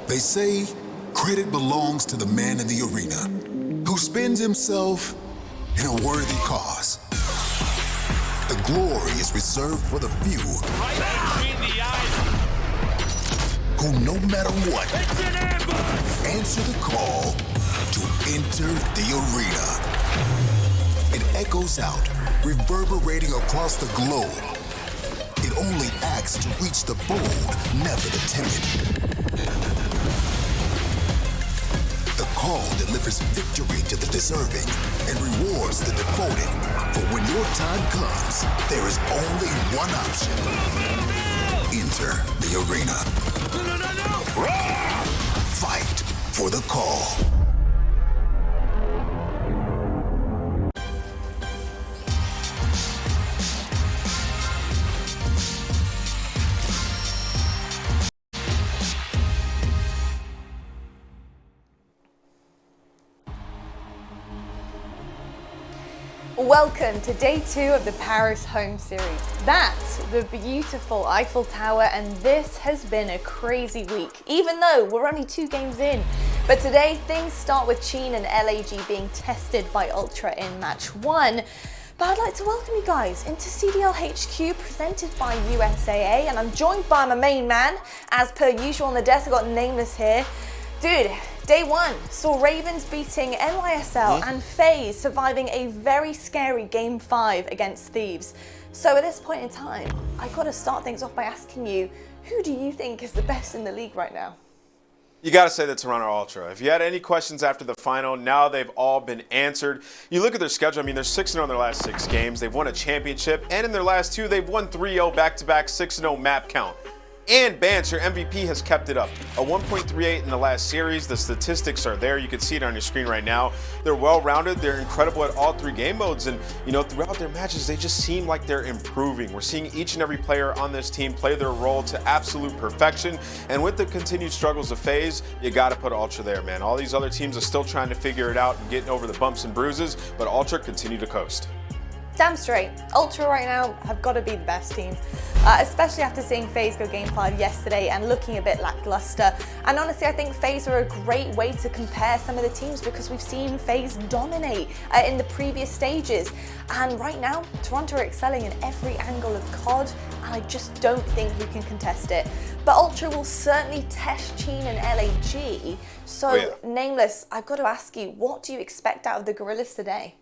They say credit belongs to the man in the arena, who spends himself in a worthy cause. The glory is reserved for the few, who no matter what, answer the call to enter the arena. It echoes out, reverberating across the globe. It only acts to reach the bold, never the timid. The call delivers victory to the deserving and rewards the devoted. For when your time comes, there is only one option. Enter the arena. Fight for the call. Welcome to day 2 of the Paris home series. That's the beautiful Eiffel Tower, and this has been a crazy week, even though we're only 2 games in. But today, things start with Cheen and aLLeY being tested by Ultra in match 1. But I'd like to welcome you guys into CDL HQ presented by USAA, and I'm joined by my main man. As per usual on the desk, I've got Nameless here. Dude, day 1 saw Ravens beating NYSL and FaZe surviving a very scary game 5 against Thieves. So at this point in time, I gotta start things off by asking you, who do you think is the best in the league right now? You got to say the Toronto Ultra. If you had any questions after the final, now they've all been answered. You look at their schedule, I mean, they're 6-0 in their last 6 games. They've won a championship, and in their last 2, they've won 3-0 back-to-back 6-0 map count. And Bance, your MVP, has kept it up. A 1.38 in the last series. The statistics are there. You can see it on your screen right now. They're well-rounded. They're incredible at all 3 game modes. And, you know, throughout their matches, they just seem like they're improving. We're seeing each and every player on this team play their role to absolute perfection. And with the continued struggles of FaZe, you got to put Ultra there, man. All these other teams are still trying to figure it out and getting over the bumps and bruises, but Ultra continue to coast. Damn straight. Ultra right now have got to be the best team, especially after seeing FaZe go game 5 yesterday and looking a bit lackluster. And honestly, I think FaZe are a great way to compare some of the teams because we've seen FaZe dominate in the previous stages. And right now, Toronto are excelling in every angle of COD, and I just don't think we can contest it. But Ultra will certainly test Cheen and aLLeY. So, Nameless, I've got to ask you, what do you expect out of the Guerrillas today?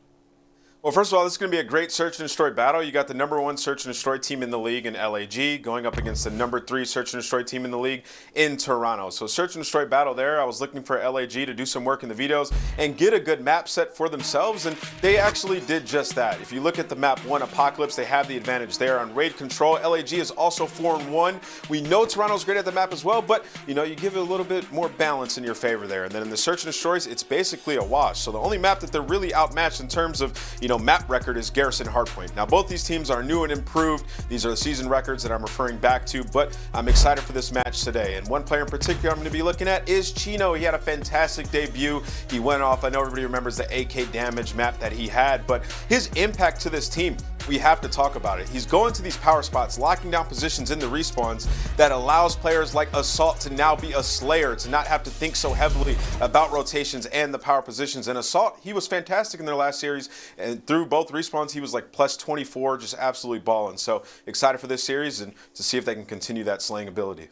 Well, first of all, this is going to be a great search and destroy battle. You got the #1 search and destroy team in the league in aLLeY going up against the #3 search and destroy team in the league in Toronto. So search and destroy battle there. I was looking for aLLeY to do some work in the vetoes and get a good map set for themselves, and they actually did just that. If you look at the map 1 Apocalypse, they have the advantage there on raid control. aLLeY is also 4-1. We know Toronto's great at the map as well, but you know, you give it a little bit more balance in your favor there. And then in the search and destroys, it's basically a wash. So the only map that they're really outmatched in terms of, you know, map record is Garrison Hardpoint. Now both these teams are new and improved. These are the season records that I'm referring back to, but I'm excited for this match today. And one player in particular I'm going to be looking at is Chino. He had a fantastic debut. He went off. I know everybody remembers the AK damage map that he had, but his impact to this team, we have to talk about it. He's going to these power spots, locking down positions in the respawns that allows players like Assault to now be a Slayer, to not have to think so heavily about rotations and the power positions. And Assault, he was fantastic in their last series, and through both respawns, he was like plus 24, just absolutely balling. So excited for this series and to see if they can continue that slaying ability.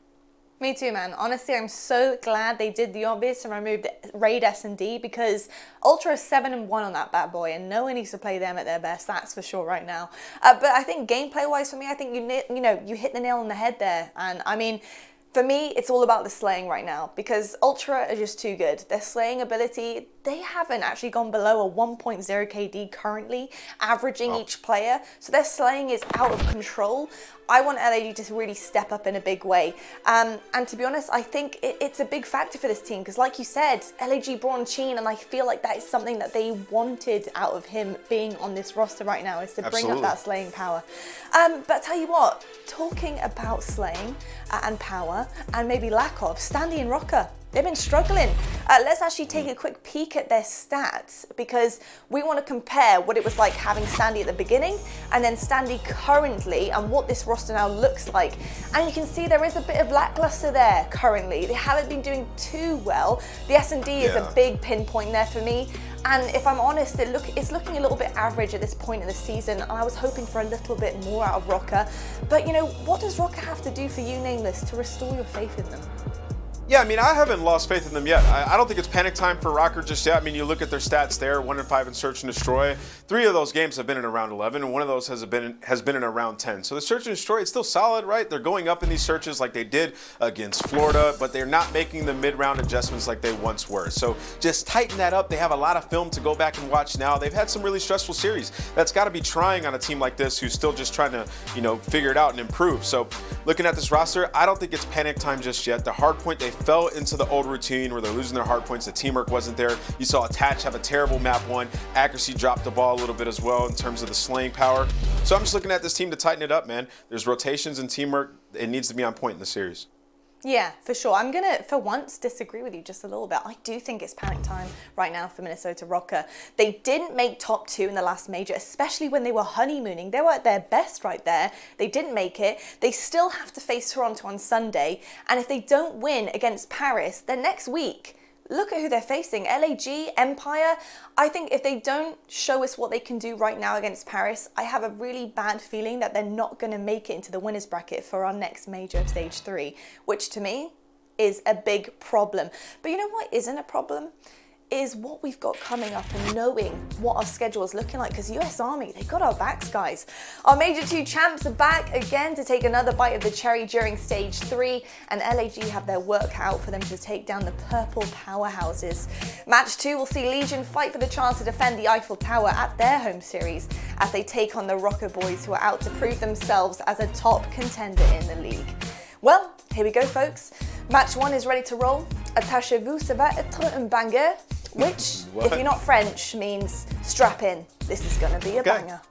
Me too, man. Honestly, I'm so glad they did the obvious and removed raid S&D because Ultra is 7-1 on that bad boy, and no one needs to play them at their best. That's for sure right now. But I think gameplay-wise for me, I think you hit the nail on the head there. And I mean, for me, it's all about the slaying right now because Ultra are just too good. Their slaying ability, they haven't actually gone below a 1.0 KD currently, averaging each player. So their slaying is out of control. I want aLLeY to really step up in a big way. And to be honest, I think it's a big factor for this team because like you said, aLLeY brought on Cheen, and I feel like that is something that they wanted out of him being on this roster right now, is to bring up that slaying power. But I tell you what, talking about slaying and power and maybe lack of, Standy and Røkkr. They've been struggling. Let's actually take a quick peek at their stats because we want to compare what it was like having Standy at the beginning and then Standy currently and what this roster now looks like. And you can see there is a bit of lackluster there currently. They haven't been doing too well. The S&D is a big pinpoint there for me. And if I'm honest, it's looking a little bit average at this point in the season, and I was hoping for a little bit more out of Røkkr. But you know, what does Røkkr have to do for you, Nameless, to restore your faith in them? Yeah, I mean, I haven't lost faith in them yet. I don't think it's panic time for Røkkr just yet. I mean, you look at their stats there, 1-5 in Search and Destroy. 3 of those games have been in around 11, and one of those has been in around 10. So the Search and Destroy, it's still solid, right? They're going up in these searches like they did against Florida, but they're not making the mid-round adjustments like they once were. So just tighten that up. They have a lot of film to go back and watch now. They've had some really stressful series. That's got to be trying on a team like this who's still just trying to, you know, figure it out and improve. So looking at this roster, I don't think it's panic time just yet. The hard point, they fell into the old routine where they're losing their hard points. The teamwork wasn't there. You saw Attach have a terrible map 1. Accuracy dropped the ball a little bit as well in terms of the slaying power. So I'm just looking at this team to tighten it up, man. There's rotations and teamwork. It needs to be on point in the series. Yeah, for sure. I'm going to, for once, disagree with you just a little bit. I do think it's panic time right now for Minnesota Røkkr. They didn't make top 2 in the last major, especially when they were honeymooning. They were at their best right there. They didn't make it. They still have to face Toronto on Sunday. And if they don't win against Paris, then next week, look at who they're facing. LAG, Empire. I think if they don't show us what they can do right now against Paris, I have a really bad feeling that they're not going to make it into the winners bracket for our next major of stage 3, which to me is a big problem. But you know what isn't a problem? Is what we've got coming up and knowing what our schedule is looking like, because US Army, they've got our backs, guys. Our Major 2 champs are back again to take another bite of the cherry during stage 3, and LAG have their work cut out for them to take down the purple powerhouses. Match 2 will see Legion fight for the chance to defend the Eiffel Tower at their home series as they take on the Røkkr boys, who are out to prove themselves as a top contender in the league. Well, here we go, folks. Match 1 is ready to roll. Attachez-vous, ça va être un banger. Which, if you're not French, means strap in. This is gonna be a banger.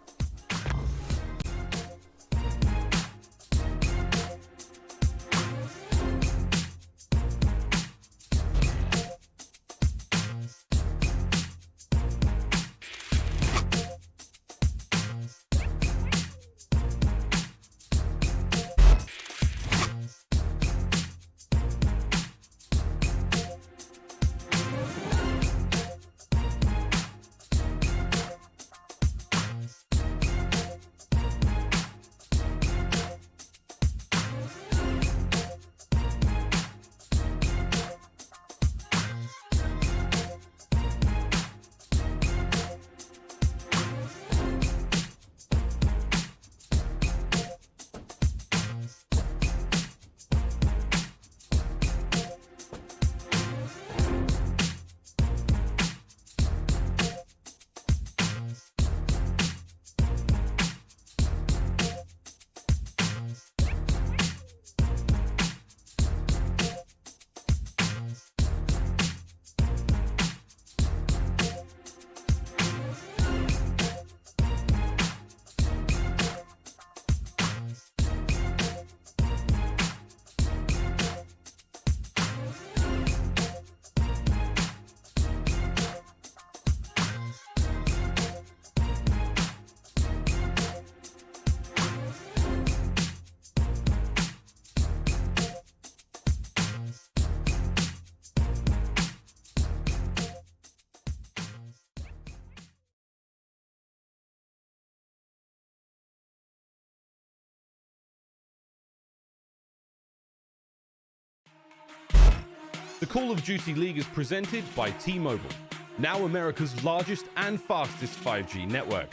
The Call of Duty League is presented by T-Mobile, now America's largest and fastest 5G network.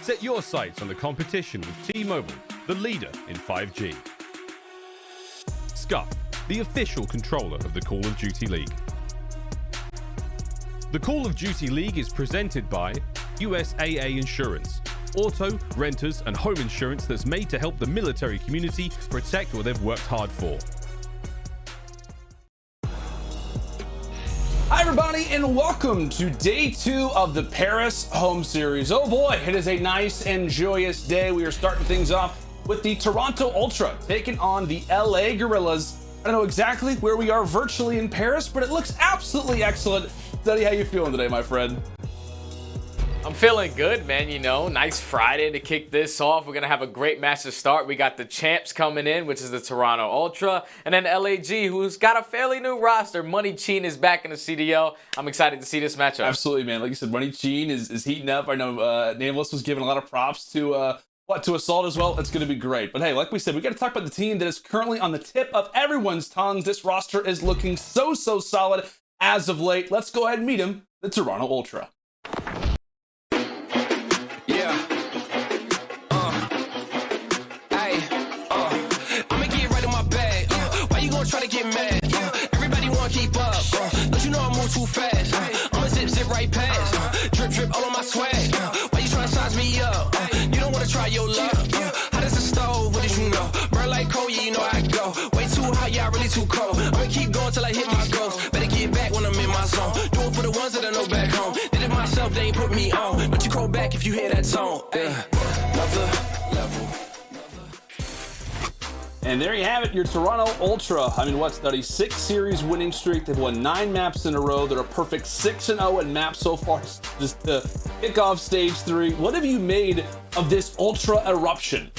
Set your sights on the competition with T-Mobile, the leader in 5G. Scump, the official controller of the Call of Duty League. The Call of Duty League is presented by USAA Insurance, auto, renters, and home insurance that's made to help the military community protect what they've worked hard for. Hi everybody, and welcome to day 2 of the Paris home series. Oh boy, it is a nice and joyous day. We are starting things off with the Toronto Ultra taking on the LA Guerrillas I don't know exactly where we are virtually in Paris, but it looks absolutely excellent. Standy, how you feeling today, my friend? I'm feeling good, man. You know, nice Friday to kick this off. We're going to have a great match to start. We got the champs coming in, which is the Toronto Ultra, and then LAG, who's got a fairly new roster. Money Cheen is back in the CDL. I'm excited to see this matchup. Absolutely, man. Like you said, Money Cheen is heating up. I know Nameless was giving a lot of props to Assault as well. It's going to be great. But hey, like we said, we got to talk about the team that is currently on the tip of everyone's tongues. This roster is looking so solid as of late. Let's go ahead and meet him, the Toronto Ultra. Try to get mad, everybody wanna keep up, don't you know I move too fast, I'ma zip right past, drip all on my swag, why you trying to size me up, you don't wanna try your luck, hot as a stove, what did you know, burn like coal, yeah you know I go, way too hot, yeah I really too cold, I'ma keep going till I hit my goals, better get back when I'm in my zone, do it for the ones that I know back home, did it myself, they ain't put me on, but you crawl back if you hear that tone, another level. And there you have it, your Toronto Ultra. I mean, what's that? A 6-series winning streak. They've won 9 maps in a row. They're a perfect 6-0 in maps so far, just to kick off stage 3. What have you made of this Ultra eruption?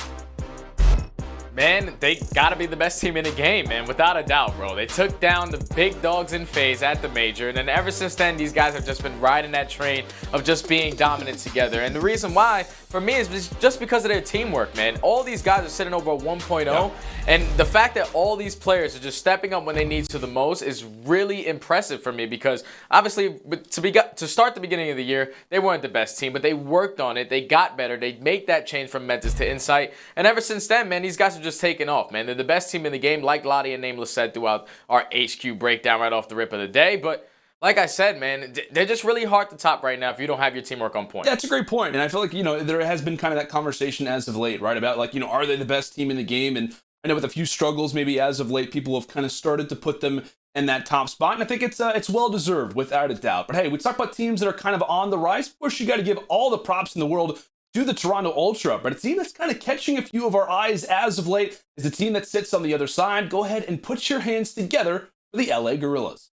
Man, they gotta be the best team in the game, man, without a doubt, bro. They took down the big dogs in FaZe at the major, and then ever since then, these guys have just been riding that train of just being dominant together. And the reason why, for me, is just because of their teamwork, man. All these guys are sitting over a 1.0, and the fact that all these players are just stepping up when they need to the most is really impressive for me, because obviously, to start the beginning of the year, they weren't the best team, but they worked on it, they got better, they made that change from Mentis to Insight, and ever since then, man, these guys are just taking off, man. They're the best team in the game, like Lottie and Nameless said throughout our HQ breakdown right off the rip of the day. But like I said, man, they're just really hard to top right now if you don't have your teamwork on point. That's a great point. And I feel like, you know, there has been kind of that conversation as of late, right? About like, you know, are they the best team in the game? And I know with a few struggles, maybe as of late, people have kind of started to put them in that top spot. And I think it's well-deserved, without a doubt. But hey, we talk about teams that are kind of on the rise. Of course, you got to give all the props in the world to the Toronto Ultra, but a team that's kind of catching a few of our eyes as of late is the team that sits on the other side. Go ahead and put your hands together for the LA Guerrillas.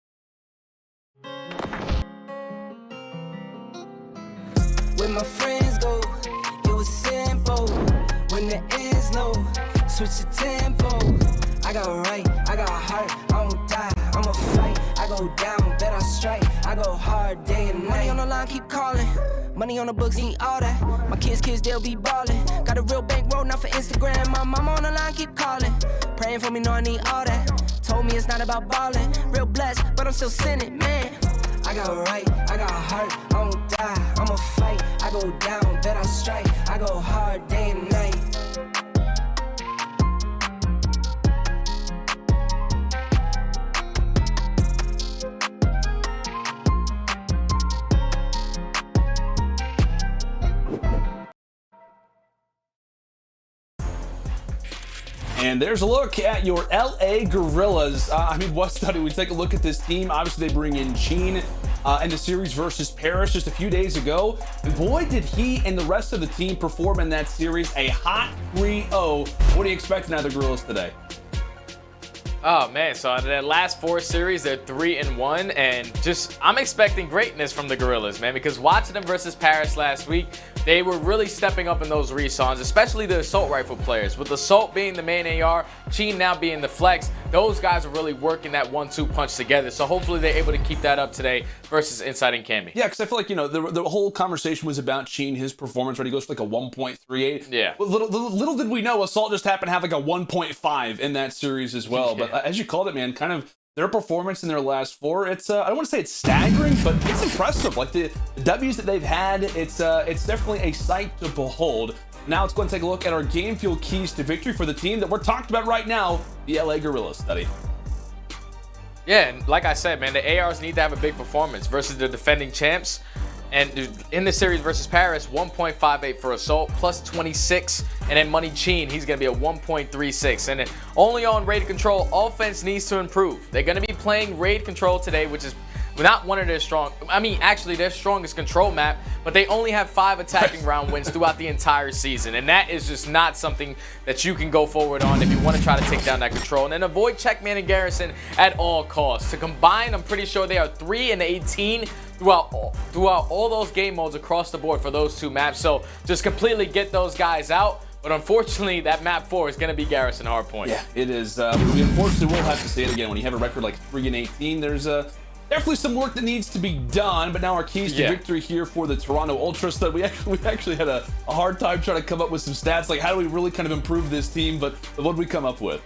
When my friends go, it was simple. When the ends low, switch the tempo. I got right, I got heart, I won't die, I'ma fight. I go down, bet I strike, I go hard day and night. Money on the line, keep calling. Money on the books, need all that. My kids, they'll be ballin'. Got a real bankroll, not for Instagram. My mama on the line, keep calling. Praying for me, know I need all that. Told me it's not about ballin'. Real blessed, but I'm still sinning, man. I got right, I got heart, I won't die, I'ma fight. I go down, bet I strike, I go hard day and night. And there's a look at your LA Guerrillas. I mean, what's study? We take a look at this team. Obviously, they bring in Cheen in the series versus Paris just a few days ago. And boy, did he and the rest of the team perform in that series. A hot 3-0. What are you expecting out of the Guerrillas today? Oh man, so in their last 4 series, they're 3-1, and just I'm expecting greatness from the Guerrillas, man, because watching them versus Paris last week, they were really stepping up in those resawns, especially the assault rifle players. With Assault being the main AR, Cheen now being the flex, those guys are really working that 1-2 punch together. So hopefully they're able to keep that up today versus Insight and Cammy. Yeah, because I feel like, you know, the whole conversation was about Cheen, his performance, right? He goes for like a 1.38. Yeah. Little did we know, Assault just happened to have like a 1.5 in that series as well. Yeah. But as you called it, man, kind of their performance in their last 4, it's I don't want to say it's staggering, but it's impressive. Like the W's that they've had, it's definitely a sight to behold. Now let's go and take a look at our game fuel keys to victory for the team that we're talking about right now, the LA Guerrillas study. Yeah, and like I said, man, the ARs need to have a big performance versus the defending champs. And in the series versus Paris, 1.58 for Assault, plus 26. And then Money Cheen, he's going to be a 1.36. And then only on raid control, offense needs to improve. They're going to be playing raid control today, which is not one of their strong, I mean, actually their strongest control map, but they only have 5 attacking round wins throughout the entire season. And that is just not something that you can go forward on if you want to try to take down that control. And then avoid Checkman and Garrison at all costs. To combine, I'm pretty sure they are 3 and 18 throughout all those game modes across the board for those 2 maps. So just completely get those guys out. But unfortunately, that map 4 is going to be Garrison Hardpoint. Yeah, it is. We unfortunately will have to say it again. When you have a record like 3 and 18, there's definitely some work that needs to be done. But now our keys to victory here for the Toronto Ultra Stud. We actually had a hard time trying to come up with some stats. Like, how do we really kind of improve this team? But what did we come up with?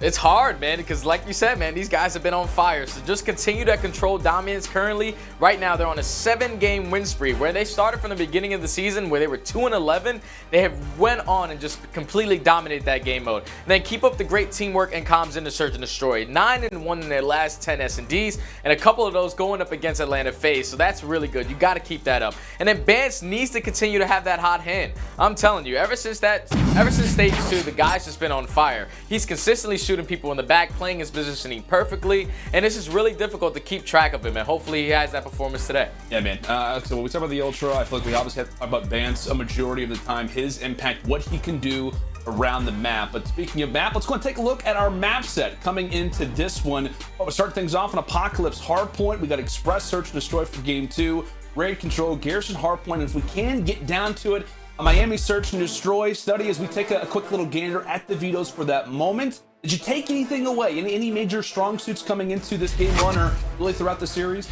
It's hard, man, because like you said, man, these guys have been on fire. So just continue that control dominance. Currently, right now, they're on a 7-game win spree where they started from the beginning of the season where they were 2 and 11. They have went on and just completely dominated that game mode. And then keep up the great teamwork and comms in the Search and Destroy. 9 and 1 in their last 10 S&Ds, and a couple of those going up against Atlanta FaZe. So that's really good. You got to keep that up. And then Bance needs to continue to have that hot hand. I'm telling you, ever since stage 2, the guy's just been on fire. He's consistently shooting people in the back, playing his positioning perfectly, and this is really difficult to keep track of him, and hopefully he has that performance today. Yeah, man. So when we talk about the Ultra, I feel like we obviously have to talk about Bance a majority of the time, his impact, what he can do around the map. But speaking of map, let's go and take a look at our map set coming into this one. We'll start things off on Apocalypse Hardpoint. We got Express Search and Destroy for game 2, Raid Control, Garrison Hardpoint, and if we can get down to it, a Miami Search and Destroy study as we take a quick little gander at the vetoes for that moment. Did you take anything away? Any major strong suits coming into this game 1 or really throughout the series?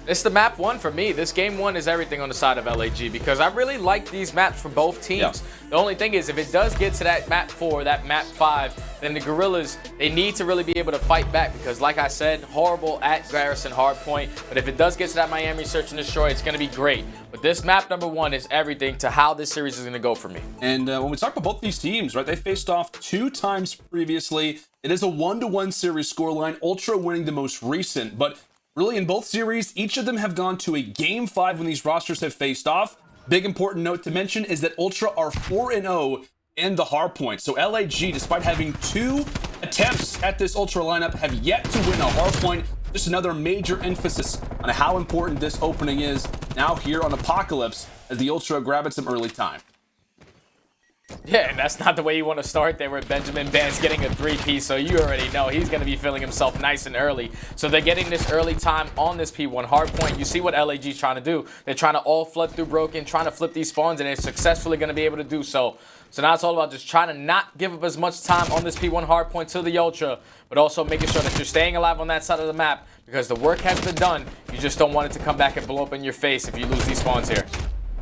It's the map 1 for me. This game 1 is everything on the side of LAG because I really like these maps from both teams. Yeah. The only thing is, if it does get to that map 4, that map 5, then the Guerrillas, they need to really be able to fight back because, like I said, horrible at Garrison Hardpoint. But if it does get to that Miami Search and Destroy, it's going to be great. But this map number 1 is everything to how this series is going to go for me. And when we talk about both these teams, right, they faced off 2 times previously. It is a 1-1 series scoreline, Ultra winning the most recent, but really, in both series, each of them have gone to a game 5 when these rosters have faced off. Big important note to mention is that Ultra are 4-0 in the hardpoint. So LAG, despite having 2 attempts at this Ultra lineup, have yet to win a hardpoint. Just another major emphasis on how important this opening is now here on Apocalypse as the Ultra grab at some early time. Yeah, and that's not the way you want to start there with Benjamin Bance getting a 3P, so you already know he's going to be feeling himself nice and early. So they're getting this early time on this P1 hardpoint. You see what LAG is trying to do. They're trying to all flood through Broken, trying to flip these spawns, and they're successfully going to be able to do so. So now it's all about just trying to not give up as much time on this P1 hardpoint to the Ultra, but also making sure that you're staying alive on that side of the map because the work has been done. You just don't want it to come back and blow up in your face if you lose these spawns here.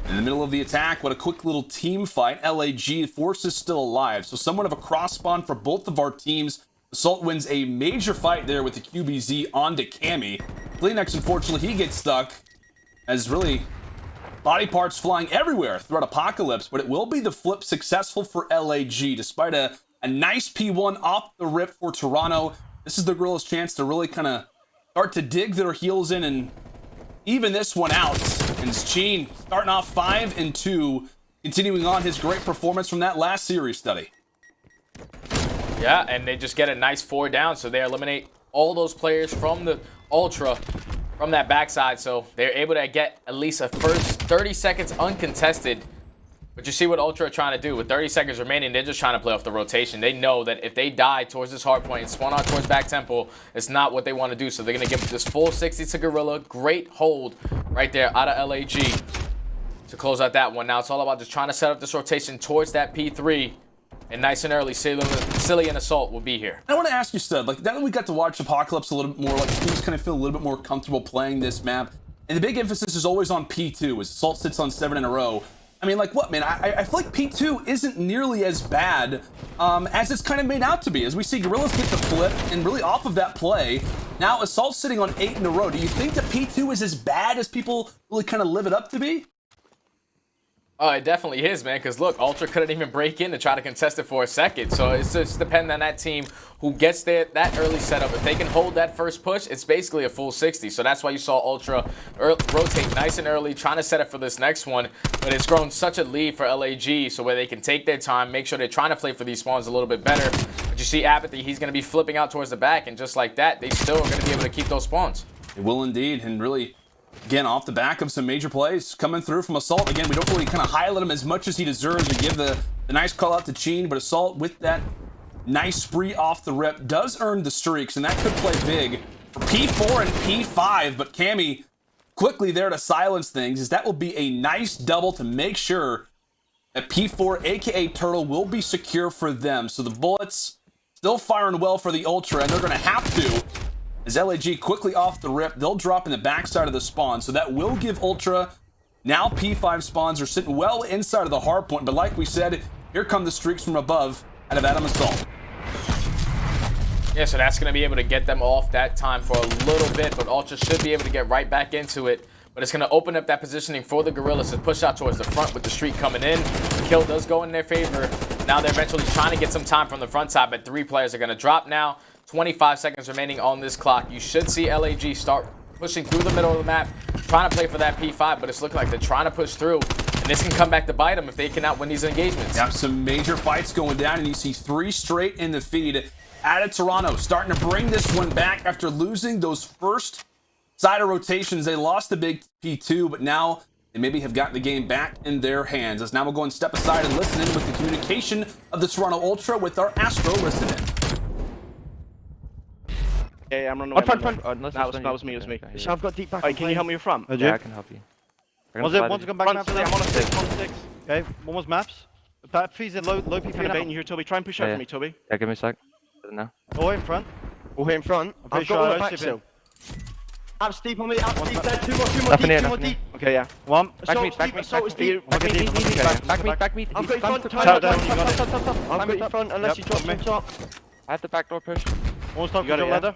In the middle of the attack, what a quick little team fight. LAG, Force is still alive, so somewhat of a cross spawn for both of our teams. Assault wins a major fight there with the QBZ onto Cammy. Kleenex, unfortunately, he gets stuck as really body parts flying everywhere throughout Apocalypse, but it will be the flip successful for LAG. Despite a nice P1 off the rip for Toronto, this is the Guerrillas' chance to really kind of start to dig their heels in and even this one out. And Sheen starting off 5-2, continuing on his great performance from that last series study. Yeah, and they just get a nice 4 down, so they eliminate all those players from the Ultra from that backside, so they're able to get at least a first 30 seconds uncontested. But you see what Ultra are trying to do. With 30 seconds remaining, they're just trying to play off the rotation. They know that if they die towards this hard point and spawn out towards back temple, it's not what they want to do. So they're going to give this full 60 to Guerrilla. Great hold right there out of LAG to close out that one. Now it's all about just trying to set up this rotation towards that P3. And nice and early, Silly and Assault will be here. I want to ask you, Stud, like, now that we got to watch Apocalypse a little bit more, like, teams kind of feel a little bit more comfortable playing this map. And the big emphasis is always on P2, as Assault sits on 7 in a row. I mean, like, what, man? I feel like P2 isn't nearly as bad as it's kind of made out to be. As we see Guerrillas get the flip, and really off of that play, now Assault's sitting on 8 in a row. Do you think that P2 is as bad as people really kind of live it up to be? Oh, it definitely is, man, because look, Ultra couldn't even break in to try to contest it for a second. So it's just depending on that team who gets there, that early setup. If they can hold that first push, it's basically a full 60. So that's why you saw Ultra rotate nice and early, trying to set it for this next one. But it's grown such a lead for LAG, so where they can take their time, make sure they're trying to play for these spawns a little bit better. But you see aBeZy, he's going to be flipping out towards the back, and just like that, they still are going to be able to keep those spawns. They will indeed, and really, again, off the back of some major plays coming through from Assault. Again, we don't really kind of highlight him as much as he deserves to give the nice call out to Cheen, but Assault with that nice spree off the rip does earn the streaks, and that could play big for P4 and P5, but Cammy quickly there to silence things, as that will be a nice double to make sure that P4, aka Turtle, will be secure for them. So the bullets still firing well for the Ultra, and they're going to have to, as LAG quickly off the rip, they'll drop in the backside of the spawn. So that will give Ultra, now P5 spawns are sitting well inside of the hard point, but like we said, here come the streaks from above out of Adam Assault. Yeah, so that's going to be able to get them off that time for a little bit, but Ultra should be able to get right back into it. But it's going to open up that positioning for the Guerrillas to push out towards the front with the streak coming in. The kill does go in their favor. Now they're eventually trying to get some time from the front side, but 3 players are going to drop now. 25 seconds remaining on this clock. You should see LAG start pushing through the middle of the map, trying to play for that P5, but it's looking like they're trying to push through. And this can come back to bite them if they cannot win these engagements. Yep, some major fights going down, and you see 3 straight in the feed. Out of Toronto, starting to bring this one back after losing those first side of rotations. They lost the big P2, but now they maybe have gotten the game back in their hands. As now we'll go and step aside and listen in with the communication of the Toronto Ultra with our Astro listening. Yeah, I'm running away. Front. That was me, it was me. So I've got deep back. Can you help me with front? Yeah, I can help you. One's gone back maps. I'm on a 6, Okay, one was maps. That FeZe low PP Kind of now. baiting you here, Toby. Try and push out for me, Toby. Yeah, give me a sec. No. All in front. All here in front. I'm pretty sure all I the back chip still. in. Abs deep on me, abs deep there. Two more Nothing here, deep, 2 more nothing deep. Okay, yeah. One. Back me. Assault is deep. Back me. I've I've got you front. Tap down, you got it. I've got you front unless you drop from top. I have the backdoor push. One stop, You got it, ladder.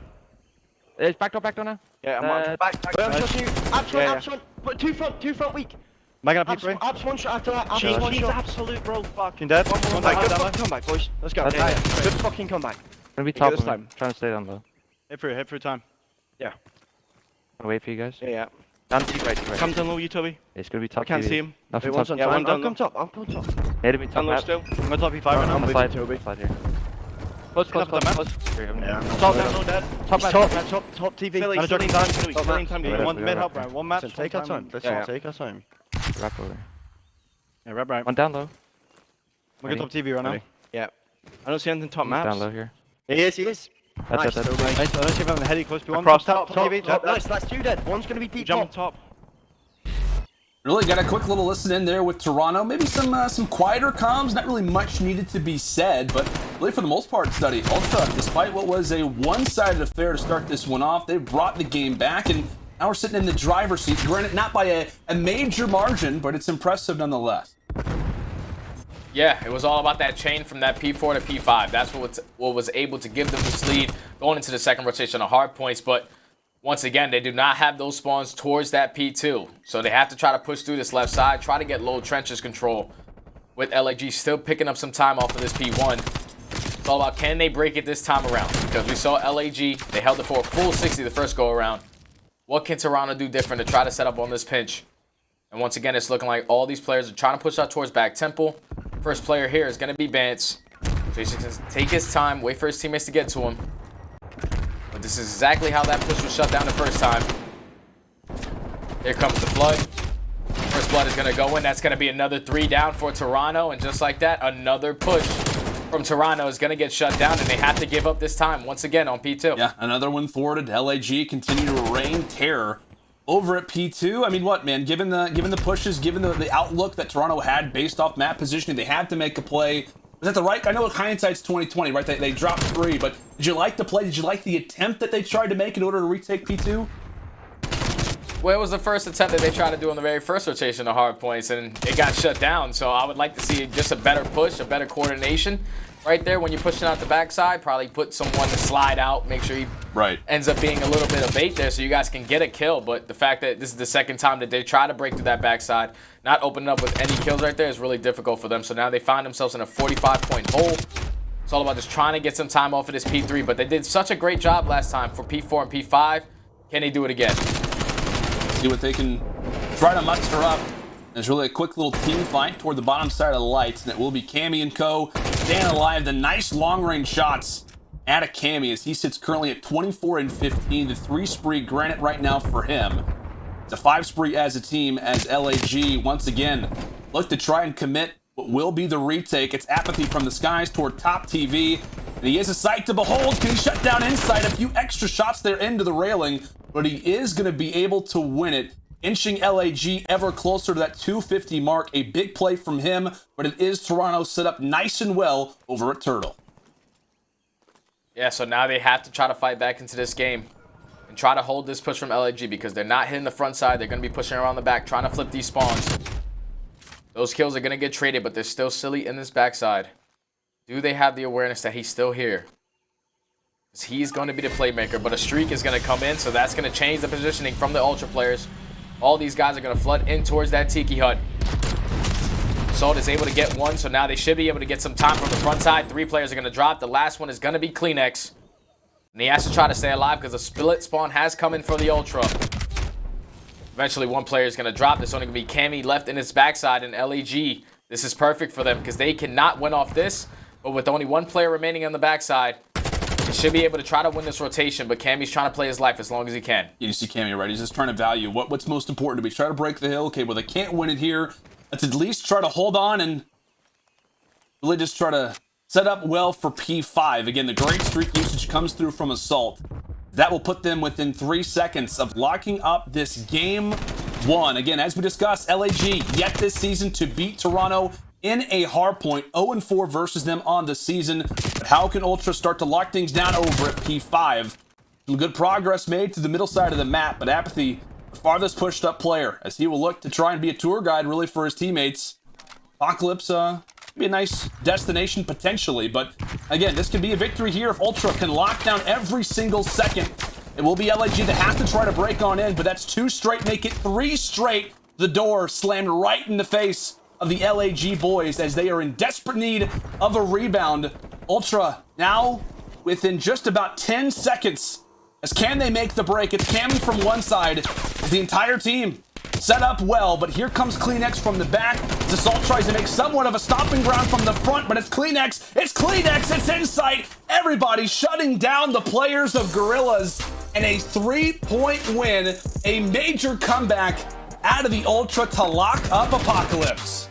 It's backdoor now. Yeah, I'm Back. I'm shooting you. Abs front. Put two front weak. Making a P3. Abs one shot after that. Abs She's one shot. absolute, bro. Fucking dead. Come back, comeback, boys. Let's go. Good fucking comeback. Gonna be Okay, top this of me. time. Trying to stay down low. Hit through time. I'll wait for you guys. Yeah. Down deep right. Come down low, you, Toby. It's gonna be top. I can't TV. see him. Nothing One's top. on Yeah, top. one down I'll come top. I'll come top. Hated me top Down low map. still. I'm gonna top P5 right On now. the slide. Slide here. Close. Close. Yeah. Top down, no dead. Top TV. Philly, I'm joking time. time. Philly, time. Yeah. One mid help round. One match. Take our time. Let's Yeah. take our time. Wrap over. Yeah, right. One down low. We're gonna top TV right now. Ready? Yeah. I don't see anything top He's maps. down low here. He is. That's Nice. it. Nice. I don't see if I'm in the heady close to one. Across Top TV. Top. Nice. That's 2 dead. One's gonna be deep Jump top. top. Really got a quick little listen in there with Toronto. Maybe some quieter comms. Not really much needed to be said, but really for the most part, Study Ultra, despite what was a one-sided affair to start this one off, they brought the game back, and now we're sitting in the driver's seat. Granted, not by a major margin, but it's impressive nonetheless. Yeah, it was all about that chain from that P4 to P5. That's what was able to give them this lead going into the second rotation of hard points, but once again, they do not have those spawns towards that P2. So they have to try to push through this left side, try to get low trenches control. With LAG still picking up some time off of this P1. It's all about can they break it this time around. Because we saw LAG, they held it for a full 60 the first go around. What can Toronto do different to try to set up on this pinch? And once again, it's looking like all these players are trying to push out towards back temple. First player here is going to be Bance. So he's just going to take his time, wait for his teammates to get to him. But this is exactly how that push was shut down the first time. Here comes the flood. First blood is going to go in. That's going to be another 3 down for Toronto. And just like that, another push from Toronto is going to get shut down. And they have to give up this time once again on P2. Yeah, another one forwarded. LAG continue to rain terror over at P2. I mean, what, man? Given the pushes, given the outlook that Toronto had based off map positioning, they had to make a play. Was that the right? I know hindsight's 2020, right? They dropped 3, but did you like the play? Did you like the attempt that they tried to make in order to retake P2? Well, it was the first attempt that they tried to do on the very first rotation of hard points, and it got shut down. So I would like to see just a better push, a better coordination. Right there, when you're pushing out the backside, probably put someone to slide out, make sure he ends up being a little bit of bait there so you guys can get a kill. But the fact that this is the second time that they try to break through that backside, not opening up with any kills right there is really difficult for them. So now they find themselves in a 45-point hole. It's all about just trying to get some time off of this P3, but they did such a great job last time for P4 and P5. Can they do it again? See what they can try to muster up. There's really a quick little team fight toward the bottom side of the lights, and it will be Cammy and Co. staying alive. The nice long-range shots at aCammy as he sits currently at 24 and 15. The 3 spree granted right now for him. It's a 5 spree as a team as LAG once again look to try and commit what will be the retake. It's aBeZy from the skies toward top TV. And he is a sight to behold. Can he shut down inside? A few extra shots there into the railing, but he is going to be able to win it, inching LAG ever closer to that 250 mark. A big play from him, but it is Toronto set up nice and well over at Turtle. Yeah, so now they have to try to fight back into this game and try to hold this push from LAG because they're not hitting the front side. They're going to be pushing around the back, trying to flip these spawns. Those kills are going to get traded, but they're still silly in this backside. Do they have the awareness that he's still here? Because he's going to be the playmaker, but a streak is going to come in, so that's going to change the positioning from the Ultra players. All these guys are going to flood in towards that Tiki hut. Salt is able to get one, so now they should be able to get some time from the front side. 3 players are going to drop. The last one is going to be Cleanex. And he has to try to stay alive because a split spawn has come in for the Ultra. Eventually, 1 player is going to drop. There's only going to be Cammy left in his backside, and LAG. This is perfect for them because they cannot win off this. But with only 1 player remaining on the backside, they should be able to try to win this rotation. But Cammy's trying to play his life as long as he can. You see Cammy, right? He's just trying to value what's most important to me. Try to break the hill. Okay, well, they can't win it here. Let's at least try to hold on and really just try to set up well for P5. Again, the great streak usage comes through from Assault. That will put them within 3 seconds of locking up this game 1. Again, as we discussed, LAG yet this season to beat Toronto in a hardpoint. 0-4 versus them on the season. But how can Ultra start to lock things down over at P5? Some good progress made to the middle side of the map, but aBeZy, the farthest pushed up player, as he will look to try and be a tour guide really for his teammates. Apocalypse, be a nice destination potentially, but again, this could be a victory here if Ultra can lock down every single second. It will be LAG that has to try to break on in, but that's 2 straight, make it 3 straight. The door slammed right in the face of the LAG boys as they are in desperate need of a rebound. Ultra now within just about 10 seconds. As can they make the break? It's Cammy from one side. The entire team set up well, but here comes Cleanex from the back. Assault tries to make somewhat of a stopping ground from the front, but it's Cleanex. It's Cleanex. It's in sight. Everybody shutting down the players of Guerrillas. And a 3-point win. A major comeback out of the Ultra to lock up Apocalypse.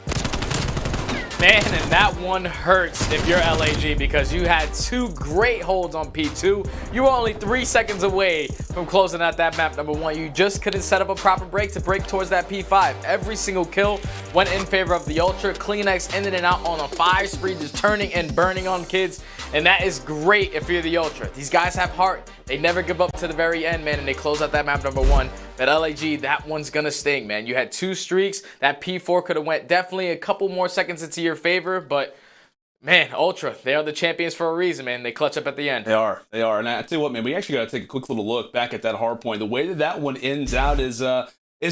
Man, and that one hurts if you're LAG because you had 2 great holds on P2. You were only 3 seconds away from closing out that map number 1. You just couldn't set up a proper break to break towards that P5. Every single kill went in favor of the Ultra. Cleanex ended it out on a 5 spree, just turning and burning on kids. And that is great if you're the Ultra. These guys have heart. They never give up to the very end, man, and they close out that map number 1. But LAG, that one's gonna sting, man. You had 2 streaks. That P4 could have went definitely a couple more seconds into your favor, but man, Ultra, they are the champions for a reason, man. They clutch up at the end. They are. And I tell you what, man, we actually got to take a quick little look back at that hard point. The way that one ends out is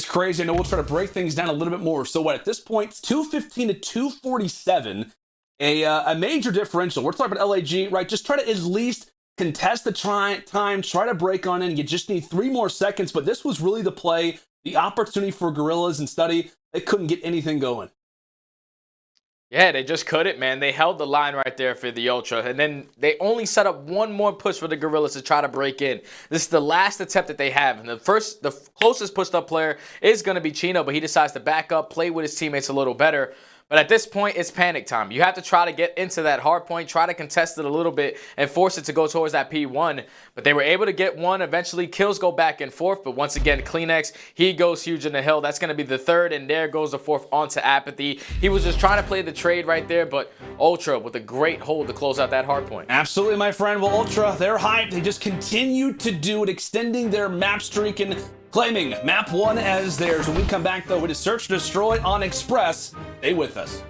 crazy. I know we'll try to break things down a little bit more. So what, at this point, it's 215 to 247. A major differential. We're talking about LAG, right? Just try to at least contest the time, try to break on in. You just need 3 more seconds, but this was really the play, the opportunity for Guerrillas and Study. They couldn't get anything going. Yeah, they just couldn't, man. They held the line right there for the Ultra, and then they only set up 1 more push for the Guerrillas to try to break in. This is the last attempt that they have, and the closest pushed up player is going to be Chino, but he decides to back up, play with his teammates a little better. But at this point, it's panic time. You have to try to get into that hard point, try to contest it a little bit, and force it to go towards that P1. But they were able to get 1. Eventually, kills go back and forth. But once again, Cleanex, he goes huge in the hill. That's going to be the 3rd, and there goes the 4th onto aBeZy. He was just trying to play the trade right there, but Ultra with a great hold to close out that hard point. Absolutely, my friend. Well, Ultra, they're hyped. They just continue to do it, extending their map streak and claiming map 1 as theirs. When we come back, though, it is Search and Destroy on Express. Stay with us.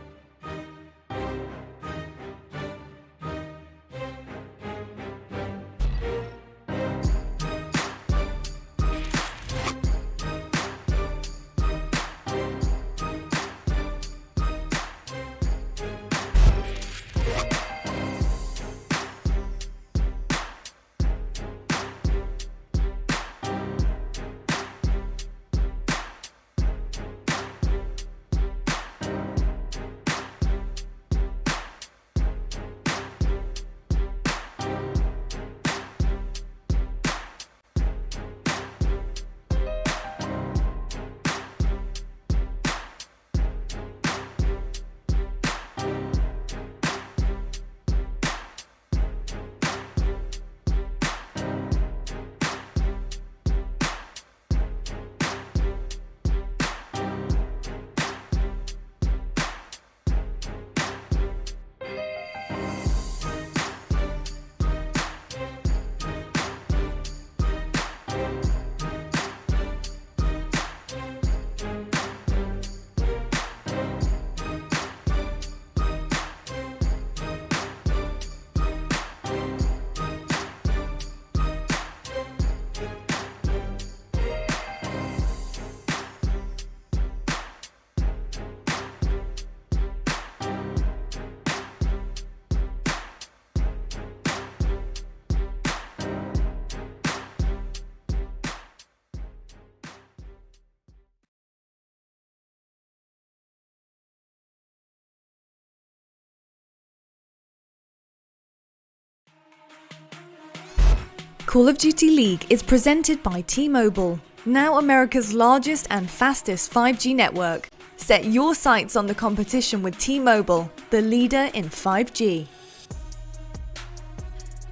Call of Duty League is presented by T-Mobile, now America's largest and fastest 5G network. Set your sights on the competition with T-Mobile, the leader in 5G.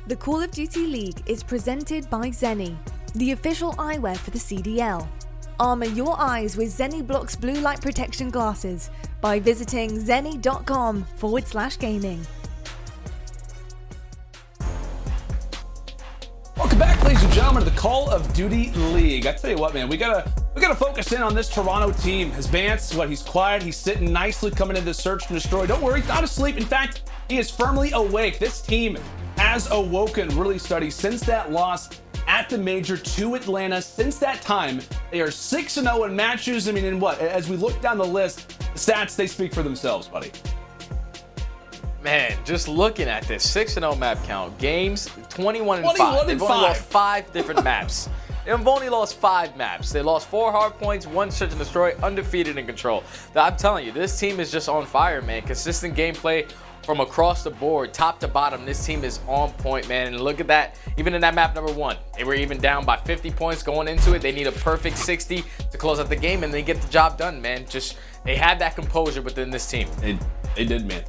The Call of Duty League is presented by Zenni, the official eyewear for the CDL. Armor your eyes with Zenni Blocks blue light protection glasses by visiting zenni.com/gaming. Welcome back, ladies and gentlemen, to the Call of Duty League. I tell you what, man, we gotta focus in on this Toronto team. His Vance, he's quiet, he's sitting nicely coming into the search and destroy. Don't worry, he's not asleep. In fact, he is firmly awake. This team has awoken really steady since that loss at the Major to Atlanta. Since that time, they are 6-0 in matches. I mean, in what? As we look down the list, the stats, they speak for themselves, buddy. Man, just looking at this 6-0 map count, games 21-5. They've only lost 5 different maps. They've only lost 5 maps. They lost 4 hard points, 1 search and destroy, undefeated in control. I'm telling you, this team is just on fire, man. Consistent gameplay from across the board, top to bottom. This team is on point, man. And look at that. Even in that map number 1, they were even down by 50 points going into it. They need a perfect 60 to close out the game, and they get the job done, man. They had that composure within this team. They did, man.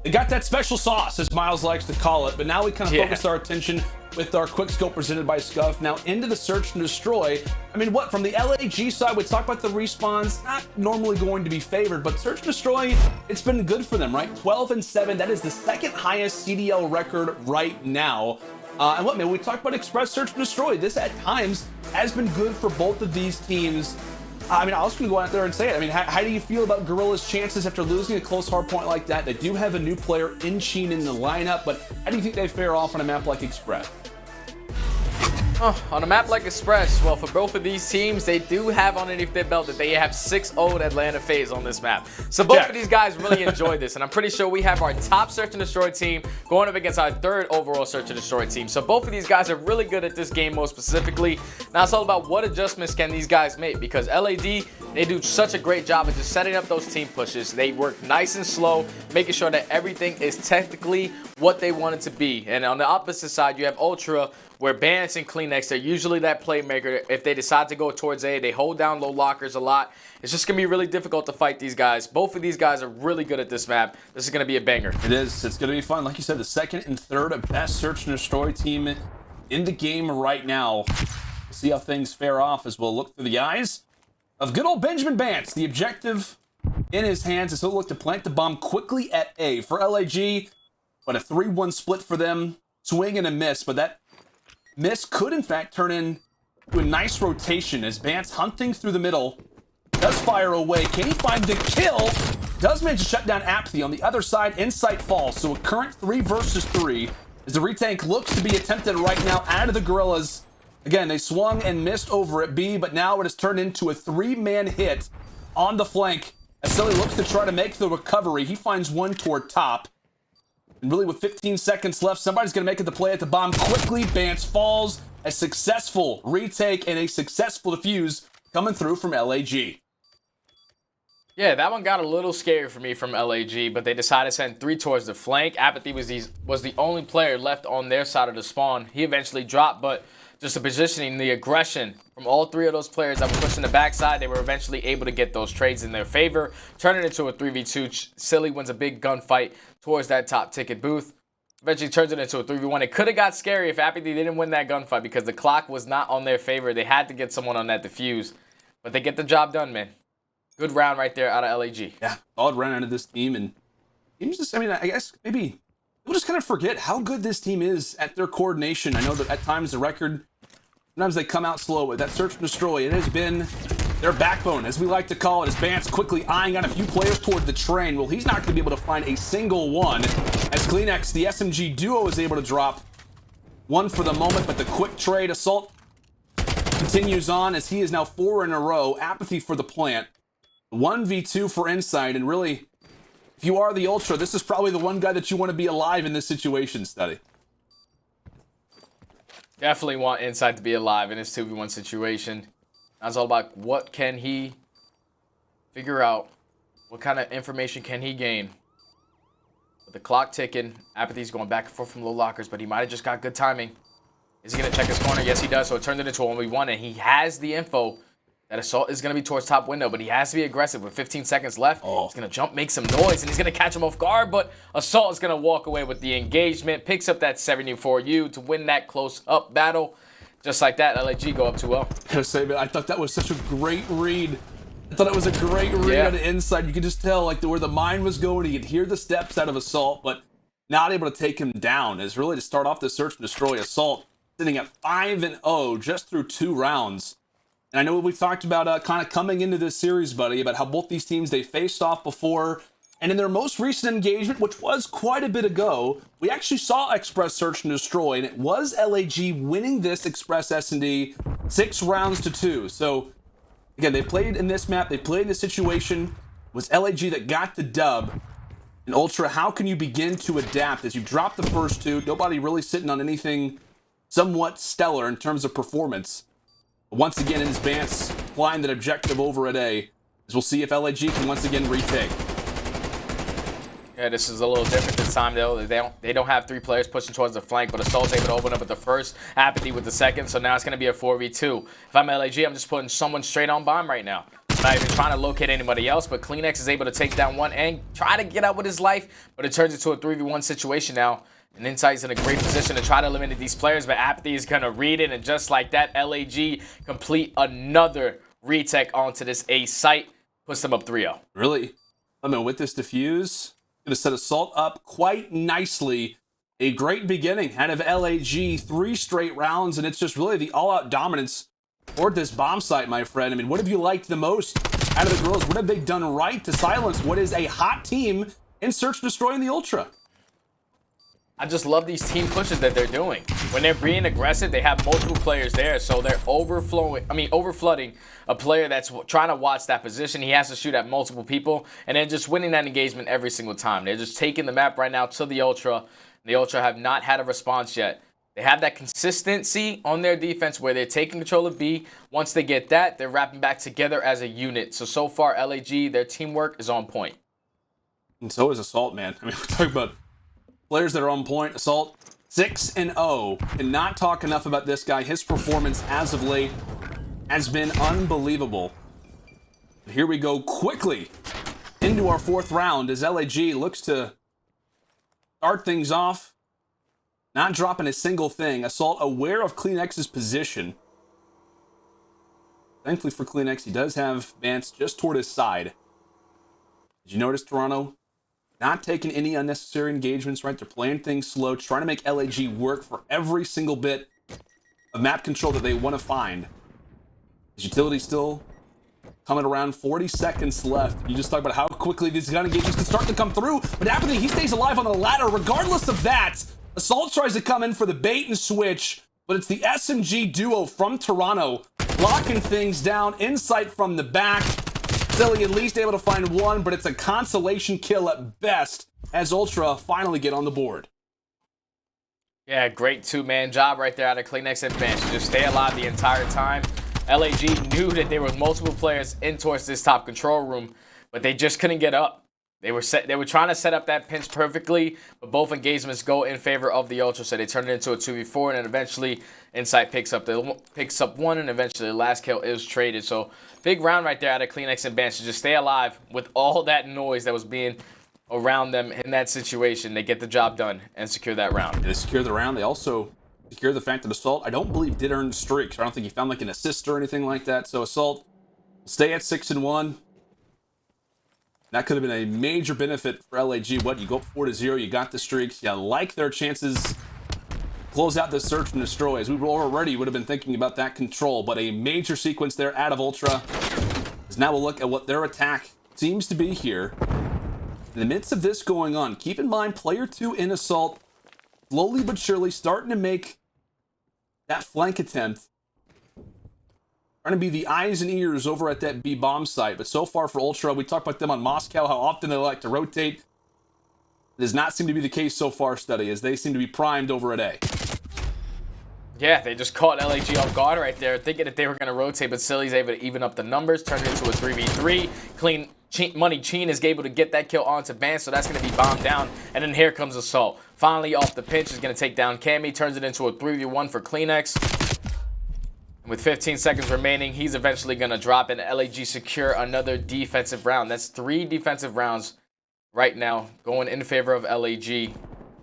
They got that special sauce, as Miles likes to call it, but now we kind of focus our attention with our quick scope presented by Scump. Now into the search and destroy. I mean, from the LAG side, we talk about the respawns, not normally going to be favored, but search and destroy, it's been good for them, right? 12-7, that is the second highest CDL record right now. And we talked about Express Search and Destroy. This at times has been good for both of these teams. I mean, I was going to go out there and say it. I mean, how do you feel about Guerrillas' chances after losing a close hard point like that? They do have a new player in Sheen in the lineup, but how do you think they fare off on a map like Express? On a map like Express, well, for both of these teams, they do have underneath their belt that they have 6-0 Atlanta FaZe on this map. So both of these guys really enjoyed this, and I'm pretty sure we have our top search and destroy team going up against our 3rd overall search and destroy team. So both of these guys are really good at this game most specifically. Now it's all about what adjustments can these guys make, because LAD, they do such a great job of just setting up those team pushes. They work nice and slow, making sure that everything is technically what they want it to be. And on the opposite side, you have Ultra, where Bance and Kleenex, they're usually that playmaker. If they decide to go towards A, they hold down low lockers a lot. It's just going to be really difficult to fight these guys. Both of these guys are really good at this map. This is going to be a banger. It is. It's going to be fun. Like you said, the 2nd and 3rd best search and destroy team in the game right now. We'll see how things fare off as we'll look through the eyes of good old Benjamin Bance. The objective in his hands is to look to plant the bomb quickly at A. For LAG, but a 3-1 split for them. Swing and a miss, but that miss could, in fact, turn into a nice rotation as Bance hunting through the middle. Does fire away. Can he find the kill? Does manage to shut down aBeZy. On the other side, Insight falls. So a current 3 versus 3 as the retank looks to be attempted right now out of the Guerrillas. Again, they swung and missed over at B, but now it has turned into a 3-man hit on the flank as Cellium looks to try to make the recovery. He finds one toward top. And really, with 15 seconds left, somebody's going to make it the play at the bomb quickly. Bance falls. A successful retake and a successful defuse coming through from LAG. Yeah, that one got a little scary for me from LAG, but they decided to send 3 towards the flank. aBeZy was the only player left on their side of the spawn. He eventually dropped, but just the positioning, the aggression from all 3 of those players that were pushing the backside, they were eventually able to get those trades in their favor, turn it into a 3v2. Silly wins a big gunfight towards that top ticket booth. Eventually turns it into a 3v1. It could have got scary if aBeZy didn't win that gunfight because the clock was not on their favor. They had to get someone on that defuse, but they get the job done, man. Good round right there out of LAG. Yeah, solid round out of this team, and teams just, I mean, I guess maybe we'll just kind of forget how good this team is at their coordination. I know that at times the record, sometimes they come out slow with that search and destroy. It has been their backbone, as we like to call it, as Bance quickly eyeing on a few players toward the train. Well, he's not going to be able to find a single one, as Kleenex, the SMG duo, is able to drop one for the moment, but the quick trade assault continues on as he is now 4 in a row. aBeZy for the plant. 1v2 for Insight, and really, if you are the Ultra, this is probably the one guy that you want to be alive in this situation, Study. Definitely want Insight to be alive in this 2v1 situation. That's all about what can he figure out, what kind of information can he gain. With the clock ticking, aBeZy's going back and forth from low lockers, but he might have just got good timing. Is he going to check his corner? Yes, he does. So it turned it into a 1v1, and he has the info that Assault is going to be towards top window, but he has to be aggressive with 15 seconds left. He's going to jump, make some noise, and he's going to catch him off guard, but Assault is going to walk away with the engagement, picks up that 74U to win that close-up battle. Just like that, LAG go up 2-0. I gotta say, man, I thought that was such a great read. I thought it was a great read on the inside. You could just tell like where the mind was going. You could hear the steps out of Assault, but not able to take him down. Is really to start off the search and destroy. Assault sitting at 5-0 just through 2 rounds. And I know we've talked about kind of coming into this series, buddy, about how both these teams, they faced off before. And in their most recent engagement, which was quite a bit ago, we actually saw Express Search and Destroy, and it was LAG winning this Express S&D 6 rounds to 2. So, again, they played in this map, they played in this situation. It was LAG that got the dub. And Ultra, how can you begin to adapt as you drop the first 2? Nobody really sitting on anything somewhat stellar in terms of performance. Once again, in advance, flying that objective over at A, as we'll see if LAG can once again retake. Yeah, this is a little different this time, though. They don't have 3 players pushing towards the flank, but Assault's able to open up with the first, aBeZy with the second, so now it's going to be a 4v2. If I'm LAG, I'm just putting someone straight on bomb right now. I'm not even trying to locate anybody else, but Cleanex is able to take down one and try to get out with his life, but it turns into a 3v1 situation now. And Insight's in a great position to try to eliminate these players, but aBeZy is going to read it, and just like that, LAG complete another retake onto this A site, puts them up 3-0. Really? I mean, with this defuse, going to set Assault up quite nicely. A great beginning out of LAG, 3 straight rounds, and it's just really the all-out dominance toward this bomb site, my friend. I mean, what have you liked the most out of the girls? What have they done right to silence what is a hot team in Search and Destroy in the Ultra? I just love these team pushes that they're doing. When they're being aggressive, they have multiple players there, so they're overflooding a player that's trying to watch that position. He has to shoot at multiple people, and they're just winning that engagement every single time. They're just taking the map right now to the Ultra. The Ultra have not had a response yet. They have that consistency on their defense where they're taking control of B. Once they get that, they're wrapping back together as a unit. So far, LAG, their teamwork is on point. And so is Assault, man. I mean, we're talking about players that are on point. Assault 6-0. And not talk enough about this guy. His performance as of late has been unbelievable. But here we go quickly into our 4th round as LAG looks to start things off. Not dropping a single thing. Assault aware of Cleanex's position. Thankfully for Cleanex, he does have Vance just toward his side. Did you notice Toronto not taking any unnecessary engagements, right? They're playing things slow, trying to make LAG work for every single bit of map control that they want to find. His utility still coming around, 40 seconds left. You just talk about how quickly these gun engagements can start to come through, but aBeZy, he stays alive on the ladder. Regardless of that, Assault tries to come in for the bait and switch, but it's the SMG duo from Toronto locking things down. Insight from the back. Cellium at least able to find one, but it's a consolation kill at best as Ultra finally get on the board. Yeah, great 2-man job right there out of Cleanex Advance. Just stay alive the entire time. LAG knew that there were multiple players in towards this top control room, but they just couldn't get up. They were trying to set up that pinch perfectly, but both engagements go in favor of the Ultra, so they turned it into a 2v4, and then eventually Insight picks up one, and eventually the last kill is traded. So big round right there out of Cleanex and Bench to just stay alive with all that noise that was being around them in that situation. They get the job done and secure that round. They secure the round. They also secure the fact that Assault, I don't believe, did earn streaks. I don't think he found like an assist or anything like that. So Assault will stay at 6-1. That could have been a major benefit for LAG. What, you go up 4-0, you got the streaks. You like their chances to close out this search and destroy, as we already would have been thinking about that control. But a major sequence there out of Ultra. As now we'll look at what their attack seems to be here. In the midst of this going on, keep in mind player 2 in Assault, slowly but surely starting to make that flank attempt. Trying to be the eyes and ears over at that B bomb site. But so far for Ultra, we talked about them on Moscow, how often they like to rotate. It does not seem to be the case so far, Study, as they seem to be primed over at A. Yeah, they just caught LAG off guard right there, thinking that they were going to rotate, but Silly's able to even up the numbers, turn it into a 3v3. Money Cheen is able to get that kill onto Ban, so that's going to be bombed down. And then here comes Assault. Finally off the pinch is going to take down Cammy, turns it into a 3v1 for CleanX. With 15 seconds remaining, he's eventually going to drop and LAG secure another defensive round. That's 3 defensive rounds right now going in favor of LAG.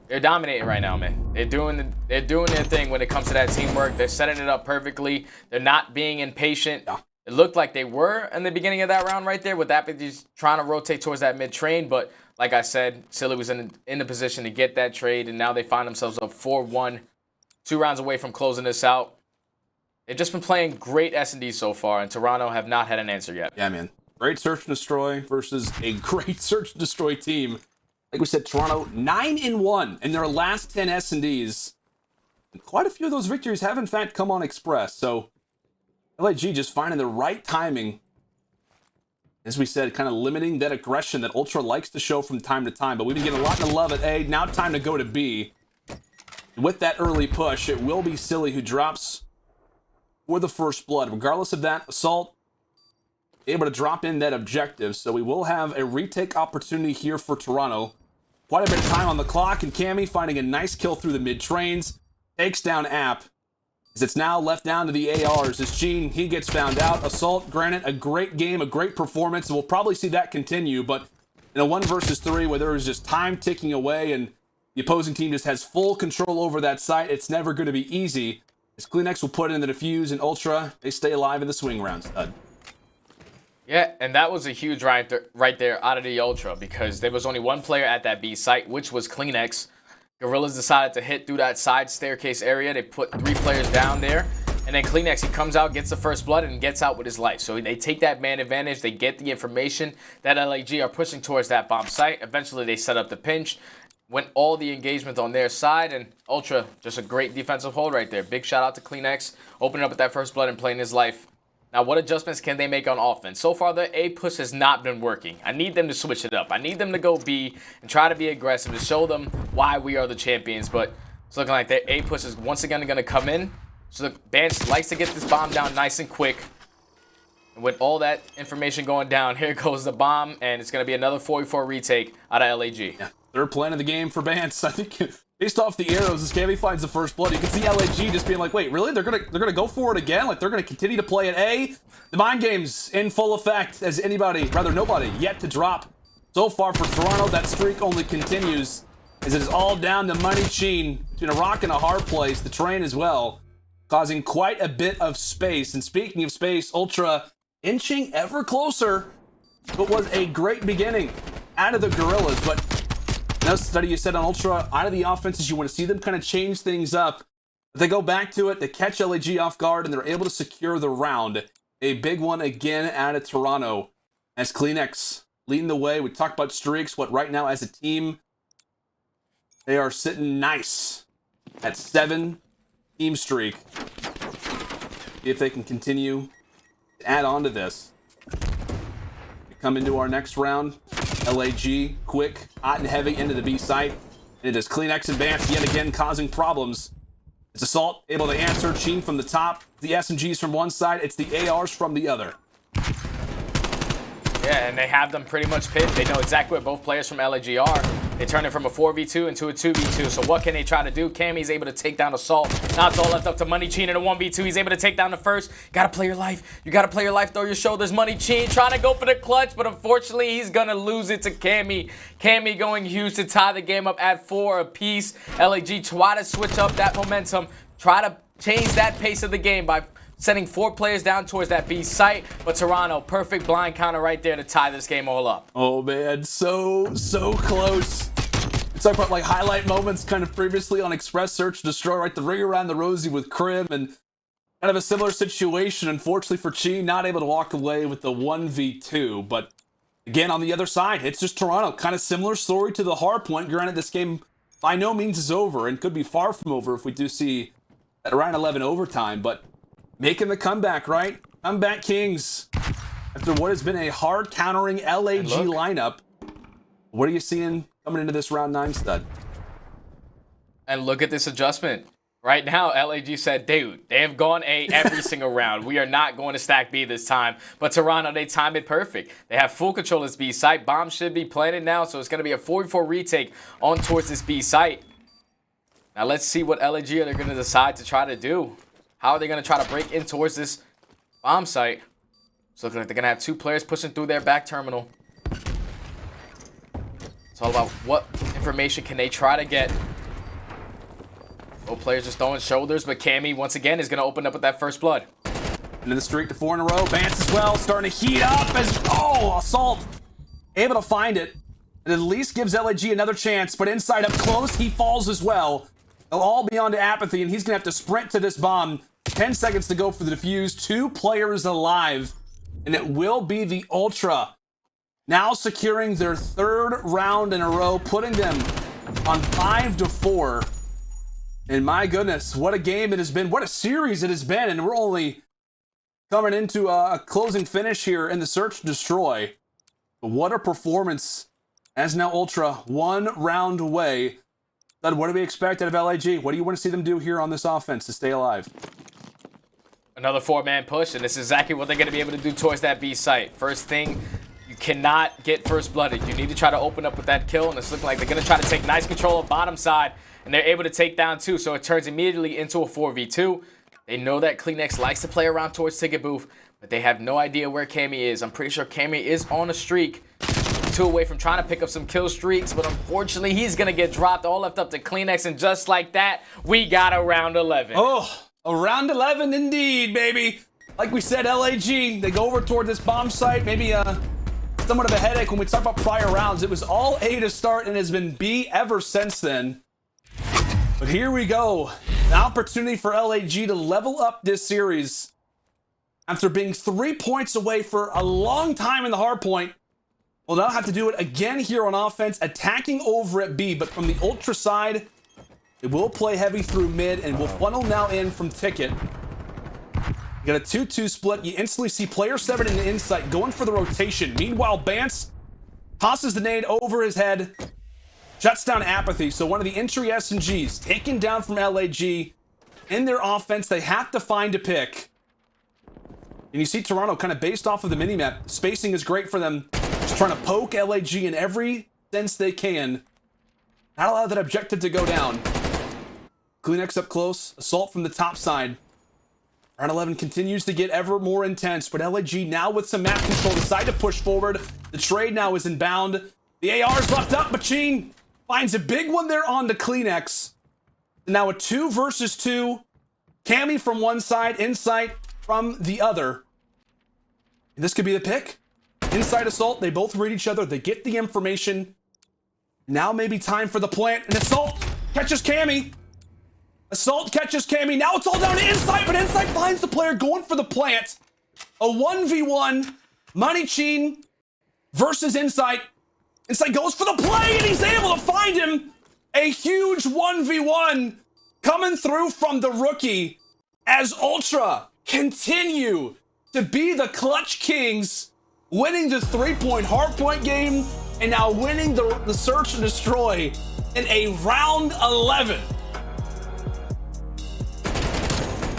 They're dominating right now, man. They're doing their thing when it comes to that teamwork. They're setting it up perfectly. They're not being impatient. It looked like they were in the beginning of that round right there with aBeZy trying to rotate towards that mid train, but like I said, Cellium was in the position to get that trade, and now they find themselves up 4-1, 2 rounds away from closing this out. They've just been playing great S&D so far, and Toronto have not had an answer yet. Yeah, man. Great search and destroy versus a great search and destroy team. Like we said, Toronto 9-1 in their last 10 S&Ds. And quite a few of those victories have in fact come on Express. So LAG just finding the right timing. As we said, kind of limiting that aggression that Ultra likes to show from time to time. But we've been getting a lot of love at A. Now time to go to B. With that early push, it will be iLLeY who drops for the first blood. Regardless of that, Assault able to drop in that objective. So we will have a retake opportunity here for Toronto. Quite a bit of time on the clock, and Cammy finding a nice kill through the mid-trains. Takes down App. As it's now left down to the ARs. As Gene, he gets found out. Assault, granted, a great game, a great performance, and we'll probably see that continue, but in a 1 versus 3 where there is just time ticking away and the opposing team just has full control over that site, it's never going to be easy. As CleanX will put in the defuse, and Ultra, they stay alive in the swing round, stud. Yeah, and that was a huge right there out of the Ultra, because there was only 1 player at that B site, which was CleanX. Guerrillas decided to hit through that side staircase area. They put 3 players down there, and then CleanX, he comes out, gets the first blood, and gets out with his life. So they take that man advantage. They get the information that LAG are pushing towards that bomb site. Eventually, they set up the pinch. Went all the engagement on their side, and Ultra, just a great defensive hold right there. Big shout out to CleanX, opening up with that first blood and playing his life. Now, what adjustments can they make on offense? So far, the A push has not been working. I need them to switch it up. I need them to go B and try to be aggressive to show them why we are the champions. But it's looking like their A push is once again going to come in. So the bench likes to get this bomb down nice and quick. And with all that information going down, here goes the bomb, and it's going to be another 4v4 retake out of LAG. Yeah, third plan of the game for Bance. I think based off the arrows, as Cammy finds the first blood, you can see LAG just being like, wait, really? They're gonna go for it again? Like, they're gonna continue to play at A? The mind game's in full effect as nobody yet to drop. So far for Toronto, that streak only continues as it is all down to Money Cheen between a rock and a hard place, the train as well, causing quite a bit of space. And speaking of space, Ultra inching ever closer. It was a great beginning out of the Guerrillas, but no study you said on Ultra, out of the offenses, you want to see them kind of change things up. But they go back to it, they catch LAG off guard, and they're able to secure the round. A big one again out of Toronto as CleanX leading the way. We talked about streaks, what right now as a team, they are sitting nice at 7 team streak. See if they can continue to add on to this. We come into our next round. LAG, quick, hot and heavy into the B site. And it is CleanX advance yet again causing problems. It's Assault able to answer. Cheen from the top. The SMGs from one side. It's the ARs from the other. Yeah, and they have them pretty much pinned. They know exactly where both players from LAG are. They turn it from a 4v2 into a 2v2. So what can they try to do? Cammy's able to take down Assault. Now it's all left up to Money Cheen in a 1v2. He's able to take down the first. You gotta play your life. You gotta play your life, throw your shoulders. Money Cheen trying to go for the clutch, but unfortunately he's gonna lose it to Cammy. Cammy going huge to tie the game up at 4 apiece. LAG try to switch up that momentum. Try to change that pace of the game by sending 4 players down towards that B site, but Toronto, perfect blind counter right there to tie this game all up. Oh man, so close. Let's talk about like highlight moments kind of previously on Express Search Destroy, right? The ring around the rosy with Crim, and kind of a similar situation. Unfortunately for Cheen, not able to walk away with the 1v2, but again, on the other side, it's just Toronto. Kind of similar story to the hard point. Granted, this game by no means is over and could be far from over if we do see at around 11 overtime, but making the comeback, right? Comeback Kings. After what has been a hard countering LAG lineup, what are you seeing coming into this round 9, stud? And look at this adjustment. Right now, LAG said, dude, they have gone A every single round. We are not going to stack B this time. But Toronto, they timed it perfect. They have full control of this B site. Bomb should be planted now, so it's going to be a 4v4 retake on towards this B site. Now let's see what LAG are going to decide to try to do. How are they going to try to break in towards this bomb site? It's looking like they're going to have 2 players pushing through their back terminal. It's all about what information can they try to get. Both players just throwing shoulders, but Cammy, once again, is going to open up with that first blood. Into the streak to 4 in a row. Vance as well, starting to heat up as, oh, Assault able to find it. It at least gives LAG another chance, but inside up close, he falls as well. They'll all be on to aBeZy, and he's going to have to sprint to this bomb. 10 seconds to go for the defuse. 2 players alive, and it will be the Ultra. Now securing their 3rd round in a row, putting them on 5-4. And my goodness, what a game it has been. What a series it has been. And we're only coming into a closing finish here in the search and destroy. But what a performance. As now Ultra 1 round away. Then what do we expect out of LAG? What do you want to see them do here on this offense to stay alive? Another 4-man push, and this is exactly what they're going to be able to do towards that B site. First thing, you cannot get first blooded. You need to try to open up with that kill, and it's looking like they're going to try to take nice control of bottom side. And they're able to take down 2, so it turns immediately into a 4v2. They know that Cleanex likes to play around towards Ticket Booth, but they have no idea where Cammy is. I'm pretty sure Cammy is on a streak. 2 away from trying to pick up some kill streaks, but unfortunately, he's going to get dropped. All left up to Cleanex, and just like that, we got a round 11. Oh, a round 11 indeed, baby. Like we said, LAG, they go over toward this bomb site. Maybe somewhat of a headache when we talk about prior rounds. It was all A to start and has been B ever since then. But here we go. An opportunity for LAG to level up this series. After being 3 points away for a long time in the hard point, we'll now have to do it again here on offense, attacking over at B. But from the Ultra side, it will play heavy through mid and will funnel now in from Ticket. You got a 2-2 split. You instantly see player 7 in the insight going for the rotation. Meanwhile, Bance tosses the nade over his head. Shuts down aBeZy, so one of the entry SMGs taken down from LAG. In their offense, they have to find a pick. And you see Toronto kind of based off of the minimap. Spacing is great for them. Just trying to poke LAG in every sense they can. Not allow that objective to go down. Cleanex up close. Assault from the top side. Round 11 continues to get ever more intense, but LAG now with some map control decide to push forward. The trade now is inbound. The AR is left up. Machine finds a big one there on the Cleanex. Now a 2 versus 2. Cammy from one side, Insight from the other. And this could be the pick. Inside Assault, they both read each other. They get the information. Now maybe time for the plant. And Assault catches Cammy. Assault catches Cammy. Now it's all down to Insight, but Insight finds the player going for the plant. A 1v1. Moneychin versus Insight. Insight goes for the play, and he's able to find him. A huge 1v1 coming through from the rookie as Ultra continue to be the clutch kings, winning the 3-point hardpoint game and now winning the search and destroy in a round 11.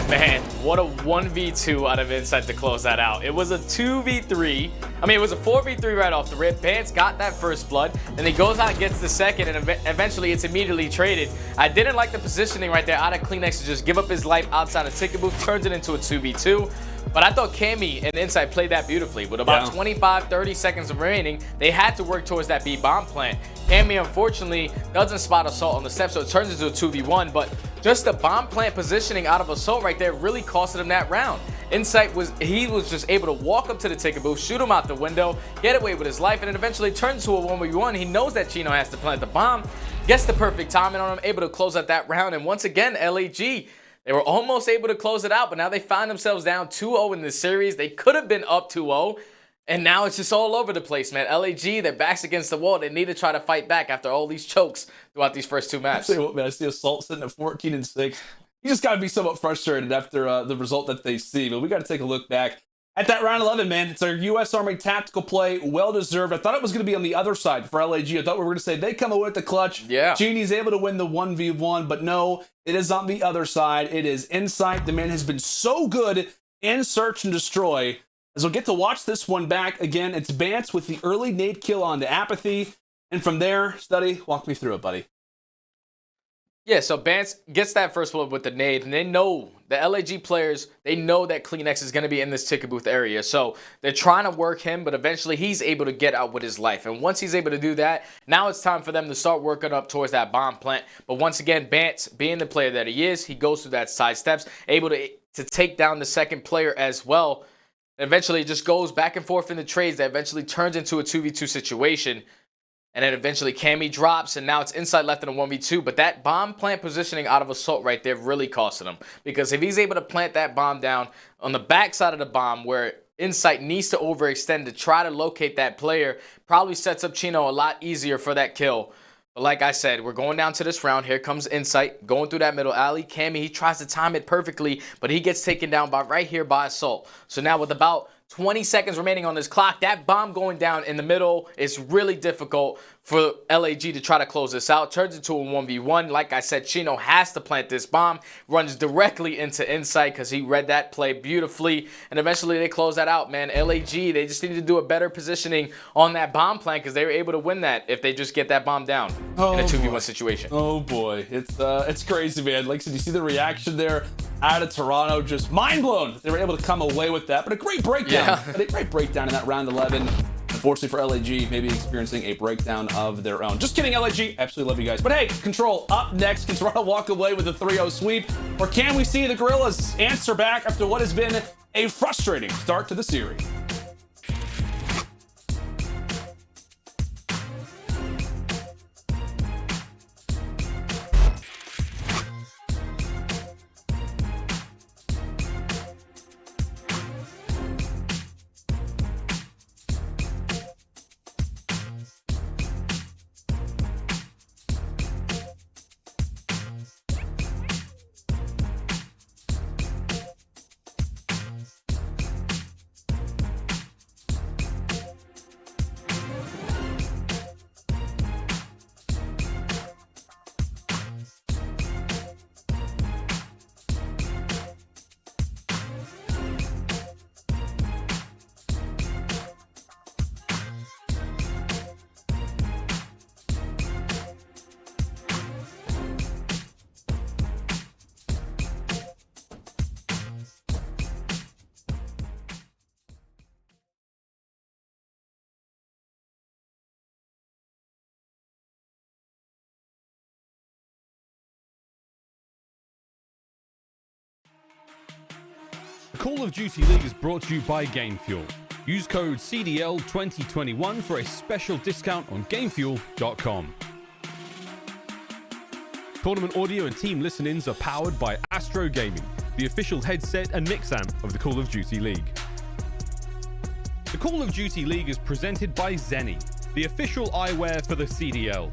Man, what a 1v2 out of Insight to close that out. It was a 2v3. I mean, it was a 4v3 right off the rip. Bance got that first blood, then he goes out and gets the second, and eventually it's immediately traded. I didn't like the positioning right there out of Cleanex to just give up his life outside of Ticket Booth, turns it into a 2v2. But I thought Cammy and Insight played that beautifully. With about 25-30 seconds remaining, they had to work towards that B bomb plant. Cammy, unfortunately, doesn't spot Assault on the step, so it turns into a 2v1. But just the bomb plant positioning out of Assault right there really costed him that round. Insight was just able to walk up to the Ticket Booth, shoot him out the window, get away with his life, and it eventually turns to a 1v1. He knows that Chino has to plant the bomb, gets the perfect timing on him, able to close out that round. And once again, LAG, they were almost able to close it out, but now they find themselves down 2-0 in this series. They could have been up 2-0, and now it's just all over the place, man. LAG, their backs against the wall. They need to try to fight back after all these chokes throughout these first 2 maps. I tell you what, man, I see Assault sitting at 14-6. You just got to be somewhat frustrated after the result that they see. But we got to take a look back At that round 11, man, it's our U.S. Army tactical play, well-deserved. I thought it was going to be on the other side for LAG. I thought we were going to say they come away with the clutch. Yeah. Genie's able to win the 1v1, but no, it is on the other side. It is Insight. The man has been so good in Search and Destroy. As we'll get to watch this one back again, it's Bance with the early nade kill onto aBeZy. And from there, Study, walk me through it, buddy. Yeah, so Bance gets that first blood with the nade, and they know, the LAG players, they know that CleanX is going to be in this ticket booth area. So they're trying to work him, but eventually he's able to get out with his life. And once he's able to do that, now it's time for them to start working up towards that bomb plant. But once again, Bance, being the player that he is, he goes through that side steps, able to take down the second player as well. And eventually it just goes back and forth in the trades that eventually turns into a 2v2 situation. And then eventually Cammy drops, and now it's Insight left in a 1v2. But that bomb plant positioning out of Assault right there really costing him. Because if he's able to plant that bomb down on the backside of the bomb where Insight needs to overextend to try to locate that player, probably sets up Chino a lot easier for that kill. But like I said, we're going down to this round. Here comes Insight going through that middle alley. Cammy, he tries to time it perfectly, but he gets taken down by right here by Assault. So now with about 20 seconds remaining on this clock, that bomb going down in the middle is really difficult for LAG to try to close this out. Turns into a 1v1. Like I said, Chino has to plant this bomb. Runs directly into Insight because he read that play beautifully. And eventually they close that out, man. LAG, they just need to do a better positioning on that bomb plant because they were able to win that if they just get that bomb down in a 2v1 situation. Oh boy, it's crazy, man. Like I said, you see the reaction there out of Toronto, just mind blown. They were able to come away with that, but a great breakdown. Yeah. A great breakdown in that round 11. Unfortunately for LAG, maybe experiencing a breakdown of their own. Just kidding, LAG. Absolutely love you guys. But hey, Control up next. Can Toronto walk away with a 3-0 sweep? Or can we see the Guerrillas answer back after what has been a frustrating start to the series? The Call of Duty League is brought to you by GameFuel. Use code CDL2021 for a special discount on GameFuel.com. Tournament audio and team listen-ins are powered by Astro Gaming, the official headset and mix amp of the Call of Duty League. The Call of Duty League is presented by Zenni, the official eyewear for the CDL.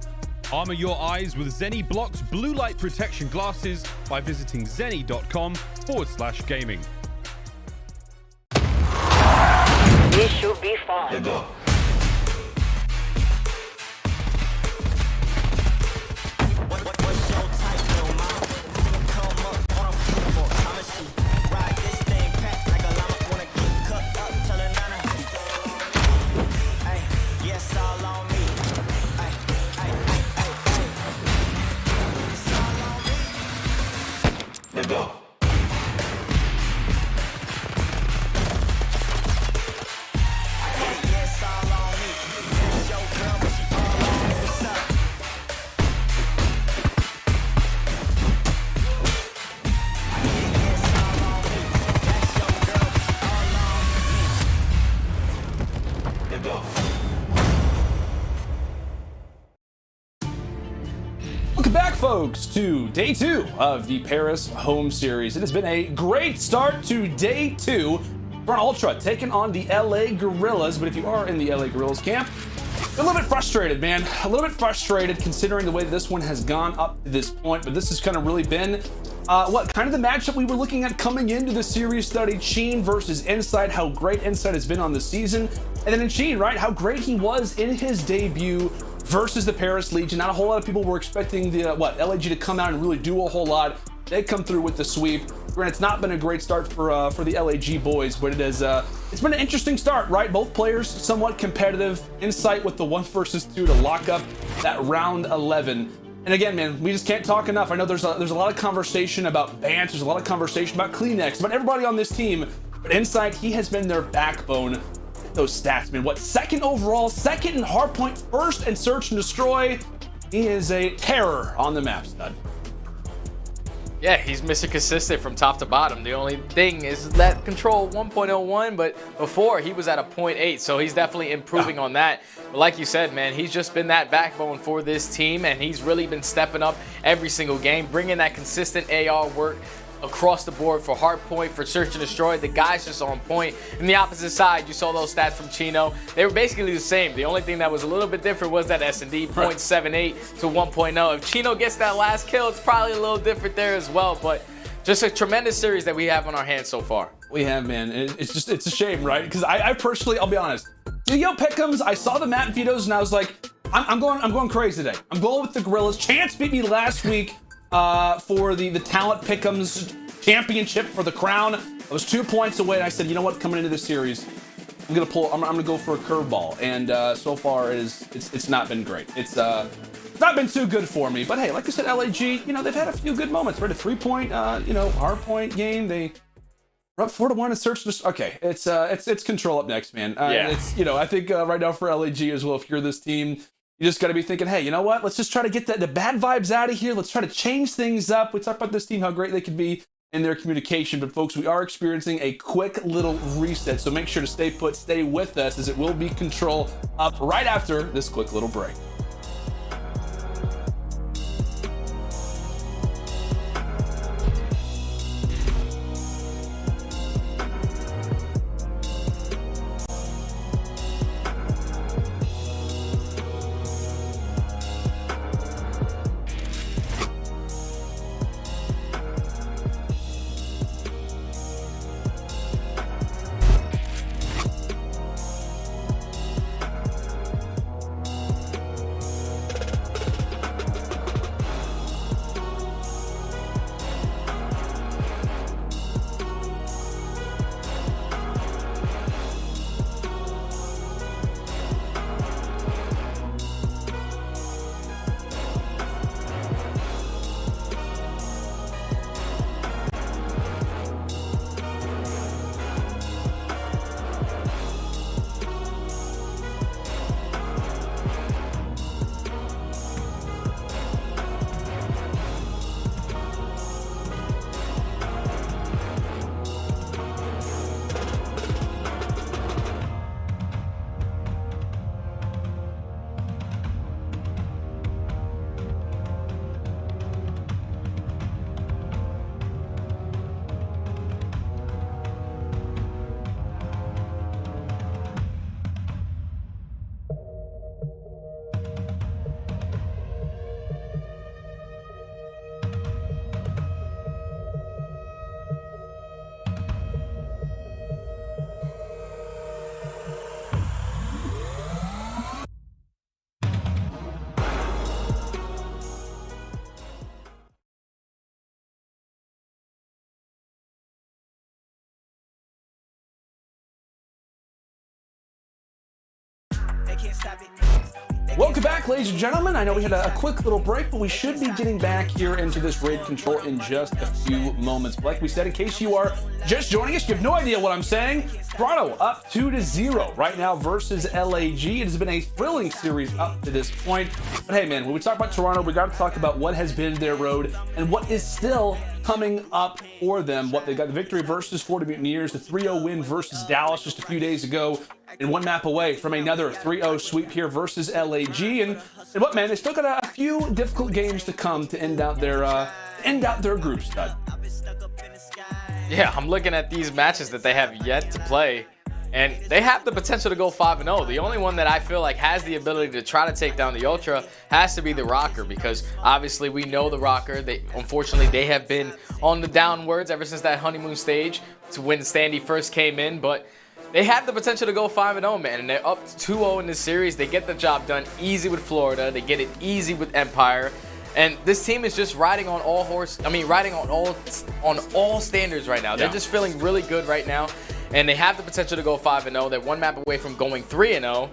Armor your eyes with Zenni Blocks blue light protection glasses by visiting zenni.com/gaming. This should be fun. Welcome back, folks, to day 2 of the Paris home series. It has been a great start to day 2 for an Ultra taking on the LA Guerrillas. But if you are in the LA Guerrillas camp, a little bit frustrated, man. A little bit frustrated considering the way this one has gone up to this point. But this has kind of really been what kind of the matchup we were looking at coming into the series study, Sheen versus Insight, how great Insight has been on the season. And then in Sheen, right, how great he was in his debut versus the Paris Legion. Not a whole lot of people were expecting the, LAG to come out and really do a whole lot. They come through with the sweep. Granted, it's not been a great start for the LAG boys, but it has, it's been an interesting start, right? Both players somewhat competitive. Insight with the 1 versus 2 to lock up that round 11. And again, man, we just can't talk enough. I know there's a lot of conversation about Bance, there's a lot of conversation about Kleenex, about everybody on this team. But Insight, he has been their backbone. Those stats, man. What, 2nd overall, 2nd in hardpoint, 1st in search and destroy. He is a terror on the map, stud. Yeah, he's Mr. Consistent from top to bottom. The only thing is that control 1.01, but before he was at a 0.8, so he's definitely improving on that. But like you said, man, he's just been that backbone for this team, and he's really been stepping up every single game, bringing that consistent AR work across the board for hardpoint, for search and destroy. The guy's just on point. And the opposite side, you saw those stats from Chino. They were basically the same. The only thing that was a little bit different was that S&D, 0.78 to 1.0. If Chino gets that last kill, it's probably a little different there as well. But just a tremendous series that we have on our hands so far. We have, man. It's a shame, right? Because I personally, I'll be honest, Yo Pick'ems, I saw the map videos and I was like, I'm going crazy today. I'm going with the Guerrillas. Chance beat me last week for the Talent Pick'ems championship for the crown. I was 2 points away, and I said, you know what, coming into this series, I'm gonna go for a curveball. And so far it's not been great. It's not been too good for me. But hey, like I said, LAG, you know, they've had a few good moments. Right, a 3-point, hardpoint game. They were up 4-1 in search. Okay, it's control up next, man. Yeah. It's, you know, I think right now for LAG as well, if you're this team, you just got to be thinking, hey, you know what? Let's just try to get the bad vibes out of here. Let's try to change things up. We talk about this team, how great they could be in their communication. But folks, we are experiencing a quick little reset. So make sure to stay put, stay with us, as it will be control up right after this quick little break. Welcome back, ladies and gentlemen. I know we had a quick little break, but we should be getting back here into this raid control in just a few moments. But like we said, in case you are just joining us, you have no idea what I'm saying. Toronto up 2-0 right now versus LAG. It has been a thrilling series up to this point. But hey, man, when we talk about Toronto, we got to talk about what has been their road and what is still coming up for them. What they got: the victory versus Florida Mutineers, the 3-0 win versus Dallas just a few days ago, and one map away from another 3-0 sweep here versus LAG. And what, man, they still got a few difficult games to come to end out their group, stud. Yeah, I'm looking at these matches that they have yet to play. And they have the potential to go 5-0. The only one that I feel like has the ability to try to take down the Ultra has to be the Røkkr, because obviously we know the Røkkr. Unfortunately, they have been on the downwards ever since that honeymoon stage to when Standy first came in. But they have the potential to go 5-0, man. And they're up 2-0 in this series. They get the job done easy with Florida. They get it easy with Empire. And this team is just riding on all standards right now. They're just feeling really good right now. And they have the potential to go 5-0. They're one map away from going 3-0.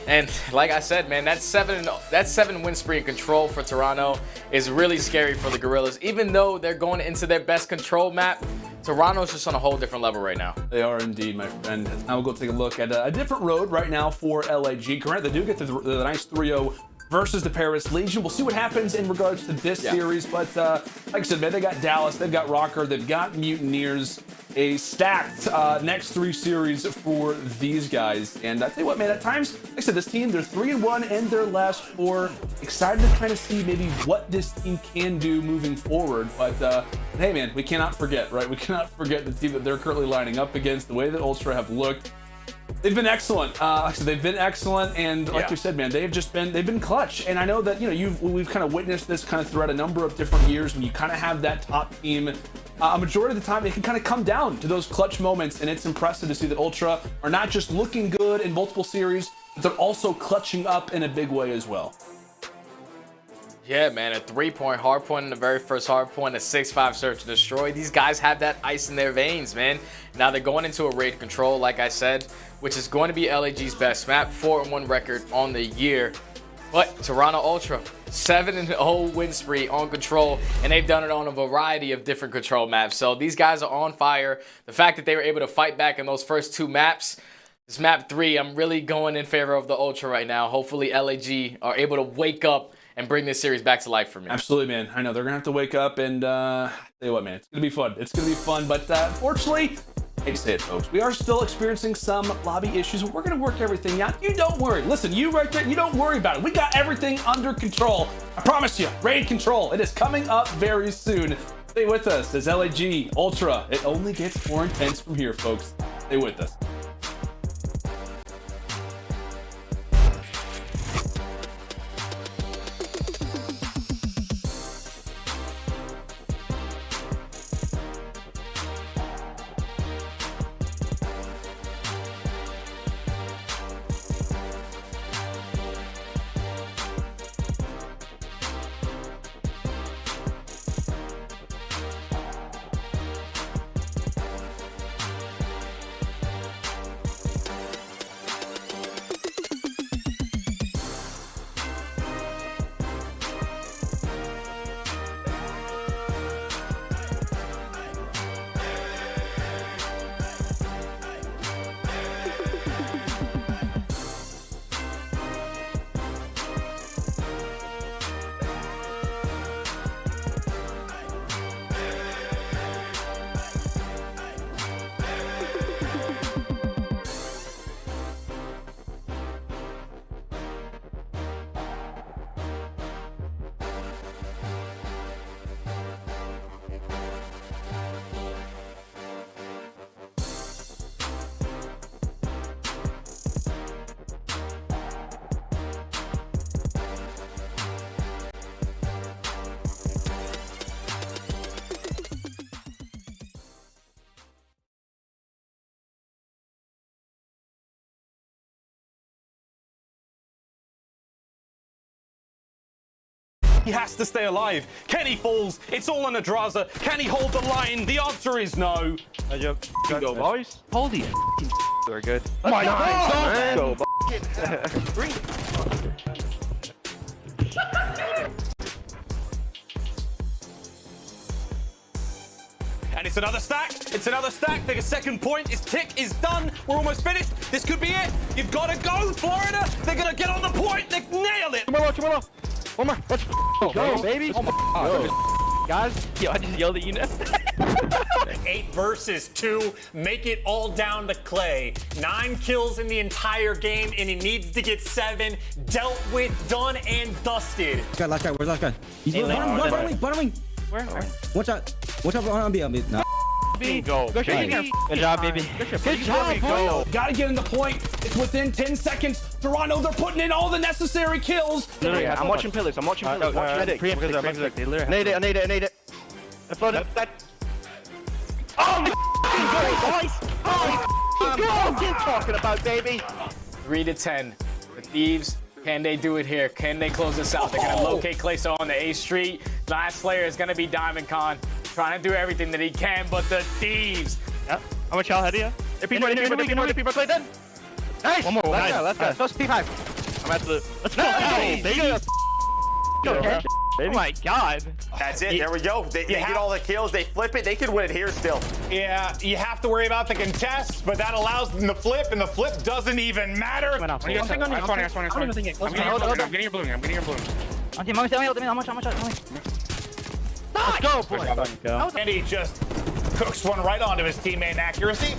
And like I said, man, that 7 win spree in control for Toronto is really scary for the Guerrillas. Even though they're going into their best control map, Toronto's just on a whole different level right now. They are indeed, my friend. Now we'll go take a look at a different road right now for LAG. Correct, they do get the nice 3-0 versus the Paris Legion. We'll see what happens in regards to this series, but like I said, man, they got Dallas, they've got Røkkr, they've got Mutineers. A stacked next 3 series for these guys. And I tell you what, man, at times, like I said, this team, they're 3-1 in their last 4. Excited to kind of see maybe what this team can do moving forward. But hey, man, we cannot forget, right? We cannot forget the team that they're currently lining up against, the way that Ultra have looked. They've been excellent. Like I said, they've been excellent, and like we said, man, they've been clutch. And I know that, you know, we've kind of witnessed this kind of throughout a number of different years when you kind of have that top team. A majority of the time, it can kind of come down to those clutch moments, and it's impressive to see that Ultra are not just looking good in multiple series, but they're also clutching up in a big way as well. Yeah, man, a 3-point hardpoint in the very first hardpoint, a 6-5 search and destroy. These guys have that ice in their veins, man. Now they're going into a raid control, like I said, which is going to be LAG's best map, 4-1 record on the year. But Toronto Ultra, 7-0 win spree on control, and they've done it on a variety of different control maps. So these guys are on fire. The fact that they were able to fight back in those first 2 maps, this map 3, I'm really going in favor of the Ultra right now. Hopefully LAG are able to wake up and bring this series back to life for me. Absolutely, man. I know they're gonna have to wake up, and tell you what, man, it's gonna be fun. It's gonna be fun, but unfortunately, I hate to say it, folks, we are still experiencing some lobby issues, but we're gonna work everything out. You don't worry. Listen, you right there, you don't worry about it. We got everything under control. I promise you, raid control. It is coming up very soon. Stay with us as LAG Ultra. It only gets more intense from here, folks. Stay with us. He has to stay alive. Can he falls? It's all on a Drazah. Can he hold the line? The answer is no. Go, boys. Holy we're good. Oh my God, Go, And it's another stack. It's another stack. The second point. His tick is done. We're almost finished. This could be it. You've got to go, Florida. They're going to get on the point. They nail it. One more. Let's go, baby. Oh my God. Guys, yo, I just yelled at you now. 8 versus 2. Make it all down to Clay. 9 kills in the entire game, and he needs to get 7. Dealt with, done, and dusted. Last guy. Where's last guy? He's bottom wing. Where? Watch out on B. Nah. fucking go. Good job, baby. Good job, boy. Gotta get in the point. It's within 10 seconds. Toronto, they're putting in all the necessary kills. I'm watching pillars. I'm watching pillars. Watch medic. Preempt. I need it. I flooded. Oh my god, boys! Oh god, what are you talking about, baby? 3 to 10. The Thieves, can they do it here? Can they close this out? They're gonna locate Clayster on the A Street. Last player is gonna be Diamond Con, trying to do everything that he can, but the Thieves. Yeah, how much health here? People play then. Nice! One more, Let's go. First P5. I'm at the... Let's go, baby! Go, Oh my god. That's it. There we go. They get all the kills. They flip it. They could win it here still. Yeah, you have to worry about the contest, but that allows them to flip, and the flip doesn't even matter. I'm getting your balloon. Let's go, boy. And he just cooks one right onto his teammate in accuracy.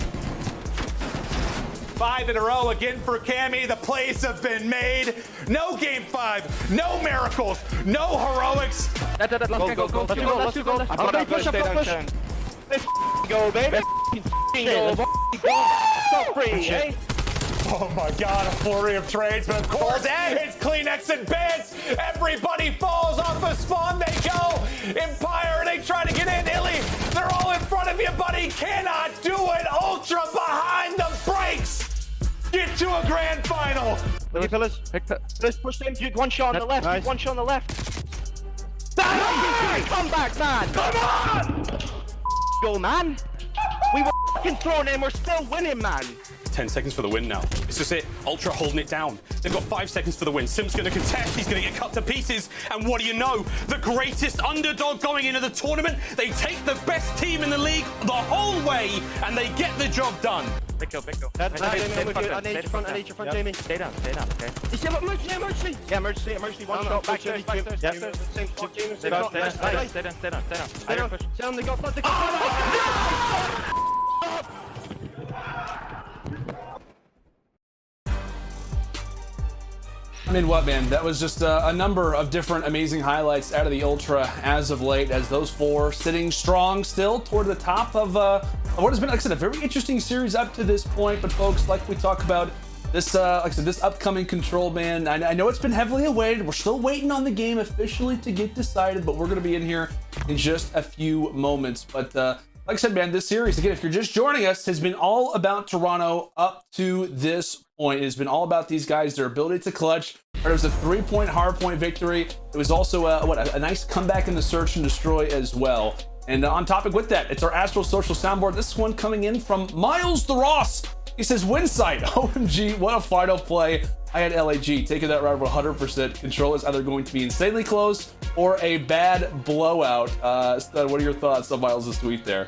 5 in a row again for Cammy. The plays have been made. No game 5, no miracles, no heroics. Let's go. Let's go, baby. Stop free, eh? Oh my god, a flurry of trades, but of course, it's clean exit bans. Everybody falls off a spawn. They go. Empire, they try to get in. iLLeY, they're all in front of you, but he cannot do it. Ultra behind the brakes. Get to a grand final. Let's push them. One shot on the left. Nice. One shot on the left. Come back, man. Come on. Go, man. We were fucking thrown in. We're still winning, man. 10 seconds for the win now. This is it. Ultra holding it down. They've got 5 seconds for the win. Simp's going to contest. He's going to get cut to pieces. And what do you know? The greatest underdog going into the tournament. They take the best team in the league the whole way, and they get the job done. Big kill. I need your front, Jamie. Stay down, okay? Is there emergency? Yeah, emergency. One shot. Back there. Yep. Stay down. They got I mean, what, man? That was just a number of different amazing highlights out of the Ultra as of late, as those 4 sitting strong still toward the top of what has been, like I said, a very interesting series up to this point. But folks, like we talk about, this, like I said, this upcoming Control ban, I know it's been heavily awaited. We're still waiting on the game officially to get decided, but we're going to be in here in just a few moments. But like I said, man, this series, again, if you're just joining us, has been all about Toronto up to this point. It has been all about these guys, their ability to clutch. It was a 3-point hardpoint victory. It was also a nice comeback in the search and destroy as well. And on topic with that, it's our Astral Social soundboard. This one coming in from Miles the Ross. He says, Winsight, OMG, what a final play. I had LAG taking that round 100%. Control is either going to be insanely close or a bad blowout. Stud, what are your thoughts on Miles' tweet there?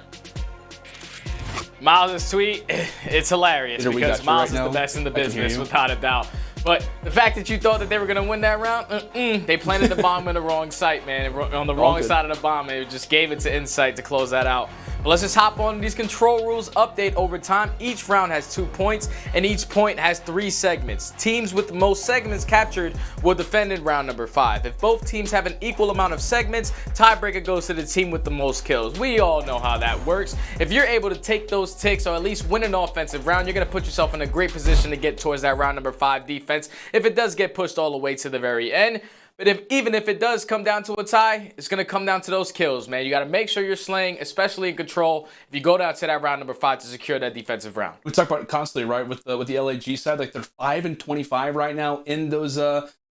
Miles' tweet, it's hilarious because Miles is the best in the business, without a doubt. But the fact that you thought that they were going to win that round, they planted the bomb in the wrong site, man. On the wrong side of the bomb, and it just gave it to Insight to close that out. But let's just hop on these control rules update over time. Each round has 2 points, and each point has 3 segments. Teams with the most segments captured will defend in round number 5. If both teams have an equal amount of segments, tiebreaker goes to the team with the most kills. We all know how that works. If you're able to take those ticks or at least win an offensive round, you're going to put yourself in a great position to get towards that round number 5 defense if it does get pushed all the way to the very end. But even if it does come down to a tie, it's going to come down to those kills, man. You got to make sure you're slaying, especially in control, if you go down to that round number 5 to secure that defensive round. We talk about it constantly, right? With the LAG side, like they're 5-25 right now in those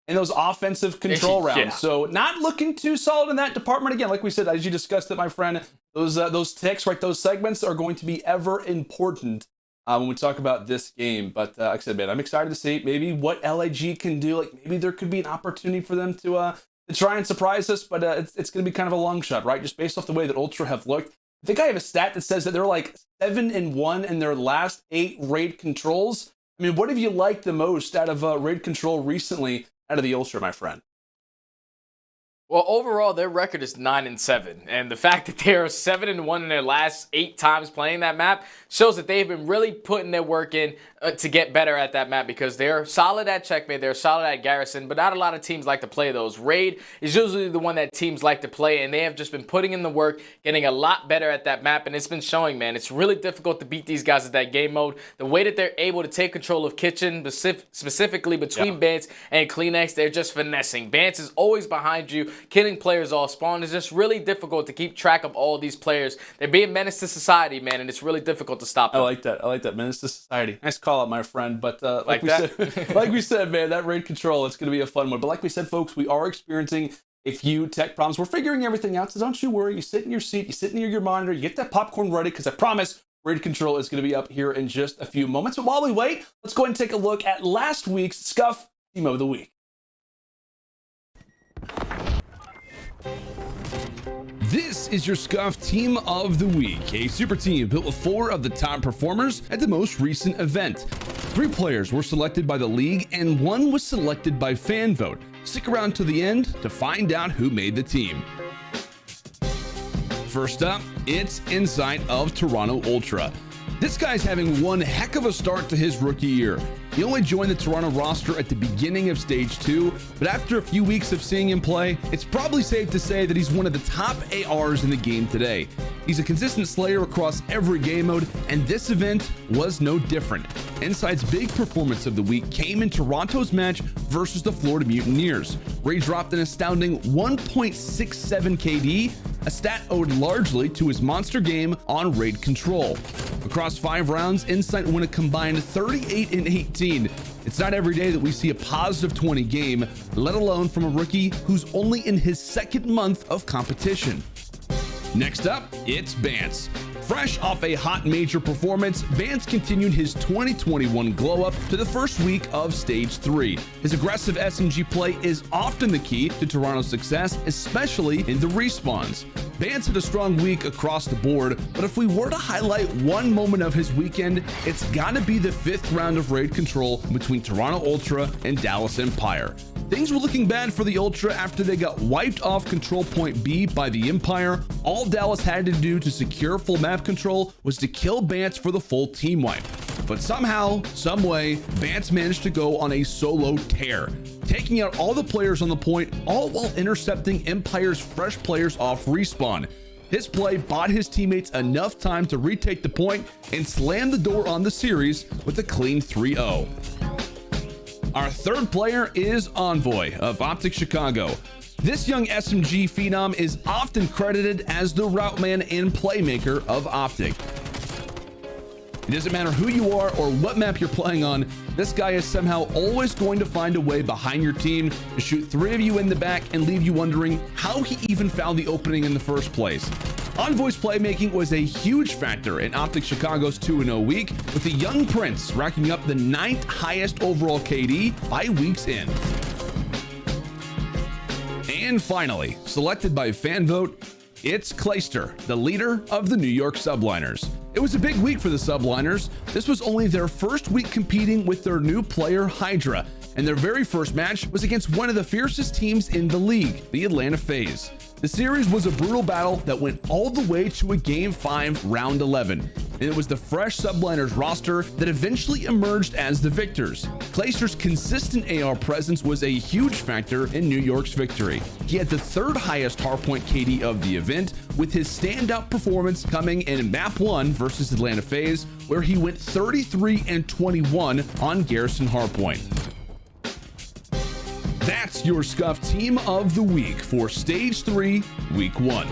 offensive control rounds. Yeah. So not looking too solid in that department. Again, like we said, as you discussed it, my friend, those ticks, right? Those segments are going to be ever important when we talk about this game. But like I said, man, I'm excited to see maybe what LAG can do. Like maybe there could be an opportunity for them to try and surprise us, but it's going to be kind of a long shot, right? Just based off the way that Ultra have looked. I think I have a stat that says that they're like 7-1 in their last 8 raid controls. I mean, what have you liked the most out of raid control recently out of the Ultra, my friend? Well, overall, their record is 9-7, and the fact that they are 7-1 in their last 8 times playing that map shows that they've been really putting their work in to get better at that map, because they're solid at Checkmate, they're solid at Garrison, but not a lot of teams like to play those. Raid is usually the one that teams like to play, and they have just been putting in the work, getting a lot better at that map, and it's been showing, man. It's really difficult to beat these guys at that game mode. The way that they're able to take control of Kitchen, specifically between Bance and CleanX, they're just finessing. Bance is always behind you, killing players all spawn. It's just really difficult to keep track of all these players. They're being menace to society, man, and it's really difficult to stop them. I like that. I like that. Menace to society. Nice call out, my friend. But like we said, man, that raid control, it's going to be a fun one. But like we said, folks, we are experiencing a few tech problems. We're figuring everything out, so don't you worry. You sit in your seat, you sit near your monitor, you get that popcorn ready, because I promise raid control is going to be up here in just a few moments. But while we wait, let's go ahead and take a look at last week's Scuff Team of the Week. This is your Scuff Team of the Week, a super team built with 4 of the top performers at the most recent event. 3 players were selected by the league and 1 was selected by fan vote. Stick around to the end to find out who made the team. First up, it's Insight of Toronto Ultra. This guy's having one heck of a start to his rookie year. He only joined the Toronto roster at the beginning of Stage 2, but after a few weeks of seeing him play, it's probably safe to say that he's one of the top ARs in the game today. He's a consistent slayer across every game mode, and this event was no different. Insight's big performance of the week came in Toronto's match versus the Florida Mutineers, where he dropped an astounding 1.67 KD, a stat owed largely to his monster game on raid control. Across 5 rounds, Insight won a combined 38 and 18. It's not every day that we see a positive 20 game, let alone from a rookie who's only in his 2nd month of competition. Next up, it's Bance. Fresh off a hot major performance, Bance continued his 2021 glow up to the first week of Stage 3. His aggressive SMG play is often the key to Toronto's success, especially in the respawns. Bance had a strong week across the board, but if we were to highlight one moment of his weekend, it's gotta be the 5th round of raid control between Toronto Ultra and Dallas Empire. Things were looking bad for the Ultra after they got wiped off control point B by the Empire. All Dallas had to do to secure full map control was to kill Bance for the full team wipe. But somehow, someway, Bance managed to go on a solo tear, taking out all the players on the point, all while intercepting Empire's fresh players off respawn. His play bought his teammates enough time to retake the point and slam the door on the series with a clean 3-0. Our 3rd player is Envoy of OpTic Chicago. This young SMG phenom is often credited as the route man and playmaker of OpTic. It doesn't matter who you are or what map you're playing on, this guy is somehow always going to find a way behind your team to shoot 3 of you in the back and leave you wondering how he even found the opening in the first place. Envoy's playmaking was a huge factor in OpTic Chicago's 2-0 week, with the young prince racking up the 9th highest overall KD by week's end. And finally, selected by fan vote, it's Clayster, the leader of the New York Subliners. It was a big week for the Subliners. This was only their first week competing with their new player HyDra, and their very first match was against one of the fiercest teams in the league, the Atlanta FaZe. The series was a brutal battle that went all the way to a Game 5 Round 11, and it was the fresh Subliners roster that eventually emerged as the victors. Clayster's consistent AR presence was a huge factor in New York's victory. He had the 3rd highest hardpoint KD of the event, with his standout performance coming in Map 1 versus Atlanta FaZe, where he went 33 and 21 on Garrison hardpoint. That's your Scuff Team of the Week for Stage 3, Week 1.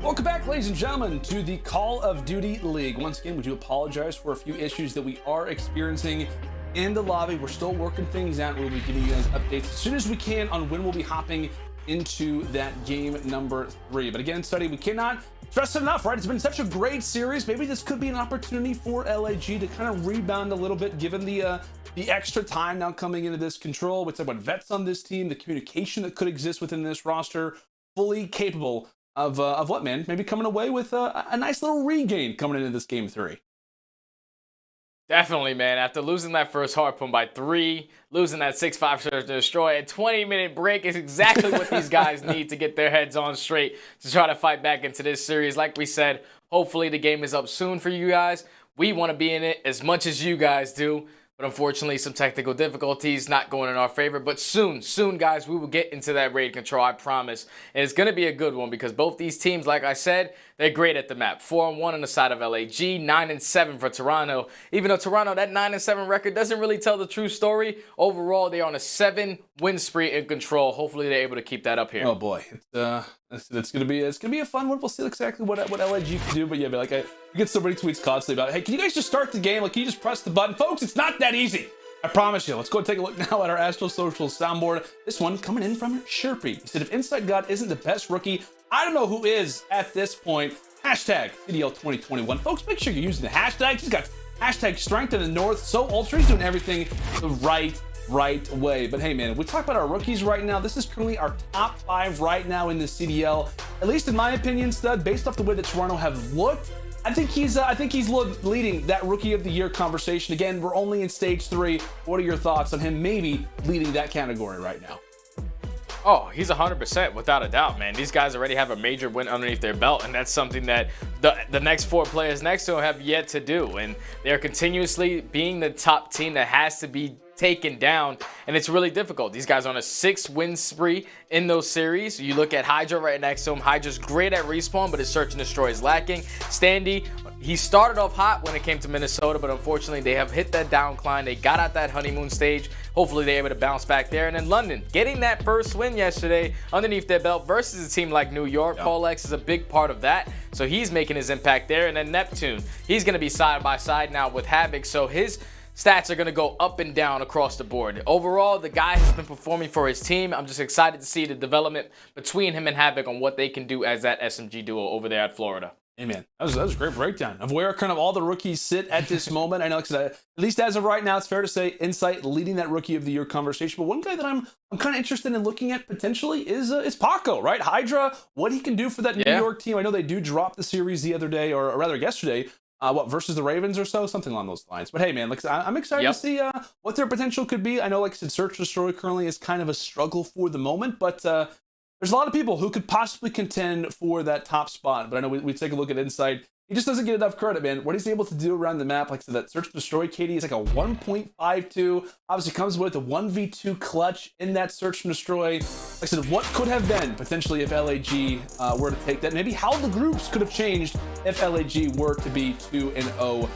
Welcome back, ladies and gentlemen, to the Call of Duty League. Once again, we do apologize for a few issues that we are experiencing in the lobby. We're still working things out. We'll be giving you guys updates as soon as we can on when we'll be hopping into that game number 3. But again, Study, we cannot stress it enough, right? It's been such a great series. Maybe this could be an opportunity for LAG to kind of rebound a little bit, given the extra time now coming into this control. We talk about vets on this team, the communication that could exist within this roster, fully capable of what, man? Maybe coming away with a nice little regain coming into this game 3. Definitely, man. After losing that first Harpoon by 3, losing that 6-5 Search and Destroy, a 20-minute break is exactly what these guys need to get their heads on straight to try to fight back into this series. Like we said, hopefully the game is up soon for you guys. We want to be in it as much as you guys do. But unfortunately, some technical difficulties not going in our favor. But soon, guys, we will get into that raid control, I promise. And it's going to be a good one because both these teams, like I said, they're great at the map. 4-1 on the side of LAG, 9-7 for Toronto. Even though Toronto, that 9-7 record doesn't really tell the true story. Overall, they're on a 7-win spree in control. Hopefully, they're able to keep that up here. Oh boy, it's gonna be a fun one. We'll see exactly what LAG can do. But yeah, but I get so many tweets constantly about, hey, can you guys just start the game? Like, can you just press the button, folks? It's not that easy. I promise you. Let's go and take a look now at our Astro Social soundboard. This one coming in from Sherpy. He said, if Inside God isn't the best rookie, I don't know who is at this point. Hashtag CDL 2021. Folks, make sure you're using the hashtags. He's got hashtag strength in the north. So Ultra, he's doing everything the right way. But hey, man, if we talk about our rookies right now, this is currently our top 5 right now in the CDL. At least in my opinion, Stud, based off the way that Toronto have looked, I think he's leading that Rookie of the Year conversation. Again, we're only in stage 3. What are your thoughts on him maybe leading that category right now? Oh, he's 100% without a doubt, man. These guys already have a major win underneath their belt, and that's something that the next 4 players next to him have yet to do. And they're continuously being the top team that has to be taken down, and it's really difficult. These guys are on a 6-win spree in those series. You look at HyDra right next to him. HyDra's great at respawn, but his search and destroy is lacking. Standy, he started off hot when it came to Minnesota, but unfortunately they have hit that downcline. They got out that honeymoon stage. Hopefully they're able to bounce back there. And then London, getting that first win yesterday underneath their belt versus a team like New York. Yeah. Paul X is a big part of that, so he's making his impact there. And then Neptune, he's going to be side by side now with Havoc, so his stats are going to go up and down across the board. Overall, the guy has been performing for his team. I'm just excited to see the development between him and Havoc on what they can do as that SMG duo over there at Florida. Hey, man, that was a great breakdown of where kind of all the rookies sit at this moment. I know, at least as of right now, it's fair to say Insight leading that Rookie of the Year conversation. But one guy that I'm kind of interested in looking at potentially is Paco, right? HyDra, what he can do for that New York team. I know they do drop the series the other day, or rather yesterday, versus the Ravens or so, something along those lines. But hey, man, I'm excited to see what their potential could be. I know, like I said, Search and Destroy currently is kind of a struggle for the moment, but there's a lot of people who could possibly contend for that top spot. But I know we take a look at Insight. He just doesn't get enough credit, man. What he's able to do around the map, like I said, that Search and Destroy KD is like a 1.52. Obviously comes with a 1v2 clutch in that Search and Destroy. Like I said, what could have been potentially if LAG were to take that? Maybe how the groups could have changed if LAG were to be 2-0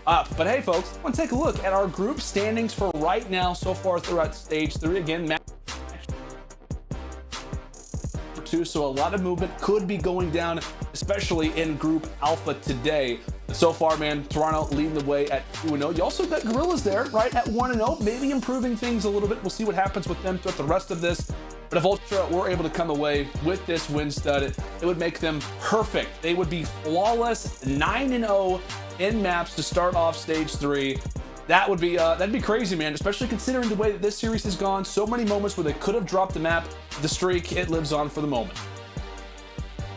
up. But hey, folks, I want to take a look at our group standings for right now so far throughout stage 3. Again, Mack, so a lot of movement could be going down, especially in Group Alpha today. So far, man, Toronto leading the way at 2-0. You also got Guerrillas there, right, at 1-0, maybe improving things a little bit. We'll see what happens with them throughout the rest of this. But if Ultra were able to come away with this win stud, it would make them perfect. They would be flawless, 9-0 in maps to start off stage 3. That'd be crazy, man, especially considering the way that this series has gone. So many moments where they could have dropped the map. The streak, it lives on for the moment.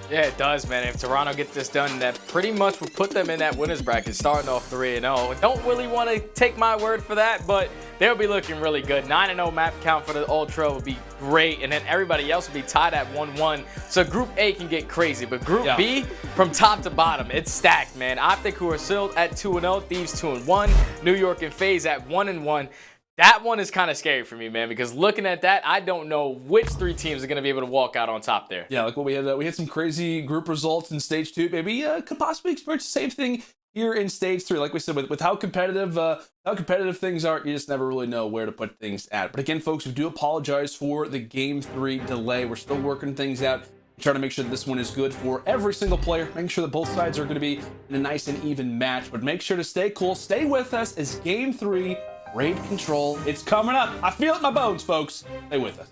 Yeah, it does, man. If Toronto gets this done, that pretty much would put them in that winners bracket, starting off 3-0. Don't really want to take my word for that, but they'll be looking really good. 9-0 map count for the Ultra would be great, and then everybody else would be tied at 1-1. So Group A can get crazy, but Group B, from top to bottom, it's stacked, man. OpTic, who are still at 2-0, Thieves 2-1, New York and FaZe at 1-1. That one is kind of scary for me, man, because looking at that, I don't know which 3 teams are going to be able to walk out on top there. Yeah, like what we had some crazy group results in stage 2. Maybe could possibly experience the same thing here in stage 3. Like we said, with how competitive things are, you just never really know where to put things at. But again, folks, we do apologize for the game 3 delay. We're still working things out, Trying to make sure that this one is good for every single player, making sure that both sides are going to be in a nice and even match. But make sure to stay cool, stay with us as Game 3, Raid Control. It's coming up. I feel it in my bones, folks. Stay with us.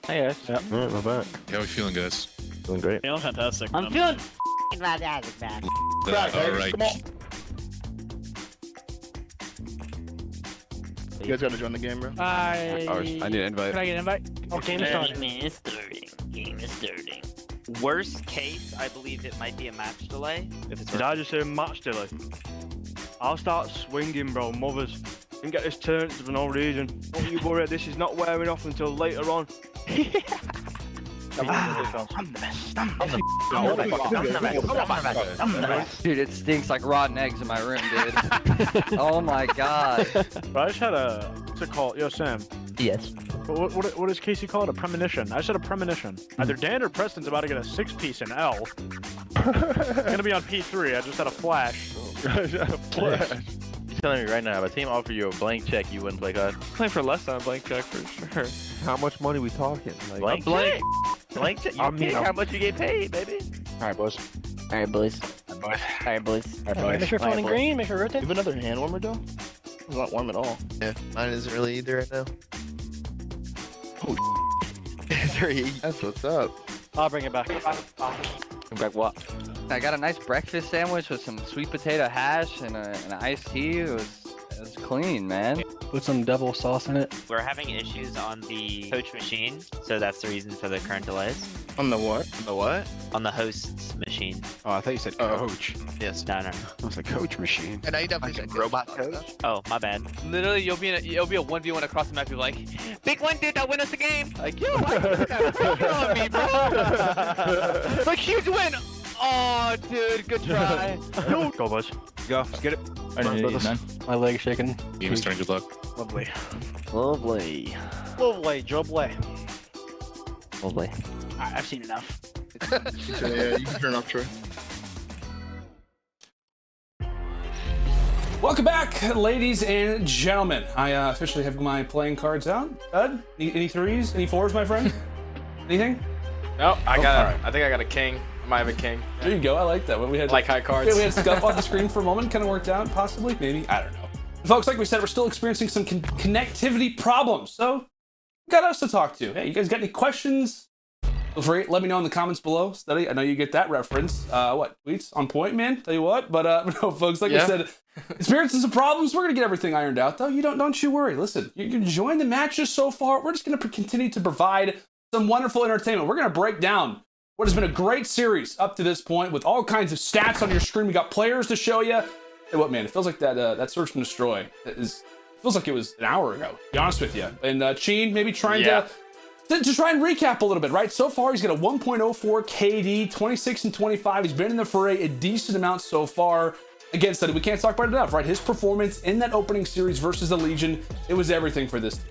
Hey guys. Yeah, we're back. How we feeling, guys? Feeling great. Feeling fantastic. I'm feeling fantastic, man. All right. Come on. You guys gotta join the game, bro. I need an invite. Can I get an invite? Oh, game is starting. Game is starting. Game is starting. Worst case, I believe it might be a match delay. If it's Did I just say match delay? I'll start swinging, bro. Mothers. Didn't get this turned for no reason. Don't you worry, this is not wearing off until later on. I'm the best. I'm the best. Dude, it stinks like rotten eggs in my room, dude. Oh my god. Bro, I just had a, what's it called? Yo, Sam. Yes. What is Casey called? A premonition. I just had a premonition. Either Dan or Preston's about to get a 6-piece in L. It's gonna be on P3. I just had a flash. You're telling me right now, if a team offered you a blank check, you wouldn't play COD? Playing for less than a blank check for sure. How much money we talking? Like, Blank check? You pick how much you get paid, baby. Alright, boys. Alright, boys. Alright, boys. Make sure phoning green, make sure rotate. You have another hand warmer, though? It's not warm at all. Yeah, mine isn't really either right now. Oh, that's what's up. I'll bring it back. Bring back what? I got a nice breakfast sandwich with some sweet potato hash and an iced tea. It was That's clean, man. Put some devil sauce in it. We're having issues on the coach machine, so that's the reason for the current delays. On the what? The what? On the host's machine. Oh, I thought you said coach. Yes. No. I was like coach machine. And I definitely said robot coach. Oh, my bad. Literally, you'll be a 1v1 across the map. You'll be like, big one, dude, that win us the game. Like, yo, why you got on me, bro? Like, huge win. Oh, dude, good try. Go, boys. Go, let's get it. I didn't need it, man. My leg's shaking. Game is turning. Good luck. Lovely. Lovely. Lovely, jubbly. Lovely. I've seen enough. Yeah, you can turn off Troy. Welcome back, ladies and gentlemen. I officially have my playing cards out. Ed, any threes? Any fours, my friend? Anything? No, I Oh, got. all right. I think I got a king. I might have a king. There you go. I like that. We had like high cards. We had Scump on the screen for a moment. Kind of worked out, possibly, maybe. I don't know. Folks, like we said, we're still experiencing some connectivity problems. So, got us to talk to. Hey, you guys got any questions? Feel free. Let me know in the comments below. Study. I know you get that reference. What tweets on point, man? Tell you what. But no, folks, like I said, experiencing some problems. We're gonna get everything ironed out, though. Don't you worry. Listen, you're enjoying the matches so far. We're just gonna continue to provide some wonderful entertainment. We're gonna break down what has been a great series up to this point with all kinds of stats on your screen. We got players to show you. Hey, what, man? It feels like that search and destroy feels like it was an hour ago. To be honest with you. And Cheen maybe trying to try and recap a little bit, right? So far, he's got a 1.04 KD, 26 and 25. He's been in the fray a decent amount so far. Again, Study, we can't talk about it enough, right? His performance in that opening series versus the Legion, it was everything for this team.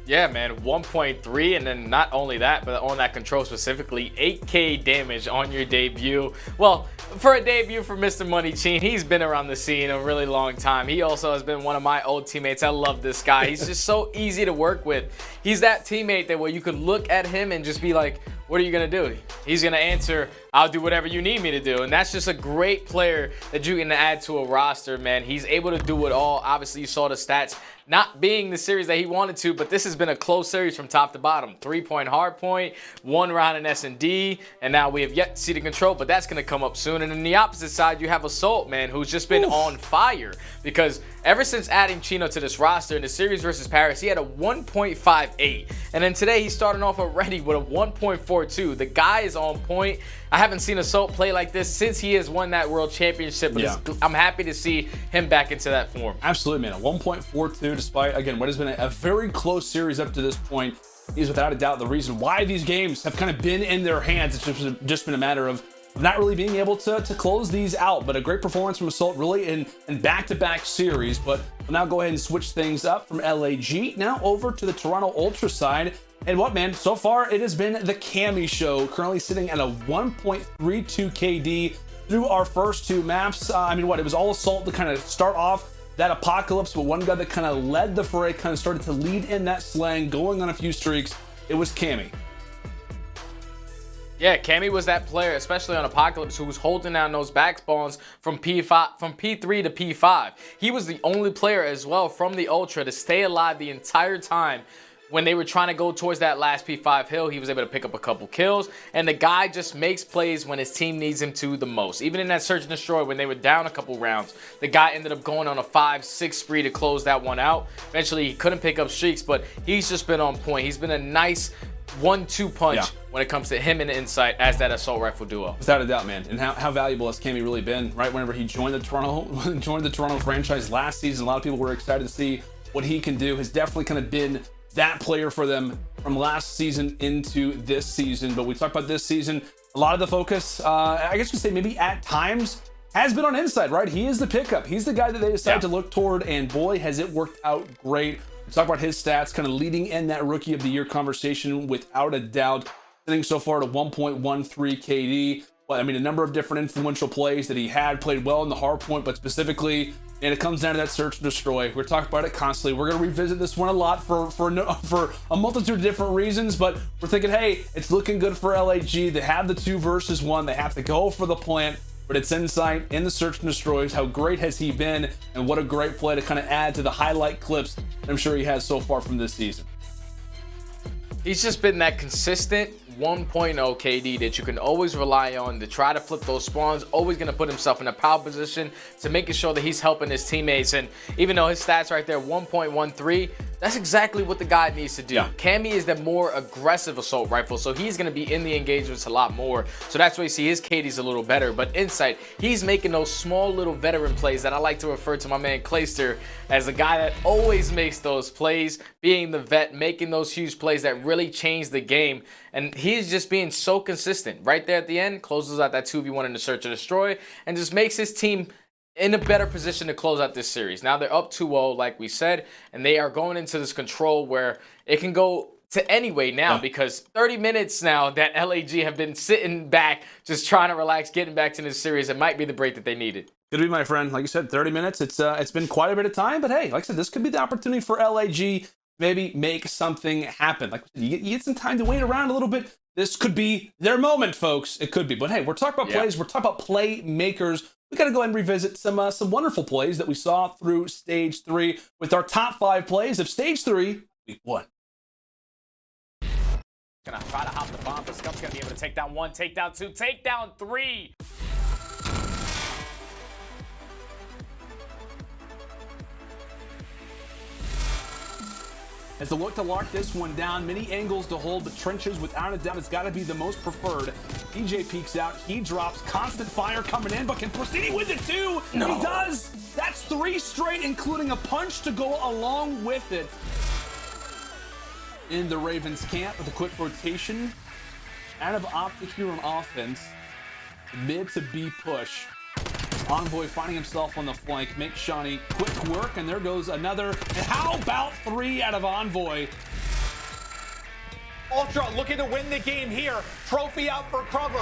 Yeah, man, 1.3, and then not only that, but on that control specifically, 8k damage on your debut. Well, for a debut for Mr. Money Cheen, he's been around the scene a really long time. He also has been one of my old teammates. I love this guy. He's just so easy to work with. He's that teammate that where you could look at him and just be like, what are you gonna do? He's gonna answer, I'll do whatever you need me to do. And that's just a great player that you can add to a roster, man. He's able to do it all. Obviously, you saw the stats not being the series that he wanted to, but this has been a close series from top to bottom. 3-point hard point, 1 round in S&D, and now we have yet to see the control, but that's gonna come up soon. And on the opposite side, you have Assault, man, who's just been on fire, because ever since adding Chino to this roster in the series versus Paris, he had a 1.58, and then today he's starting off already with a 1.42. The guy is on point. I haven't seen Assault play like this since he has won that world championship, but I'm happy to see him back into that form. Absolutely, man. A 1.42, despite, again, what has been a very close series up to this point. He's without a doubt the reason why these games have kind of been in their hands. It's just been a matter of not really being able to close these out, but a great performance from Assault really in back-to-back series. But we'll now go ahead and switch things up from LAG now over to the Toronto Ultra side. And what, man, so far it has been the Cammy show, currently sitting at a 1.32 KD through our first 2 maps. I mean, what, it was all Assault to kind of start off that apocalypse, but one guy that kind of led the fray, kind of started to lead in that slang, going on a few streaks. It was Cammy. Yeah, Cammy was that player, especially on Apocalypse, who was holding down those back spawns from P5, from P3 to P5. He was the only player as well from the Ultra to stay alive the entire time. When they were trying to go towards that last P5 hill, he was able to pick up a couple kills, and the guy just makes plays when his team needs him to the most. Even in that Search and Destroy, when they were down a couple rounds, the guy ended up going on a 5-6 spree to close that one out. Eventually, he couldn't pick up streaks, but he's just been on point. He's been a nice 1-2 punch when it comes to him and Insight as that assault rifle duo. Without a doubt, man. And how valuable has Cammy really been, right? Whenever he joined the Toronto franchise last season, a lot of people were excited to see what he can do. Has definitely kind of been that player for them from last season into this season. But we talked about this season, a lot of the focus, I guess you could say maybe at times, has been on Insight, right? He is the pickup. He's the guy that they decided to look toward, and boy, has it worked out great. We talk about his stats, kind of leading in that Rookie of the Year conversation without a doubt. Sitting so far at a 1.13 KD. Well, I mean, a number of different influential plays that he had, played well in the hard point, but specifically, and it comes down to that search and destroy. We're talking about it constantly. We're going to revisit this one a lot for a multitude of different reasons, but we're thinking, hey, it's looking good for LAG. They have the 2 versus 1. They have to go for the plant, but it's Insight in the search and destroys. How great has he been, and what a great play to kind of add to the highlight clips I'm sure he has so far from this season. He's just been that consistent 1.0 KD that you can always rely on to try to flip those spawns, always going to put himself in a power position to making sure that he's helping his teammates. And even though his stats right there, 1.13, that's exactly what the guy needs to do. Yeah. Cammy is the more aggressive assault rifle, so he's going to be in the engagements a lot more. So that's why you see his KD's a little better. But Insight, he's making those small little veteran plays that I like to refer to my man Clayster as the guy that always makes those plays, being the vet, making those huge plays that really change the game. And he's just being so consistent. Right there at the end, closes out that 2v1 in the search and destroy, and just makes his team in a better position to close out this series. Now they're up 2-0, like we said, and they are going into this control where it can go to any way now, because 30 minutes now that LAG have been sitting back, just trying to relax, getting back to this series. It might be the break that they needed. Could be, my friend. Like you said, 30 minutes. It's been quite a bit of time, but hey, like I said, this could be the opportunity for LAG maybe make something happen. Like you get some time to wait around a little bit. This could be their moment, folks. It could be. But hey, we're talking about plays. We're talking about playmakers. We got to go ahead and revisit some wonderful plays that we saw through Stage 3 with our top 5 plays of Stage 3, Week 1. Gonna try to hop the bomb, but Scump's gonna be able to take down 1, take down 2, take down 3. As they look to lock this one down, many angles to hold, but trenches without a doubt, it's got to be the most preferred. DJ peeks out, he drops, constant fire coming in, but can Prestinni win it too? No. He does! That's 3 straight, including a punch to go along with it. In the Ravens camp with a quick rotation out of OpTic here on offense. Mid to B push. Envoy finding himself on the flank, makes Shawnee quick work, and there goes another. And how about 3 out of Envoy? Ultra looking to win the game here. Trophy out for cover.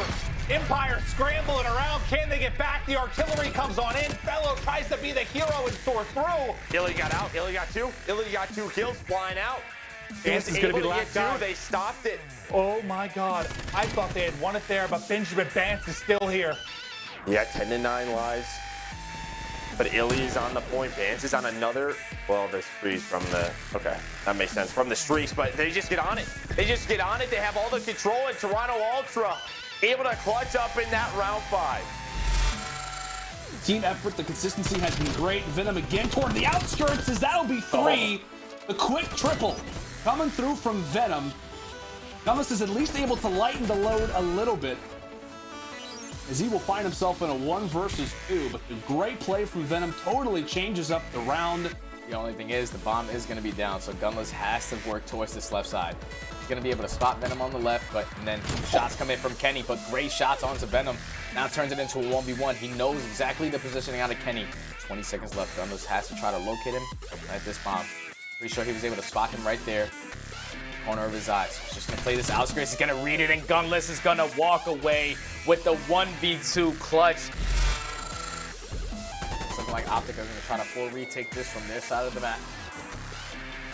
Empire scrambling around. Can they get back? The artillery comes on in. FeLo tries to be the hero and soar through. iLLeY got out. iLLeY got 2. iLLeY got 2 kills, flying out. This is going to be the last guy. They stopped it. Oh my God. I thought they had won it there, but Benjamin Bance is still here. Yeah, 10-9 lives. But iLLeY is on the point. Bance is on another. Well, this freeze from the. Okay, that makes sense. From the streaks, but they just get on it. They just get on it. They have all the control, and Toronto Ultra able to clutch up in that round 5. Team effort, the consistency has been great. Venom again toward the outskirts, as that'll be 3. The quick triple coming through from Venom. Gunless is at least able to lighten the load a little bit, as he will find himself in a 1 versus 2, but the great play from Venom totally changes up the round. The only thing is, the bomb is going to be down, so Gunless has to work towards this left side. He's going to be able to spot Venom on the left, and then shots come in from Kenny, but great shots onto Venom. Now turns it into a 1v1. He knows exactly the positioning out of Kenny. 20 seconds left. Gunless has to try to locate him at this bomb. Pretty sure he was able to spot him right there. Corner of his eyes. He's just going to play this outskirts. He's going to read it, and Gunless is going to walk away with the 1v2 clutch. Something like OpTic are going to try to full retake this from their side of the map.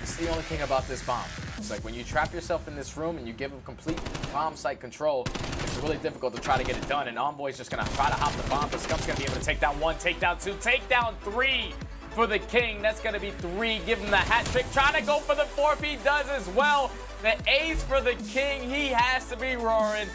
It's the only thing about this bomb. It's like when you trap yourself in this room and you give him complete bomb site control, it's really difficult to try to get it done. And Envoy's just going to try to hop the bomb, but Scump's going to be able to take down 1, take down 2, take down 3. For the King, that's going to be 3. Give him the hat trick. Trying to go for the 4th. He does as well. The ace for the King. He has to be roaring.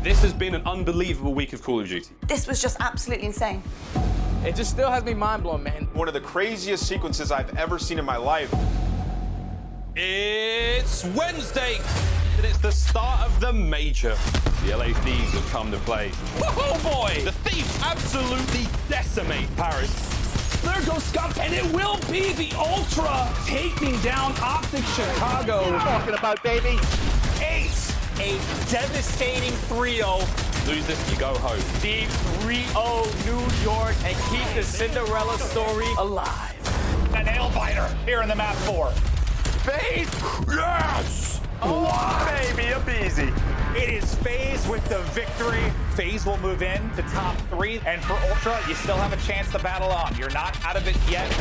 This has been an unbelievable week of Call of Duty. This was just absolutely insane. It just still has me mind blown, man. One of the craziest sequences I've ever seen in my life. It's Wednesday, and it's the start of the major. The LA Thieves have come to play. Oh boy! The Thieves absolutely decimate Paris. There goes Scump, and it will be the Ultra taking down OpTic Chicago. What are you talking about, baby? Ace, a devastating 3-0. Lose this, you go home. The 3-0 New York and keep the Cinderella story alive. A nail biter here in the map 4. FaZe? Yes! Oh, baby, aBeZy. It is FaZe with the victory. FaZe will move in to top 3. And for Ultra, you still have a chance to battle on. You're not out of it yet.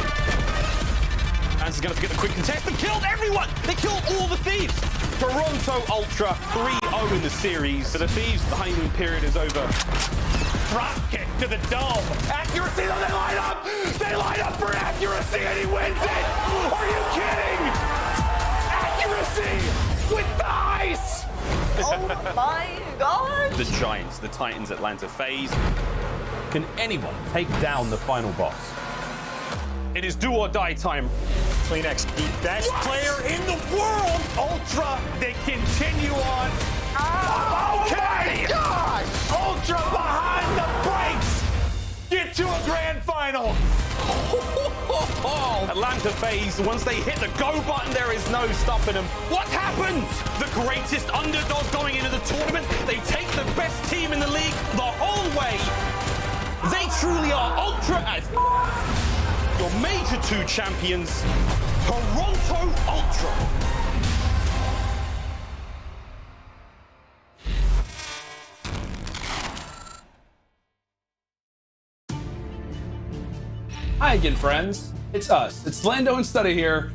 Fans are going to get the quick contest. They killed everyone! They killed all the Thieves! Toronto Ultra 3-0 in the series. For the Thieves, the honeymoon period is over. Drop kick to the dome. Accuracy, though, they line up! They line up for accuracy and he wins it! Are you kidding? Accuracy with the ice! Oh my god! The Giants, the Titans, Atlanta FaZe. Can anyone take down the final boss? It is do or die time. Kleenex, the best player in the world! Ultra, they continue on. Okay! Gosh! Ultra behind the brakes! Get to a grand final! Atlanta FaZe, once they hit the go button, there is no stopping them. What happened? The greatest underdog going into the tournament. They take the best team in the league the whole way. They truly are Ultra as your major 2 champions, Toronto Ultra. Hi again, friends. It's us. It's Lando and Study here.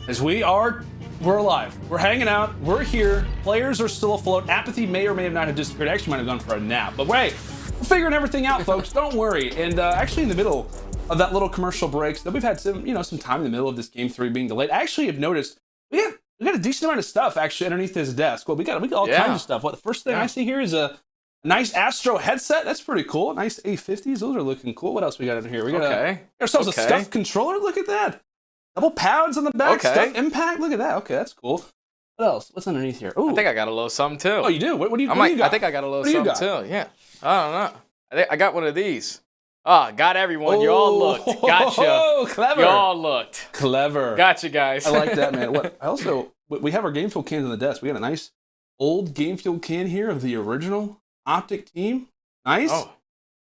As we're alive. We're hanging out. We're here. Players are still afloat. Apathy may or may not have disappeared. Actually, might have gone for a nap. But wait, we're figuring everything out, folks. Don't worry. And actually, in the middle of that little commercial break, so we've had some, some time in the middle of this game 3 being delayed. I actually have noticed we got a decent amount of stuff actually underneath this desk. Well, we got all kinds of stuff. What the first thing I see here is a nice Astro headset. That's pretty cool. Nice A50s. Those are looking cool. What else we got in here? We got ourselves a stuffed controller. Look at that. Double pads on the back. Stuffed impact. Look at that. Okay, that's cool. What else? What's underneath here? Ooh. I think I got a little something too. Oh, you do? What do you got? I think I got a little something too. Yeah. I don't know. I got one of these. Got everyone. You all looked. Gotcha. Oh, clever. You all looked. Clever. Gotcha, guys. I like that, man. We have our game fuel cans on the desk. We got a nice old game fuel can here of the original OpTic team. Nice. Oh.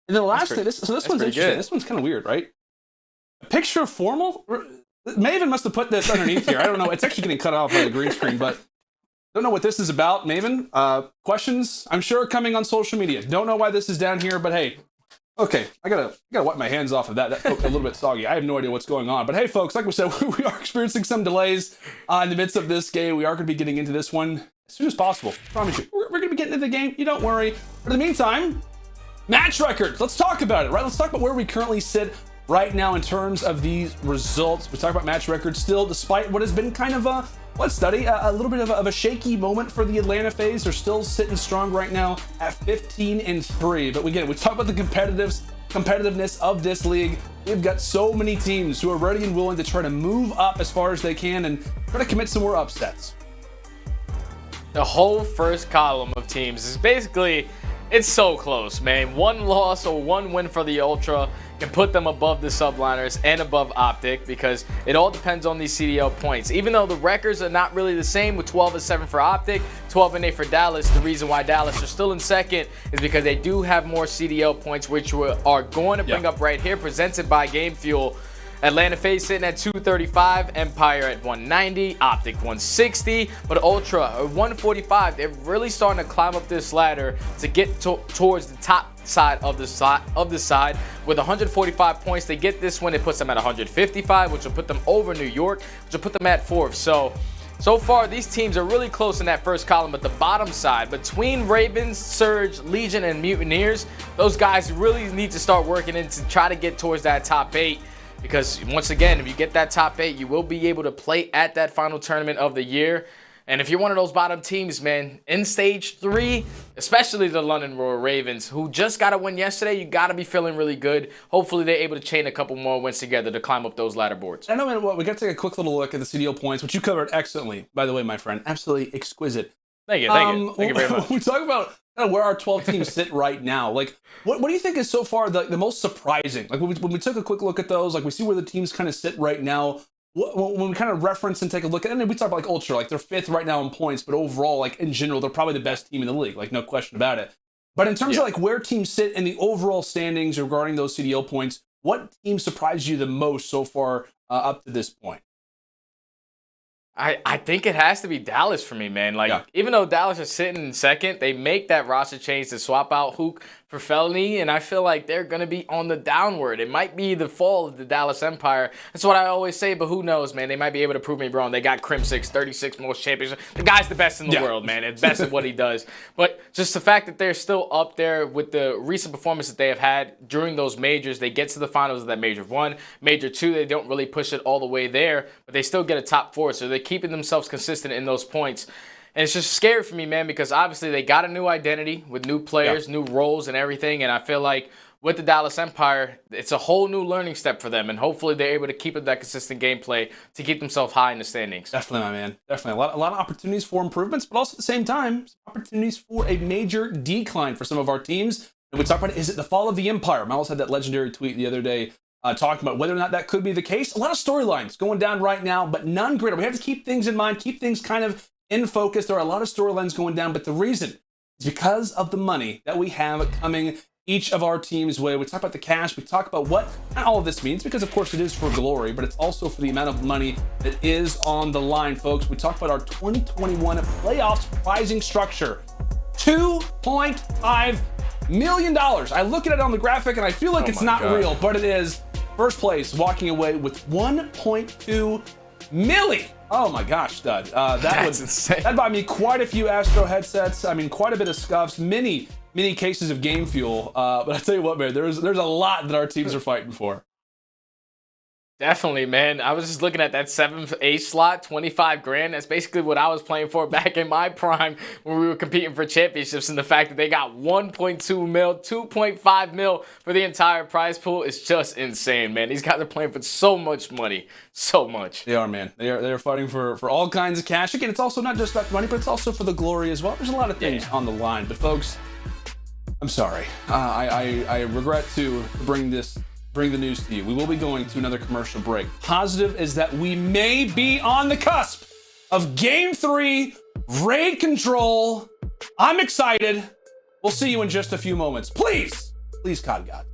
And then the last thing, this one's interesting. Good. This one's kind of weird, right? A picture of formal. Maven must have put this underneath here. I don't know. It's actually getting cut off by the green screen, but don't know what this is about, Maven. Questions, I'm sure, coming on social media. Don't know why this is down here, but hey. Okay, I gotta wipe my hands off of that. That looked a little bit soggy. I have no idea what's going on. But hey, folks, like we said, we are experiencing some delays in the midst of this game. We are going to be getting into this one as soon as possible. I promise you. We're going to be getting into the game. You don't worry. But in the meantime, match records. Let's talk about it, right? Let's talk about where we currently sit right now in terms of these results. We talk about match records still, despite what has been kind of a little bit of a shaky moment for the Atlanta FaZe. They're still sitting strong right now at 15-3. But again, we talk about the competitiveness of this league. We've got so many teams who are ready and willing to try to move up as far as they can and try to commit some more upsets. The whole first column of teams is basically, it's so close, man. One loss or one win for the Ultra can put them above the Subliners and above OpTic, because it all depends on these CDL points. Even though the records are not really the same, with 12-7 for OpTic, 12-8 for Dallas, the reason why Dallas are still in second is because they do have more CDL points, which we are going to bring up right here, presented by Game Fuel. Atlanta FaZe sitting at 235, Empire at 190, OpTic 160, but Ultra at 145. They're really starting to climb up this ladder to get towards the top side of the side with 145 points. They get this one, it puts them at 155, which will put them over New York, which will put them at 4th. So far these teams are really close in that first column, but the bottom side between Ravens, Surge, Legion, and Mutineers, those guys really need to start working in to try to get towards that top 8. Because once again, if you get that top 8, you will be able to play at that final tournament of the year. And if you're one of those bottom teams, man, in stage 3, especially the London Royal Ravens, who just got a win yesterday, you got to be feeling really good. Hopefully they're able to chain a couple more wins together to climb up those ladder boards. I know, man, we got to take a quick little look at the CDL points, which you covered excellently, by the way, my friend. Absolutely exquisite. Thank you, thank you. Thank you very much. We talk about kind of where our 12 teams sit right now. Like, what do you think is so far the most surprising? Like, when we took a quick look at those, like, we see where the teams kind of sit right now. When we kind of reference and take a look at it, and we talk about like Ultra, like they're 5th right now in points, but overall, like in general, they're probably the best team in the league, like no question about it. But in terms of like where teams sit in the overall standings regarding those CDL points, what team surprised you the most so far up to this point? I think it has to be Dallas for me, man. Like, even though Dallas is sitting in 2nd, they make that roster change to swap out Hook for Felony, and I feel like they're going to be on the downward. It might be the fall of the Dallas Empire. That's what I always say, but who knows, man. They might be able to prove me wrong. They got Crimsix, 36 most championships. The guy's the best in the world, man. It's best at what he does. But just the fact that they're still up there with the recent performance that they have had during those majors, they get to the finals of that Major 1. Major 2, they don't really push it all the way there, but they still get a top 4, so they're keeping themselves consistent in those points. And it's just scary for me, man, because obviously they got a new identity with new players, new roles and everything. And I feel like with the Dallas Empire, it's a whole new learning step for them. And hopefully they're able to keep up that consistent gameplay to keep themselves high in the standings. Definitely, my man. Definitely. A lot of opportunities for improvements, but also at the same time, opportunities for a major decline for some of our teams. And we talk about, is it the fall of the Empire? Miles had that legendary tweet the other day talking about whether or not that could be the case. A lot of storylines going down right now, but none greater. We have to keep things in mind, keep things kind of in focus. There are a lot of storylines going down, but the reason is because of the money that we have coming each of our teams' way. We talk about the cash. We talk about what all of this means, because of course it is for glory, but it's also for the amount of money that is on the line, folks. We talk about our 2021 playoffs pricing structure. $2.5 million. I look at it on the graphic and I feel like it's not real, but it is. First place walking away with 1.2 milli. Oh my gosh, stud. That's insane. That bought me quite a few Astro headsets. I mean, quite a bit of scuffs, many cases of game fuel. But I tell you what, man, there's a lot that our teams are fighting for. Definitely, man. I was just looking at that 7th H slot, 25 grand. That's basically what I was playing for back in my prime when we were competing for championships. And the fact that they got 1.2 mil, 2.5 mil for the entire prize pool is just insane, man. These guys are playing for so much money. So much. They are, man. They are fighting for all kinds of cash. Again, it's also not just about the money, but it's also for the glory as well. There's a lot of things on the line. But folks, I'm sorry. I regret to bring the news to you. We will be going to another commercial break. Positive is that we may be on the cusp of Game 3 raid control. I'm excited. We'll see you in just a few moments. Please, COD God.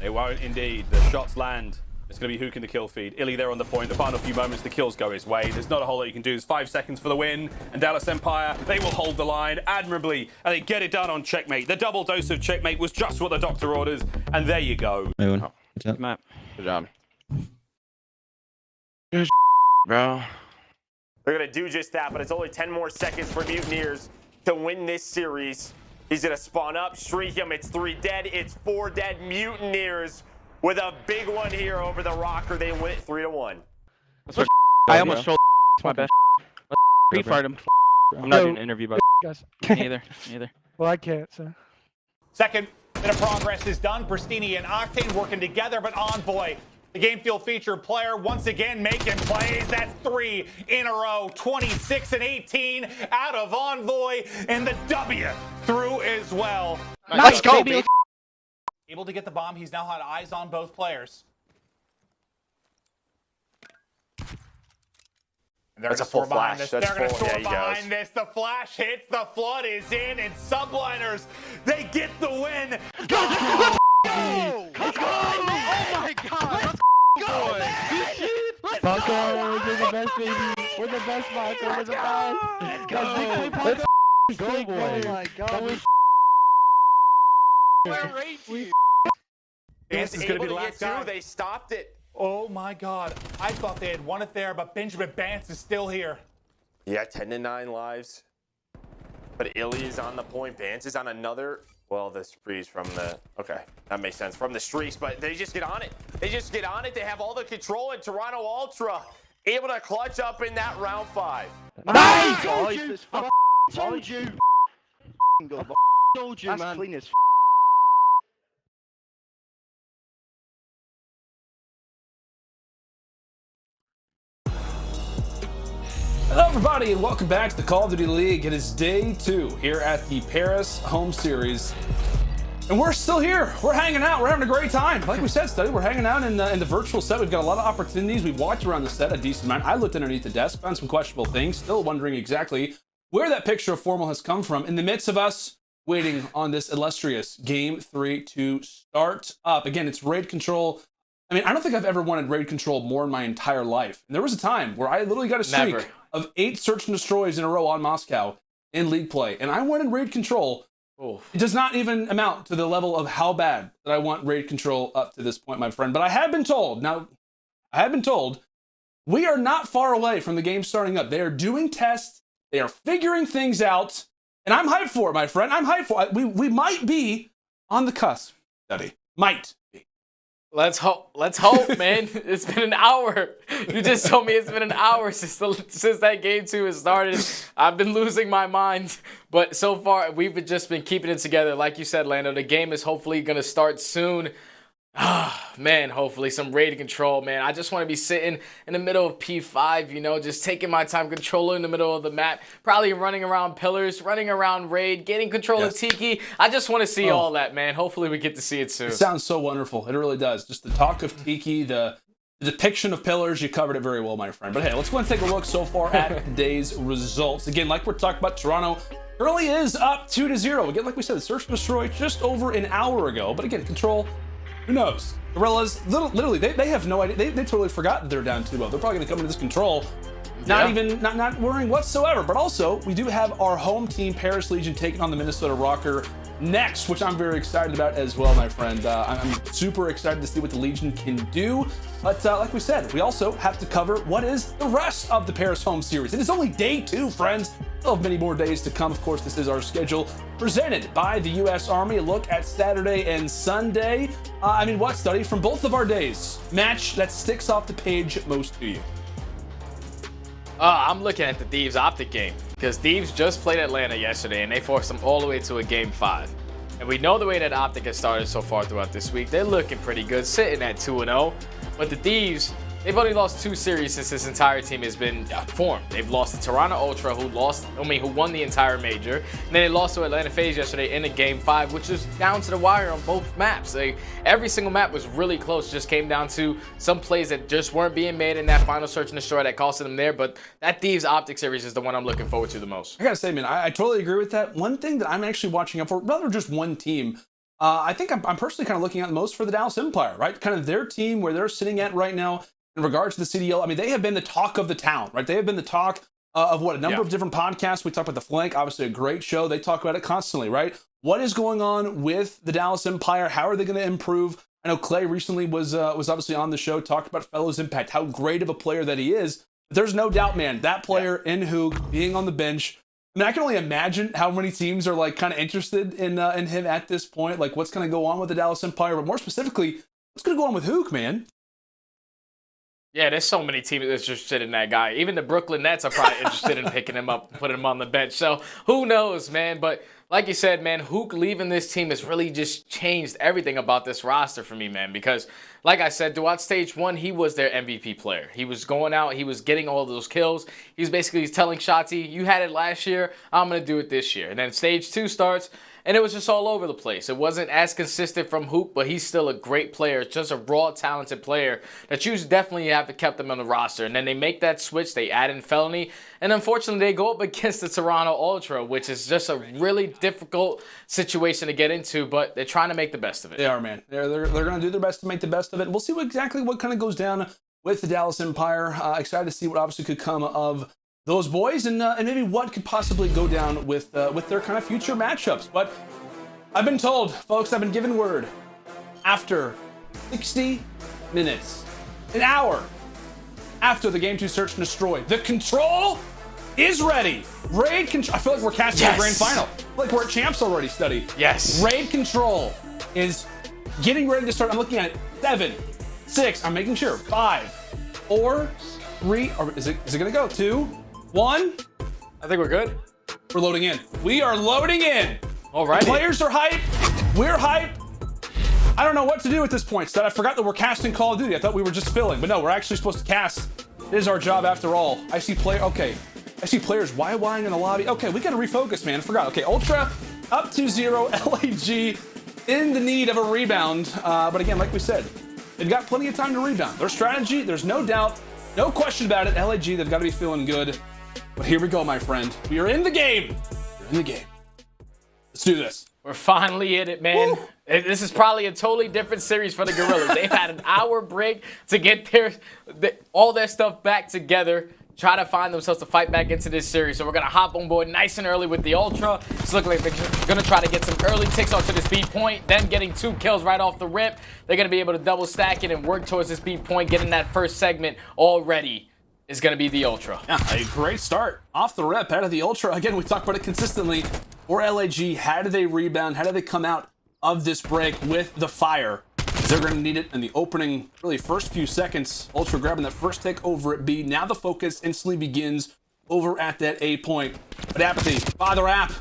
They won't indeed. The shots land. It's going to be who can the kill feed. iLLeY there on the point. The final few moments, the kills go his way. There's not a whole lot you can do. There's 5 seconds for the win. And Dallas Empire, they will hold the line admirably. And they get it done on checkmate. The double dose of checkmate was just what the doctor orders. And there you go. Good job. Bro. They're going to do just that, but it's only 10 more seconds for Mutineers to win this series. He's going to spawn up, streak him. It's 3 dead. It's 4 dead. Mutineers with a big one here over the Røkkr. They win it 3-1. I almost showed my best. Pre-fired him. I'm not doing an interview about guys. Neither. Well, I can't, so. Second bit of progress is done. Prestinni and Octane working together, but Envoy, the game field featured player, once again making plays. That's 3 in a row. 26 and 18 out of Envoy, and the W through as well. Let's go, baby. Able to get the bomb. He's now had eyes on both players. That's a full flash. That's They're going to full. store Yeah, he behind goes. this. The flash hits. The flood is in. And Subliners, they get the win. Let's go! Let's go! Oh my God! Let's go! Bucko, we're the best, baby. We're the best, Bucko. We're the best. Let's go! Let's go, boy. Oh my God! This is going to be the Able last get guy. through. They stopped it. Oh my God. I thought they had won it there, but Benjamin Bance is still here. Yeah, 10-9 lives. But iLLeY is on the point. Bance is on another. Well, the sprees from the. Okay, that makes sense. From the streaks, but they just get on it. They just get on it. They have all the control. And Toronto Ultra able to clutch up in that round 5. Nice! Told you! Told you! Told you, man. That's clean as Hello everybody and welcome back to the Call of Duty League. It is day 2 here at the Paris home series. And we're still here. We're hanging out. We're having a great time. Like we said, Study, we're hanging out in the virtual set. We've got a lot of opportunities. We've walked around the set a decent amount. I looked underneath the desk, found some questionable things, still wondering exactly where that picture of Formal has come from in the midst of us waiting on this illustrious Game 3 to start up. Again, it's raid control. I mean, I don't think I've ever wanted raid control more in my entire life. And there was a time where I literally got a streak of 8 search and destroys in a row on Moscow in league play. And I wanted raid control. It does not even amount to the level of how bad that I want raid control up to this point, my friend. But I have been told, we are not far away from the game starting up. They are doing tests. They are figuring things out. And I'm hyped for it, my friend. I'm hyped for it. We might be on the cusp, Study. Might be. Let's hope, man. It's been an hour. You just told me it's been an hour since that game 2 has started. I've been losing my mind. But so far, we've just been keeping it together. Like you said, Lando, the game is hopefully going to start soon. Man, hopefully some raid control, man. I just want to be sitting in the middle of P5, you know, just taking my time, controlling in the middle of the map, probably running around pillars, running around raid, getting control of Tiki. I just want to see all that, man. Hopefully we get to see it soon. It sounds so wonderful. It really does. Just the talk of Tiki, the depiction of pillars, you covered it very well, my friend. But hey, let's go and take a look so far at today's results. Again, like we're talking about, Toronto currently is up 2-0. Again, like we said, the search and destroy just over an hour ago. But again, control. Who knows? Guerrillas, literally, they have no idea. They totally forgot that they're down 2-0. They're probably going to come into this control, not worrying whatsoever. But also, we do have our home team, Paris Legion, taking on the Minnesota Røkkr next, which I'm very excited about as well, my friend. I'm super excited to see what the Legion can do. But like we said, we also have to cover what is the rest of the Paris home series. It is only day 2, friends. We'll have many more days to come. Of course, this is our schedule presented by the U.S. Army. A look at Saturday and Sunday. What, Study? From both of our days, match that sticks off the page most to you. I'm looking at the Thieves OpTic game because Thieves just played Atlanta yesterday and they forced them all the way to a game 5. And we know the way that OpTic has started so far throughout this week. They're looking pretty good, sitting at 2-0. But the Thieves, they've only lost 2 series since this entire team has been formed. They've lost to Toronto Ultra, who won the entire major. And then they lost to Atlanta FaZe yesterday in a game 5, which was down to the wire on both maps. Every single map was really close. Just came down to some plays that just weren't being made in that final search and destroy that costed them there. But that Thieves OpTic series is the one I'm looking forward to the most. I gotta say, man, I totally agree with that. One thing that I'm actually watching out for, rather just one team, I think I'm personally kind of looking at the most for the Dallas Empire, right? Kind of their team where they're sitting at right now in regards to the CDL. I mean, they have been the talk of the town, right? They have been the talk of a number of different podcasts. We talked about The Flank, obviously a great show. They talk about it constantly, right? What is going on with the Dallas Empire? How are they going to improve? I know Clay recently was obviously on the show, talked about FeLo's impact, how great of a player that he is. But there's no doubt, man, that player in Hook being on the bench. I mean, I can only imagine how many teams are like kind of interested in him at this point. Like, what's going to go on with the Dallas Empire, but more specifically, what's going to go on with Hook, man? Yeah, there's so many teams that's interested in that guy. Even the Brooklyn Nets are probably interested in picking him up and putting him on the bench. So who knows, man? But like you said, man, Hook leaving this team has really just changed everything about this roster for me, man. Because like I said, throughout stage 1, he was their MVP player. He was going out, he was getting all of those kills. He was basically telling Shotzzy, you had it last year, I'm going to do it this year. And then stage 2 starts, and it was just all over the place. It wasn't as consistent from Hook, but he's still a great player. Just a raw, talented player that you definitely have to keep them on the roster. And then they make that switch. They add in Felony. And unfortunately, they go up against the Toronto Ultra, which is just a really difficult situation to get into, but they're trying to make the best of it. They are, man. They're going to do their best to make the best of it. We'll see exactly what kind of goes down with the Dallas Empire. Excited to see what obviously could come of those boys, and maybe what could possibly go down with their kind of future matchups. But I've been told, folks, I've been given word, after 60 minutes, an hour after the Game 2 Search and Destroy, the Control is ready. Raid Control. I feel like we're casting the grand final. I feel like we're at Champs already, Study. Yes. Raid Control is getting ready to start. I'm looking at it. 7, 6, I'm making sure. 5, 4, 3, or is it gonna go? 2, 1. I think we're good. We're loading in. We are loading in. All right. Players are hyped. We're hyped. I don't know what to do at this point, Stud. I forgot that we're casting Call of Duty. I thought we were just filling, but no, we're actually supposed to cast. It is our job after all. I see players YYing in the lobby. Okay, we gotta refocus, man. I forgot. Okay, Ultra up 2-0. LAG in the need of a rebound. But again, like we said, they've got plenty of time to rebound. Their strategy, there's no doubt, no question about it. LAG, they've got to be feeling good. But here we go, my friend. We are in the game. We're in the game. Let's do this. We're finally in it, man. Woo. This is probably a totally different series for the Guerrillas. They've had an hour break to get all their stuff back together, try to find themselves to fight back into this series. So we're going to hop on board nice and early with the Ultra. It's looking like they're going to try to get some early ticks onto this B point, then getting 2 kills right off the rip. They're going to be able to double stack it and work towards this B point, getting that first segment already. Is going to be the Ultra. Yeah, a great start off the rep out of the Ultra. Again, we talk about it consistently. For LAG, how do they rebound? How do they come out of this break with the fire? They're going to need it in the opening, really first few seconds. Ultra grabbing that first take over at B. Now the focus instantly begins over at that A point. But aBeZy, Father App,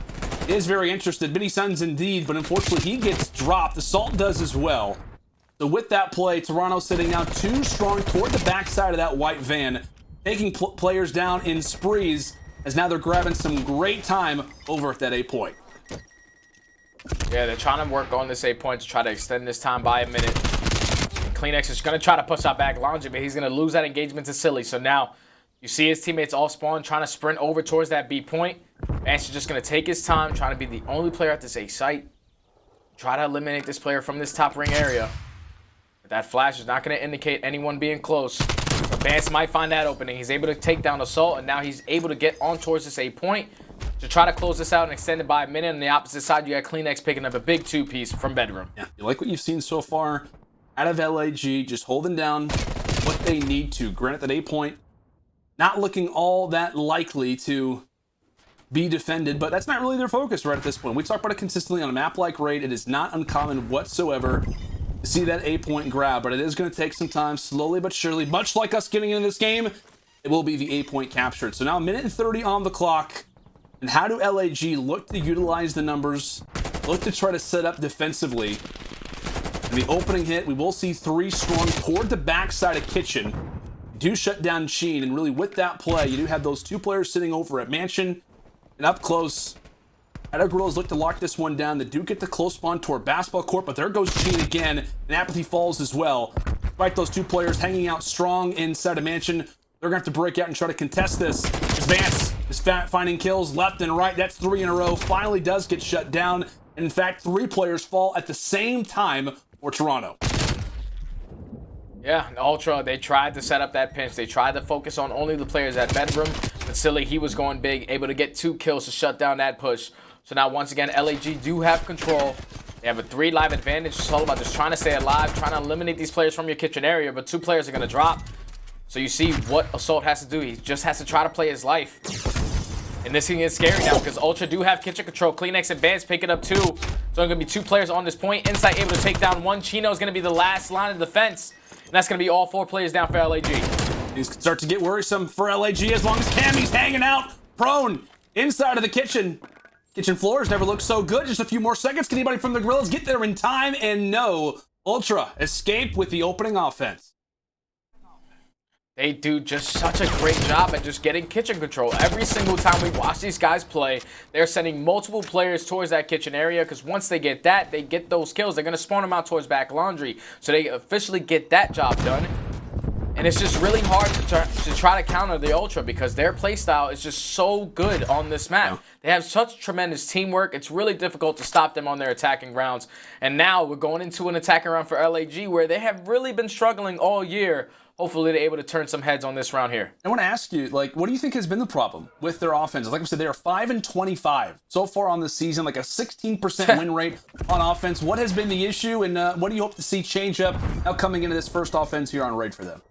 is very interested. Many Suns indeed, but unfortunately he gets dropped. The Salt does as well. So with that play, Toronto sitting now 2 strong toward the backside of that white van, taking players down in sprees, as now they're grabbing some great time over at that A point. Yeah, they're trying to work on this A point to try to extend this time by a minute. And Cleanex is going to try to push out back launching, but he's going to lose that engagement to Silly. So now you see his teammates all spawn, trying to sprint over towards that B point. Vance is just going to take his time, trying to be the only player at this A site. Try to eliminate this player from this top ring area. But that flash is not going to indicate anyone being close. So Vance might find that opening. He's able to take down Assault, and now he's able to get on towards this A point to try to close this out and extend it by a minute. On the opposite side, you got Cleanex picking up a big 2-piece from Bedroom. Yeah, you like what you've seen so far out of LAG, just holding down what they need to. Granted, that A point not looking all that likely to be defended, but that's not really their focus right at this point. We talk about it consistently on a map like Raid. It is not uncommon whatsoever to see that A point grab, but it is going to take some time, slowly but surely, much like us getting into this game, it will be the A point captured. So now 1 minute and 30 on the clock. And how do LAG look to utilize the numbers, look to try to set up defensively? In the opening hit, we will see 3 strong toward the backside of Kitchen. Do shut down Sheen, and really with that play, you do have those 2 players sitting over at Mansion and up close. HyDra Guerrillas look to lock this one down. They do get the close spawn toward Basketball Court, but there goes Sheen again, and aBeZy falls as well. Despite those 2 players hanging out strong inside of Mansion, they're going to have to break out and try to contest this. As Vance is finding kills left and right. That's 3 in a row. Finally does get shut down. In fact, 3 players fall at the same time for Toronto. Yeah, Ultra, they tried to set up that pinch. They tried to focus on only the players at bedroom. But Silly, he was going big, able to get 2 kills to shut down that push. So now, once again, LAG do have control. They have a 3 live advantage. It's all about just trying to stay alive, trying to eliminate these players from your kitchen area. But 2 players are going to drop. So you see what Assault has to do. He just has to try to play his life. And this can get scary now because Ultra do have kitchen control. CleanX and Vance pick it up 2. So there's going to be 2 players on this point. Insight able to take down 1. Chino is going to be the last line of defense. And that's going to be all 4 players down for LAG. These can start to get worrisome for LAG as long as Cammy's hanging out prone inside of the kitchen. Kitchen floors never looked so good. Just a few more seconds. Can anybody from the Guerrillas get there in time? And no. Ultra escape with the opening offense. They do just such a great job at just getting kitchen control. Every single time we watch these guys play, they're sending multiple players towards that kitchen area because once they get that, they get those kills. They're going to spawn them out towards back laundry. So they officially get that job done. And it's just really hard to try to counter the Ultra because their playstyle is just so good on this map. Yeah. They have such tremendous teamwork. It's really difficult to stop them on their attacking rounds. And now we're going into an attacking round for LAG where they have really been struggling all year. Hopefully they're able to turn some heads on this round here. I want to ask you, like, what do you think has been the problem with their offense? Like I said, they are 5-25 so far on the season, like a 16% win rate on offense. What has been the issue, and what do you hope to see change up now coming into this first offense here on Raid for them?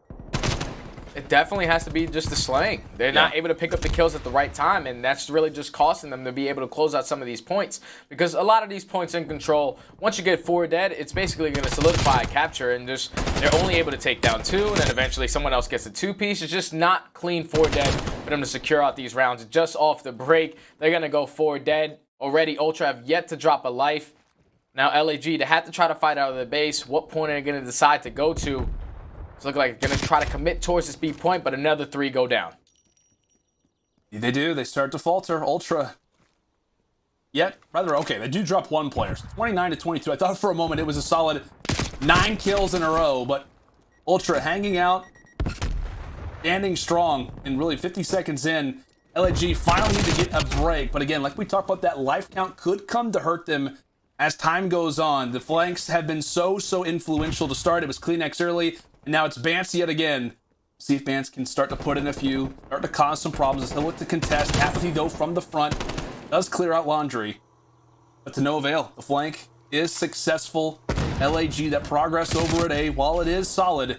It definitely has to be just the slaying. They're not able to pick up the kills at the right time, and that's really just costing them to be able to close out some of these points. Because a lot of these points in control, once you get 4 dead, it's basically going to solidify a capture, and just they're only able to take down 2, and then eventually someone else gets a 2-piece. It's just not clean 4 dead for them to secure out these rounds. Just off the break, they're going to go 4 dead. Already, Ultra have yet to drop a life. Now, LAG, they have to try to fight out of the base. What point are they going to decide to go to? It's looking like they're going to try to commit towards this B point, but another 3 go down. They do. They start to falter. Ultra. Okay, they do drop 1 player. 29-22. I thought for a moment it was a solid 9 kills in a row, but Ultra hanging out, standing strong, and really 50 seconds in, LAG finally need to get a break. But again, like we talked about, that life count could come to hurt them as time goes on. The flanks have been so influential to start. It was CleanX early. And now it's Vance yet again. See if Vance can start to put in a few, start to cause some problems as he'll look to contest. aBeZy, though, from the front, does clear out laundry, but to no avail. The flank is successful. LAG, that progress over at A, while it is solid,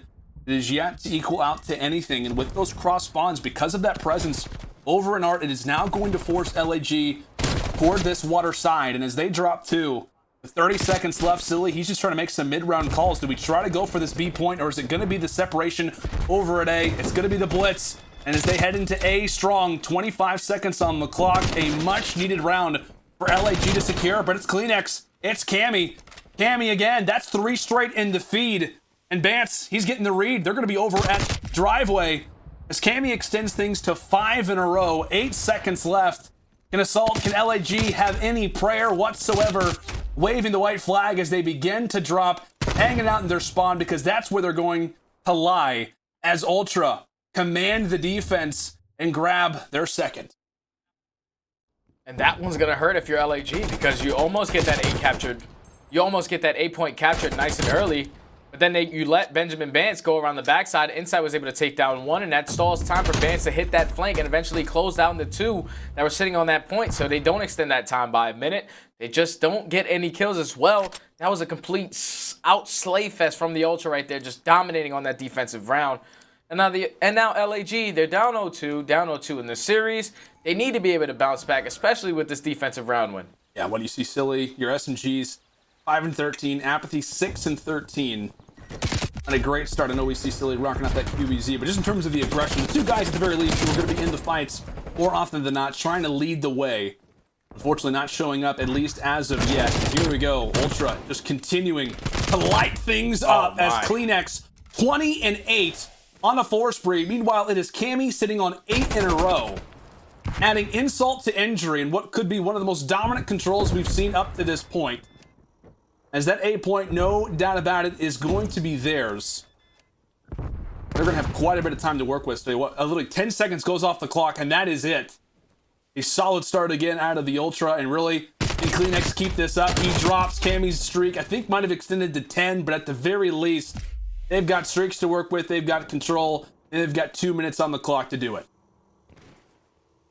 it is yet to equal out to anything. And with those cross spawns, because of that presence over in Art, it is now going to force LAG toward this water side. And as they drop 2, with 30 seconds left, Silly, he's just trying to make some mid-round calls. Do we try to go for this B point, or is it going to be the separation over at A? It's going to be the blitz. And as they head into A strong, 25 seconds on the clock, a much-needed round for LAG to secure, but it's CleanX. It's Cammy. Cammy again. That's 3 straight in the feed. And Vance, he's getting the read. They're going to be over at Driveway as Cammy extends things to 5 in a row. 8 seconds left. Can LAG have any prayer whatsoever? Waving the white flag as they begin to drop, hanging out in their spawn, because that's where they're going to lie as Ultra command the defense and grab their second. And that one's going to hurt if you're LAG, because you almost get that A captured. You almost get that A point captured nice and early, but then you let Benjamin Vance go around the backside. Inside was able to take down 1, and that stalls time for Vance to hit that flank and eventually close down the 2 that were sitting on that point, so they don't extend that time by a minute. They just don't get any kills as well. That was a complete out-slay fest from the Ultra right there, just dominating on that defensive round. And now LAG, they're down 0-2 in the series. They need to be able to bounce back, especially with this defensive round win. Yeah, what do you see, Silly? Your SMGs 5-13, aBeZy 6-13. And a great start. I know we see Silly rocking out that QBZ, but just in terms of the aggression, the 2 guys at the very least who are going to be in the fights more often than not, trying to lead the way. Unfortunately, not showing up, at least as of yet. Here we go. Ultra just continuing to light things up as CleanX 20-8 on a 4 spree. Meanwhile, it is Cammy sitting on 8 in a row, adding insult to injury in what could be one of the most dominant controls we've seen up to this point. As that A point, no doubt about it, is going to be theirs. They're going to have quite a bit of time to work with today. Literally 10 seconds goes off the clock, and that is it. A solid start again out of the Ultra, and really, in Cleanx keep this up? He drops. Cammy's streak, I think, might have extended to 10, but at the very least, they've got streaks to work with, they've got control, and they've got 2 minutes on the clock to do it.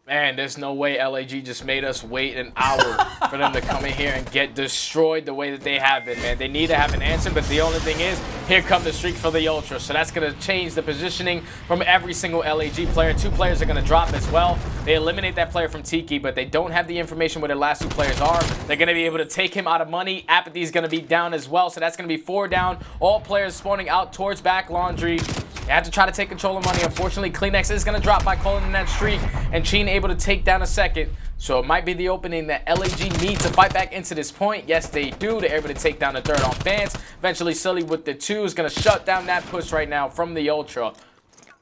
Man, there's no way LAG just made us wait an hour for them to come in here and get destroyed the way that they have been, man. They need to have an answer, but the only thing is, here come the streak for the Ultra. So that's going to change the positioning from every single LAG player. 2 players are going to drop as well. They eliminate that player from Tiki, but they don't have the information where their last 2 players are. They're going to be able to take him out of money. aBeZy going to be down as well, so that's going to be 4 down. All players spawning out towards back laundry. They have to try to take control of money. Unfortunately, Cleanx is going to drop by calling in that streak, and Cheen able to take down a second. So it might be the opening that LAG need to fight back into this point. Yes, they do. They're able to take down the 3rd on fans. Eventually, Cellium with the 2 is going to shut down that push right now from the Ultra.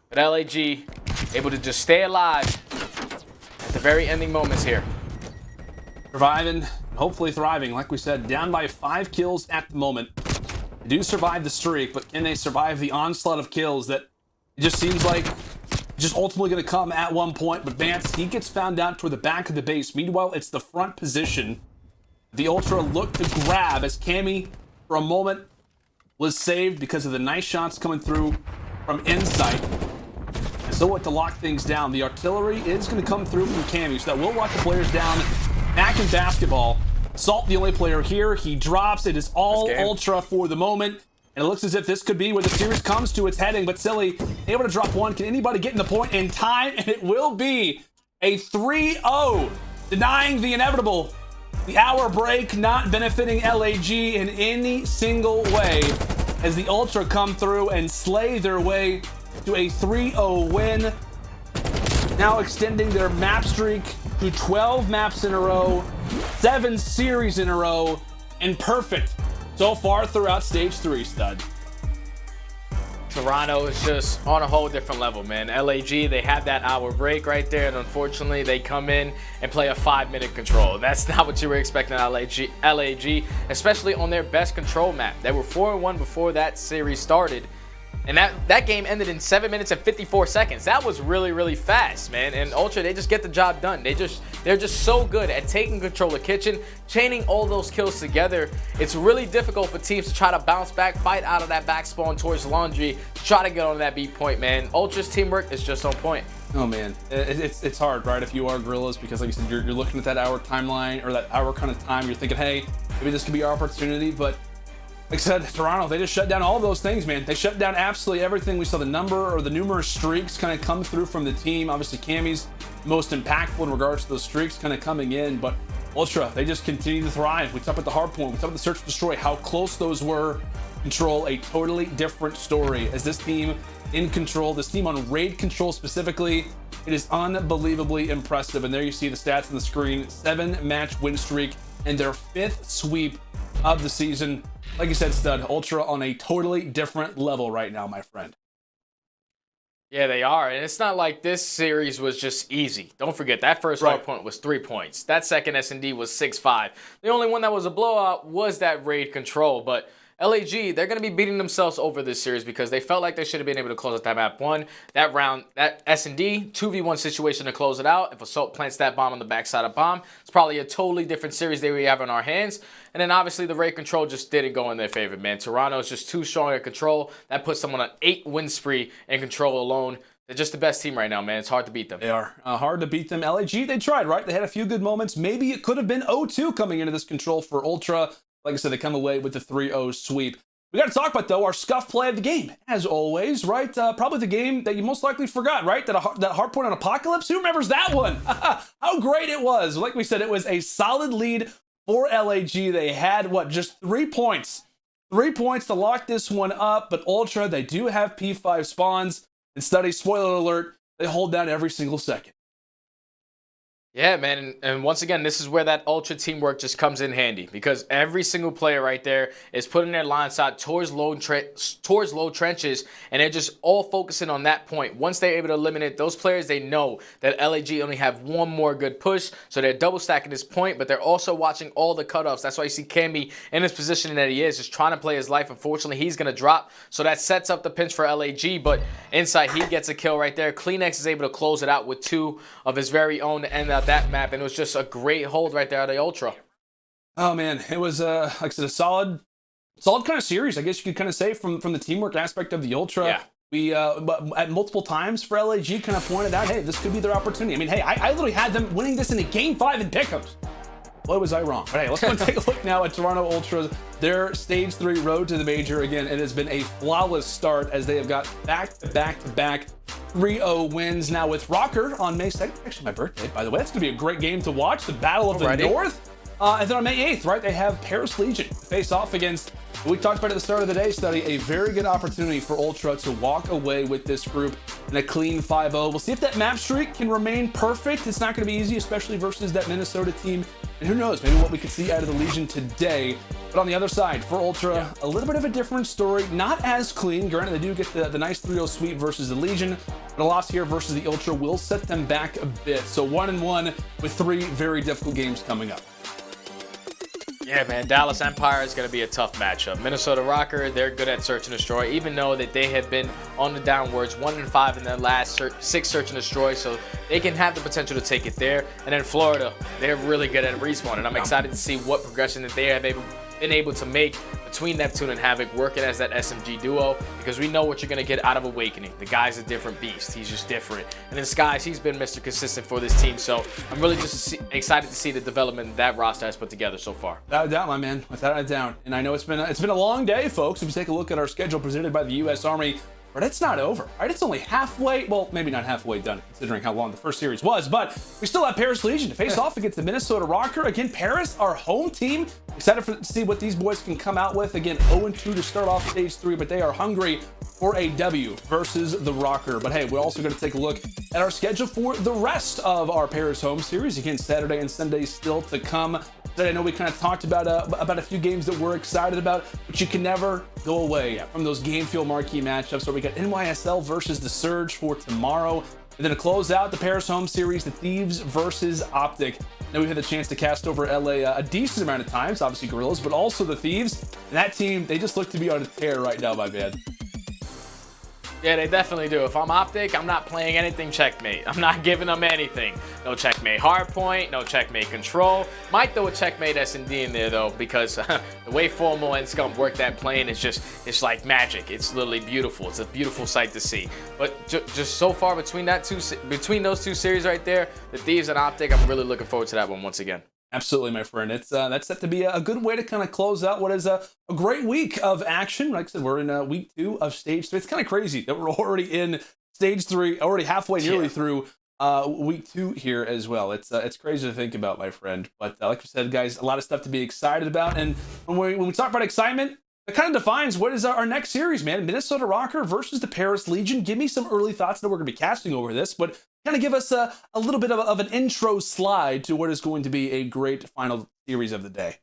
But LAG able to just stay alive at the very ending moments here. Surviving, hopefully thriving. Like we said, down by 5 kills at the moment. They do survive the streak, but can they survive the onslaught of kills that it just seems like just ultimately going to come at one point? But Vance, he gets found out toward the back of the base. Meanwhile, it's the front position. The Ultra look to grab as Cammy, for a moment, was saved because of the nice shots coming through from Insight. And so what to lock things down, the artillery is going to come through from Cammy, so that will lock the players down. Mack in basketball. Salt, the only player here. He drops. It is all Ultra for the moment. And it looks as if this could be where the series comes to its heading. But Silly, able to drop 1. Can anybody get in the point in time? And it will be a 3-0, denying the inevitable. The hour break not benefiting LAG in any single way as the Ultra come through and slay their way to a 3-0 win. Now extending their map streak to 12 maps in a row, 7 series in a row, and perfect so far throughout Stage 3, Stud. Toronto is just on a whole different level, man. LAG, they have that hour break right there, and unfortunately, they come in and play a 5-minute control. That's not what you were expecting out of LAG, especially on their best control map. They were 4-1 before that series started. And that game ended in 7 minutes and 54 seconds. That was really, really fast, man. And Ultra, they just get the job done. They're just so good at taking control of Kitchen, chaining all those kills together. It's really difficult for teams to try to bounce back, fight out of that back spawn towards Laundry, to try to get on that beat point, man. Ultra's teamwork is just on point. Oh man, it's hard, right? If you are Guerrillas, because like you said, you're looking at that hour timeline or that hour kind of time. You're thinking, hey, maybe this could be our opportunity, but. Like I said, Toronto, they just shut down all of those things, man. They shut down absolutely everything. We saw the numerous streaks kind of come through from the team. Obviously, Cammy's most impactful in regards to those streaks kind of coming in. But Ultra, they just continue to thrive. We talked about the hard point. We talked about the search and destroy, how close those were. Control, a totally different story. As this team in control, this team on raid control specifically, it is unbelievably impressive. And there you see the stats on the screen. 7-match win streak and their 5th sweep of the season. Like you said, Stud, Ultra on a totally different level right now, my friend. Yeah, they are. And it's not like this series was just easy. Don't forget, that first hard point was 3 points. That second S&D was 6-5. The only one that was a blowout was that raid control. But LAG, they're going to be beating themselves over this series because they felt like they should have been able to close out that map 1. That round, that S&D, 2v1 situation to close it out. If Assault plants that bomb on the backside of bomb, it's probably a totally different series that we have in our hands. And then obviously the raid control just didn't go in their favor, man. Toronto is just too strong at control. That puts them on an 8-win spree in control alone. They're just the best team right now, man. It's hard to beat them. They are. Hard to beat them. LAG, they tried, right? They had a few good moments. Maybe it could have been 0-2 coming into this control for Ultra. Like I said, they come away with the 3-0 sweep. We got to talk about, though, our scuff play of the game, as always, right? Probably the game that you most likely forgot, right? That hardpoint on Apocalypse. Who remembers that one? How great it was. Like we said, it was a solid lead for LAG. They had, what, just 3 points. 3 points to lock this one up, but Ultra, they do have P5 spawns. And Study, spoiler alert, they hold down every single second. Yeah, man, and once again, this is where that Ultra teamwork just comes in handy because every single player right there is putting their lines out towards low trenches, and they're just all focusing on that point. Once they're able to eliminate those players, they know that LAG only have one more good push, so they're double stacking this point, but they're also watching all the cutoffs. That's why you see Cammy in his position that he is, just trying to play his life. Unfortunately, he's going to drop, so that sets up the pinch for LAG, but inside, he gets a kill right there. Cleanx is able to close it out with 2 of his very own to end out that map, and it was just a great hold right there out of the Ultra. Oh man, it was like I said, a solid kind of series, I guess you could kind of say, from the teamwork aspect of the Ultra. Yeah. We at multiple times for LAG kind of pointed out, hey, this could be their opportunity. I mean, hey, I literally had them winning this in a Game 5 in pickups. Boy, was I wrong. But hey, let's go and take a look now at Toronto Ultras. Their Stage 3 road to the major. Again, it has been a flawless start as they have got back-to-back 3-0 wins. Now with Røkkr on May 2nd, actually my birthday, by the way. That's going to be a great game to watch. The Battle of the North. And then on May 8th, right, they have Paris Legion face off against, we talked about at the start of the day, Study, a very good opportunity for Ultra to walk away with this group in a clean 5-0. We'll see if that map streak can remain perfect. It's not going to be easy, especially versus that Minnesota team. And who knows, maybe what we could see out of the Legion today. But on the other side, for Ultra, a little bit of a different story. Not as clean. Granted, they do get the nice 3-0 sweep versus the Legion. But a loss here versus the Ultra will set them back a bit. So 1-1 with 3 very difficult games coming up. Yeah, man, Dallas Empire is going to be a tough matchup. Minnesota Røkkr, they're good at search and destroy, even though that they have been on the downwards, 1-5 in their last 6 search and destroy, so they can have the potential to take it there. And then Florida, they're really good at respawn, and I'm excited to see what progression that they have been able to make between Neptune and Havoc, working as that SMG duo, because we know what you're going to get out of Awakening. The guy's a different beast. He's just different. And in Skies, he's been Mr. Consistent for this team, so I'm really just excited to see the development that roster has put together so far. Without a doubt, my man. Without a doubt. And I know it's been a long day, folks. If you take a look at our schedule presented by the U.S. Army, but it's not over, right? It's only halfway, well, maybe not halfway done, considering how long the first series was, but we still have Paris Legion to face off against the Minnesota Røkkr. Again, Paris, our home team. Excited to see what these boys can come out with. Again, 0-2 to start off Stage 3, but they are hungry for a W versus the Røkkr. But hey, we're also going to take a look at our schedule for the rest of our Paris home series. Again, Saturday and Sunday still to come. I know we kind of talked about a few games that we're excited about, but you can never go away from those game fuel marquee matchups. So we got NYSL versus the Surge for tomorrow. And then to close out the Paris home series, the Thieves versus OpTic. Now we've had the chance to cast over LA a decent amount of times, obviously Guerrillas, but also the Thieves. And that team, they just look to be on a tear right now, my man. Yeah, they definitely do. If I'm OpTic, I'm not playing anything checkmate. I'm not giving them anything. No checkmate hardpoint, no checkmate control. Might throw a checkmate S&D in there though, because the way Formal and Scump work that plane is it's like magic. It's literally beautiful. It's a beautiful sight to see. But just so far between those two series right there, the Thieves and OpTic, I'm really looking forward to that one once again. Absolutely, my friend. It's that's set to be a good way to kind of close out what is a great week of action. Like I said, we're in week 2 of Stage 3. It's kind of crazy that we're already in Stage 3, already halfway nearly through week 2 here as well. It's crazy to think about, my friend. But like we said, guys, a lot of stuff to be excited about. And when we talk about excitement, it kind of defines what is our next series, man. Minnesota Røkkr versus the Paris Legion. Give me some early thoughts. I know we're going to be casting over this, but kind of give us a little bit of an intro slide to what is going to be a great final series of the day.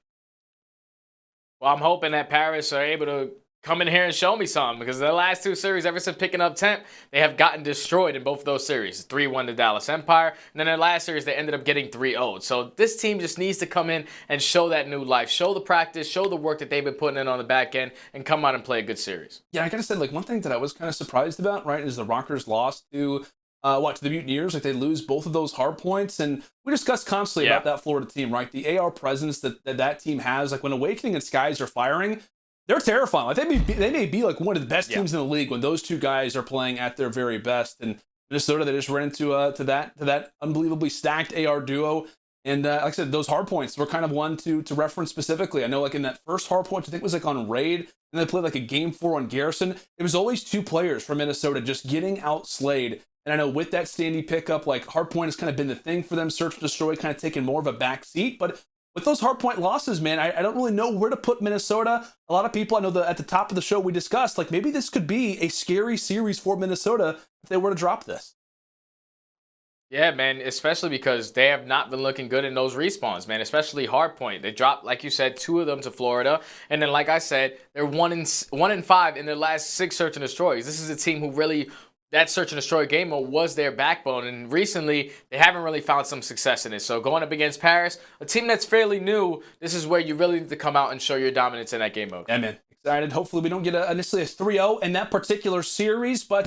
Well, I'm hoping that Paris are able to come in here and show me something, because the last 2 series, ever since picking up Temp, they have gotten destroyed in both of those series. 3-1 to Dallas Empire, and then their last series, they ended up getting 3-0. So this team just needs to come in and show that new life, show the practice, show the work that they've been putting in on the back end, and come out and play a good series. Yeah, I gotta say, like, one thing that I was kind of surprised about, right, is the Røkkr's loss to the Mutineers. Like, they lose both of those hard points, and we discussed constantly about that Florida team, right? The AR presence that team has, like when Awakening and Skies are firing, they're terrifying. Like they may be like one of the best teams in the league when those two guys are playing at their very best. And Minnesota, they just ran into to that unbelievably stacked AR duo. And like I said, those hard points were kind of one to reference specifically. I know, like in that first hard point, I think it was like on Raid, and they played like a game 4 on Garrison. It was always 2 players from Minnesota just getting outslayed. And I know with that Standy pickup, like hardpoint has kind of been the thing for them. Search and Destroy kind of taking more of a back seat. But with those hardpoint losses, man, I don't really know where to put Minnesota. A lot of people, I know that at the top of the show we discussed, like maybe this could be a scary series for Minnesota if they were to drop this. Yeah, man, especially because they have not been looking good in those respawns, man, especially hardpoint. They dropped, like you said, 2 of them to Florida. And then, like I said, they're 1-5 in their last 6 search and destroys. This is a team who really, that search and destroy game mode was their backbone, and recently they haven't really found some success in it. So going up against Paris, a team that's fairly new, this is where you really need to come out and show your dominance in that game mode. Yeah, man. Excited. Hopefully we don't get necessarily a 3-0 in that particular series, but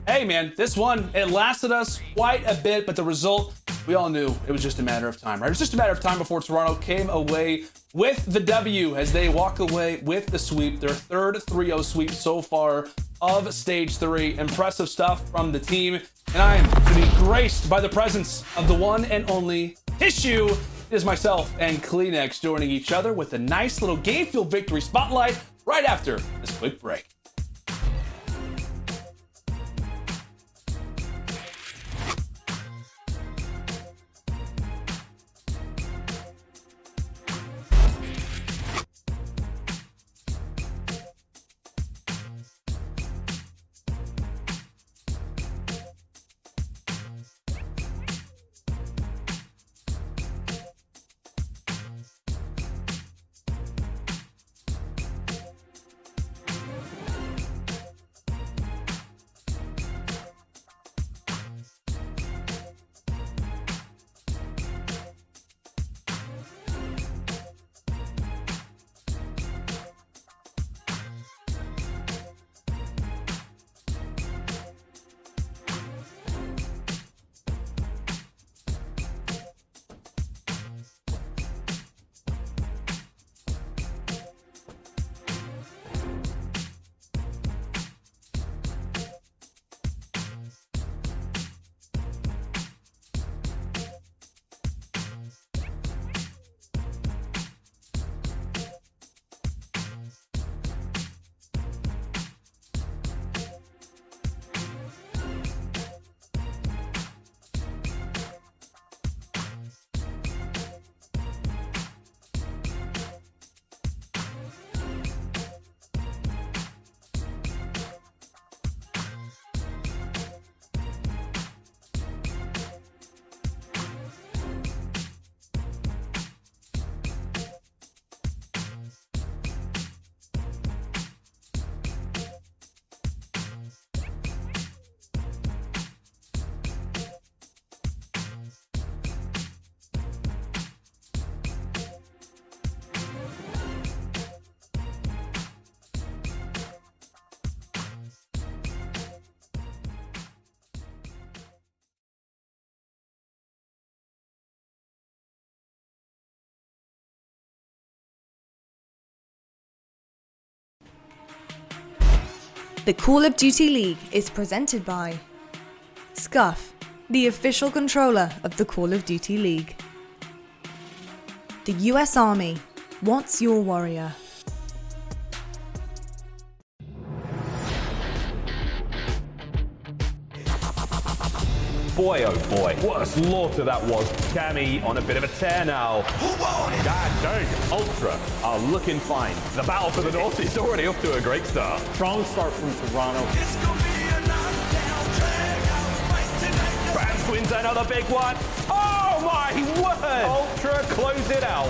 hey, man, this one, it lasted us quite a bit, but the result we all knew it was just a matter of time, right? It was just a matter of time before Toronto came away with the W as they walk away with the sweep, their third 3-0 sweep so far of Stage 3. Impressive stuff from the team, and I am to be graced by the presence of the one and only Tissue. It is myself and Kleenex joining each other with a nice little game fuel victory spotlight right after this quick break. The Call of Duty League is presented by Scuff, the official controller of the Call of Duty League. The US Army, what's your warrior? Boy, oh boy, what a slaughter that was. Cammy on a bit of a tear now. God dang, Ultra are looking fine. The battle for the North is already off to a great start. Strong start from Toronto. Bams wins another big one. Oh my word! Ultra close it out.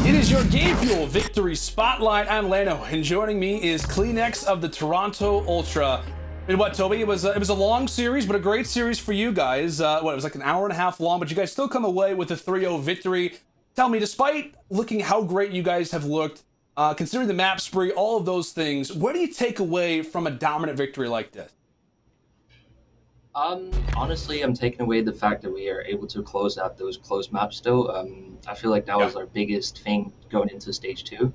It is your Game Fuel Victory Spotlight. I'm Lano, and joining me is Kleenex of the Toronto Ultra. And what, Toby? It was a long series, but a great series for you guys. It was like an hour and a half long, but you guys still come away with a 3-0 victory. Tell me, despite looking how great you guys have looked, considering the map spree, all of those things, what do you take away from a dominant victory like this? Honestly, I'm taking away the fact that we are able to close out those closed maps still. I feel like that was our biggest thing going into stage 2.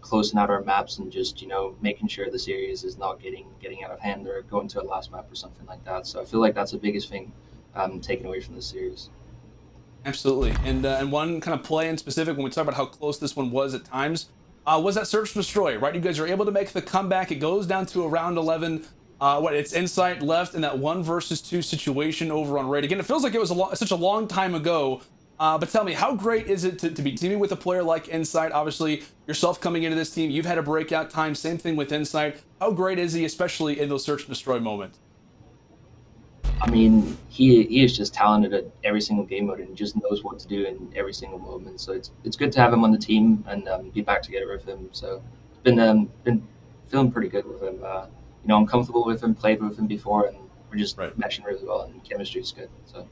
Closing out our maps and just, making sure the series is not getting out of hand or going to a last map or something like that. So I feel like that's the biggest thing taken away from the series. Absolutely. And one kind of play in specific, when we talk about how close this one was at times, was that Search and Destroy, right? You guys are able to make the comeback. It goes down to around 11. It's Insight left in that 1 versus 2 situation over on Raid. Again, it feels like it was such a long time ago, but tell me, how great is it to be teaming with a player like Insight? Obviously, yourself coming into this team, you've had a breakout time, same thing with Insight. How great is he, especially in those Search and Destroy moments? I mean, he is just talented at every single game mode and just knows what to do in every single moment. So it's good to have him on the team and be back together with him. So it's been feeling pretty good with him. you know, I'm comfortable with him, played with him before, and we're just meshing really well, and chemistry is good. So.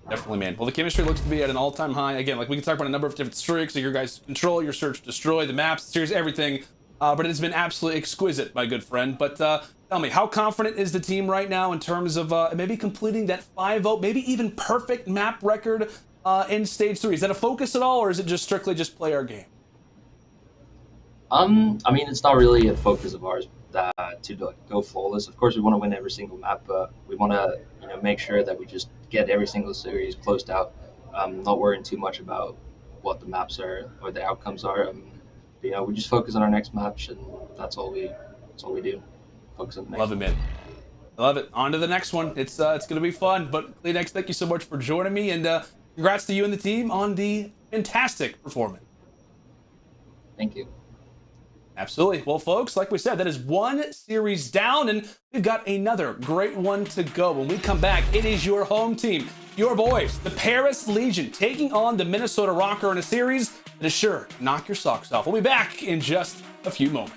Definitely, man. Well, the chemistry looks to be at an all-time high. Again, like we can talk about a number of different streaks, so your guys' control, your search, destroy, the maps, the series, everything. But it's been absolutely exquisite, my good friend. But tell me, how confident is the team right now in terms of maybe completing that 5-0, maybe even perfect map record in Stage 3? Is that a focus at all, or is it just strictly just play our game? I mean, it's not really a focus of ours to go flawless. Of course, we want to win every single map, but we want to, you know, make sure that we just get every single series closed out. Not worrying too much about what the maps are or the outcomes are. You know, we just focus on our next match, and that's all we do. Focus on the next. Love it, man. I love it. On to the next one. It's gonna be fun. But Kleenex, thank you so much for joining me, and congrats to you and the team on the fantastic performance. Thank you. Absolutely. Well, folks, like we said, that is one series down, and we've got another great one to go. When we come back, it is your home team, your boys, the Paris Legion, taking on the Minnesota Røkkr in a series that is sure to knock your socks off. We'll be back in just a few moments.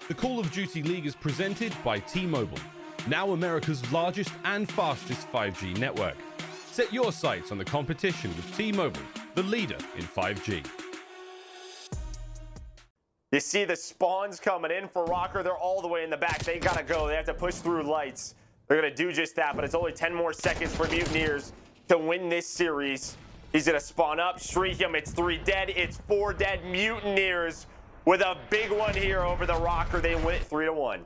The Call of Duty League is presented by T-Mobile, now America's largest and fastest 5G network. Set your sights on the competition with T-Mobile, the leader in 5G. You see the spawns coming in for Røkkr. They're all the way in the back. They gotta go. They have to push through lights. They're gonna do just that, but it's only 10 more seconds for Mutineers to win this series. He's gonna spawn up, shriek him. It's 3 dead. It's 4 dead. Mutineers with a big one here over the Røkkr. They win it 3-1.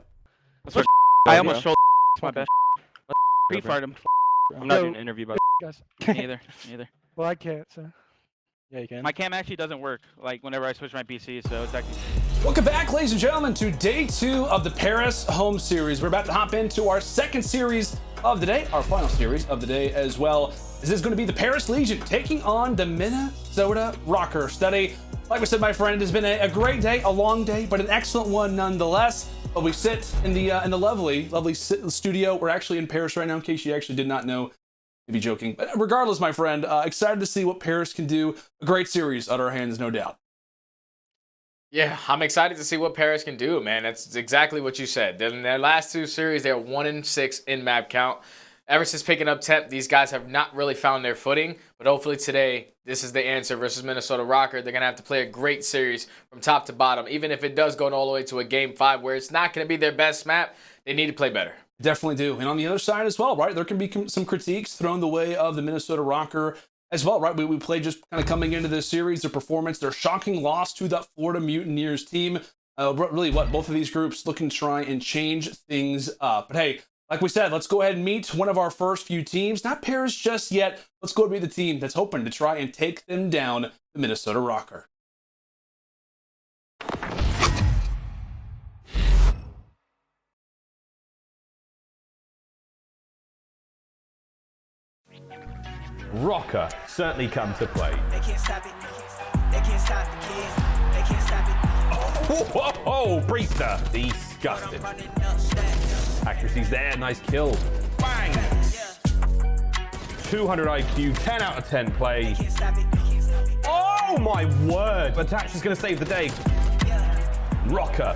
I almost showed my best. Pre-fired him. I'm not doing an interview about Neither. Well, I can't, so. Yeah, you can. My cam actually doesn't work, like, whenever I switch my PC, so it's actually... Welcome back, ladies and gentlemen, to day 2 of the Paris home series. We're about to hop into our second series of the day, our final series of the day as well. This is going to be the Paris Legion taking on the Minnesota Røkkr. Study, like we said, my friend, it has been a great day, a long day, but an excellent one nonetheless. But we sit in the lovely studio. We're actually in Paris right now, in case you actually did not know. Maybe joking, but regardless, my friend, excited to see what Paris can do. A great series at our hands, no doubt. Yeah, I'm excited to see what Paris can do, man. That's exactly what you said. In their last 2 series, they're 1-6 in map count. Ever since picking up Temp, these guys have not really found their footing, but hopefully today, this is the answer versus Minnesota Røkkr. They're going to have to play a great series from top to bottom. Even if it does go all the way to a Game 5 where it's not going to be their best map, they need to play better. Definitely do. And on the other side as well, right, there can be some critiques thrown the way of the Minnesota Røkkr as well, right? We played just kind of coming into this series, their performance, their shocking loss to that Florida Mutineers team. Really, both of these groups looking to try and change things up. But hey, like we said, let's go ahead and meet one of our first few teams. Not Paris just yet. Let's go meet the team that's hoping to try and take them down, the Minnesota Røkkr. Røkkr certainly come to play. They can't stop it. They can't stop the kids. They can't stop it. Oh, Priestahh, disgusting. Accuracy's there, nice kill. Bang! 200 IQ, 10 out of 10 play. Oh! Oh my word! Attach is going to save the day. Røkkr,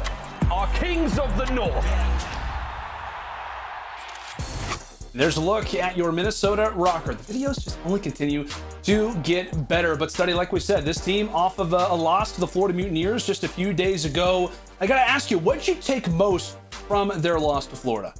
our kings of the north. There's a look at your Minnesota Røkkr. The videos just only continue to get better. But Standy, like we said, this team off of a loss to the Florida Mutineers just a few days ago. I gotta ask you, what did you take most from their loss to Florida?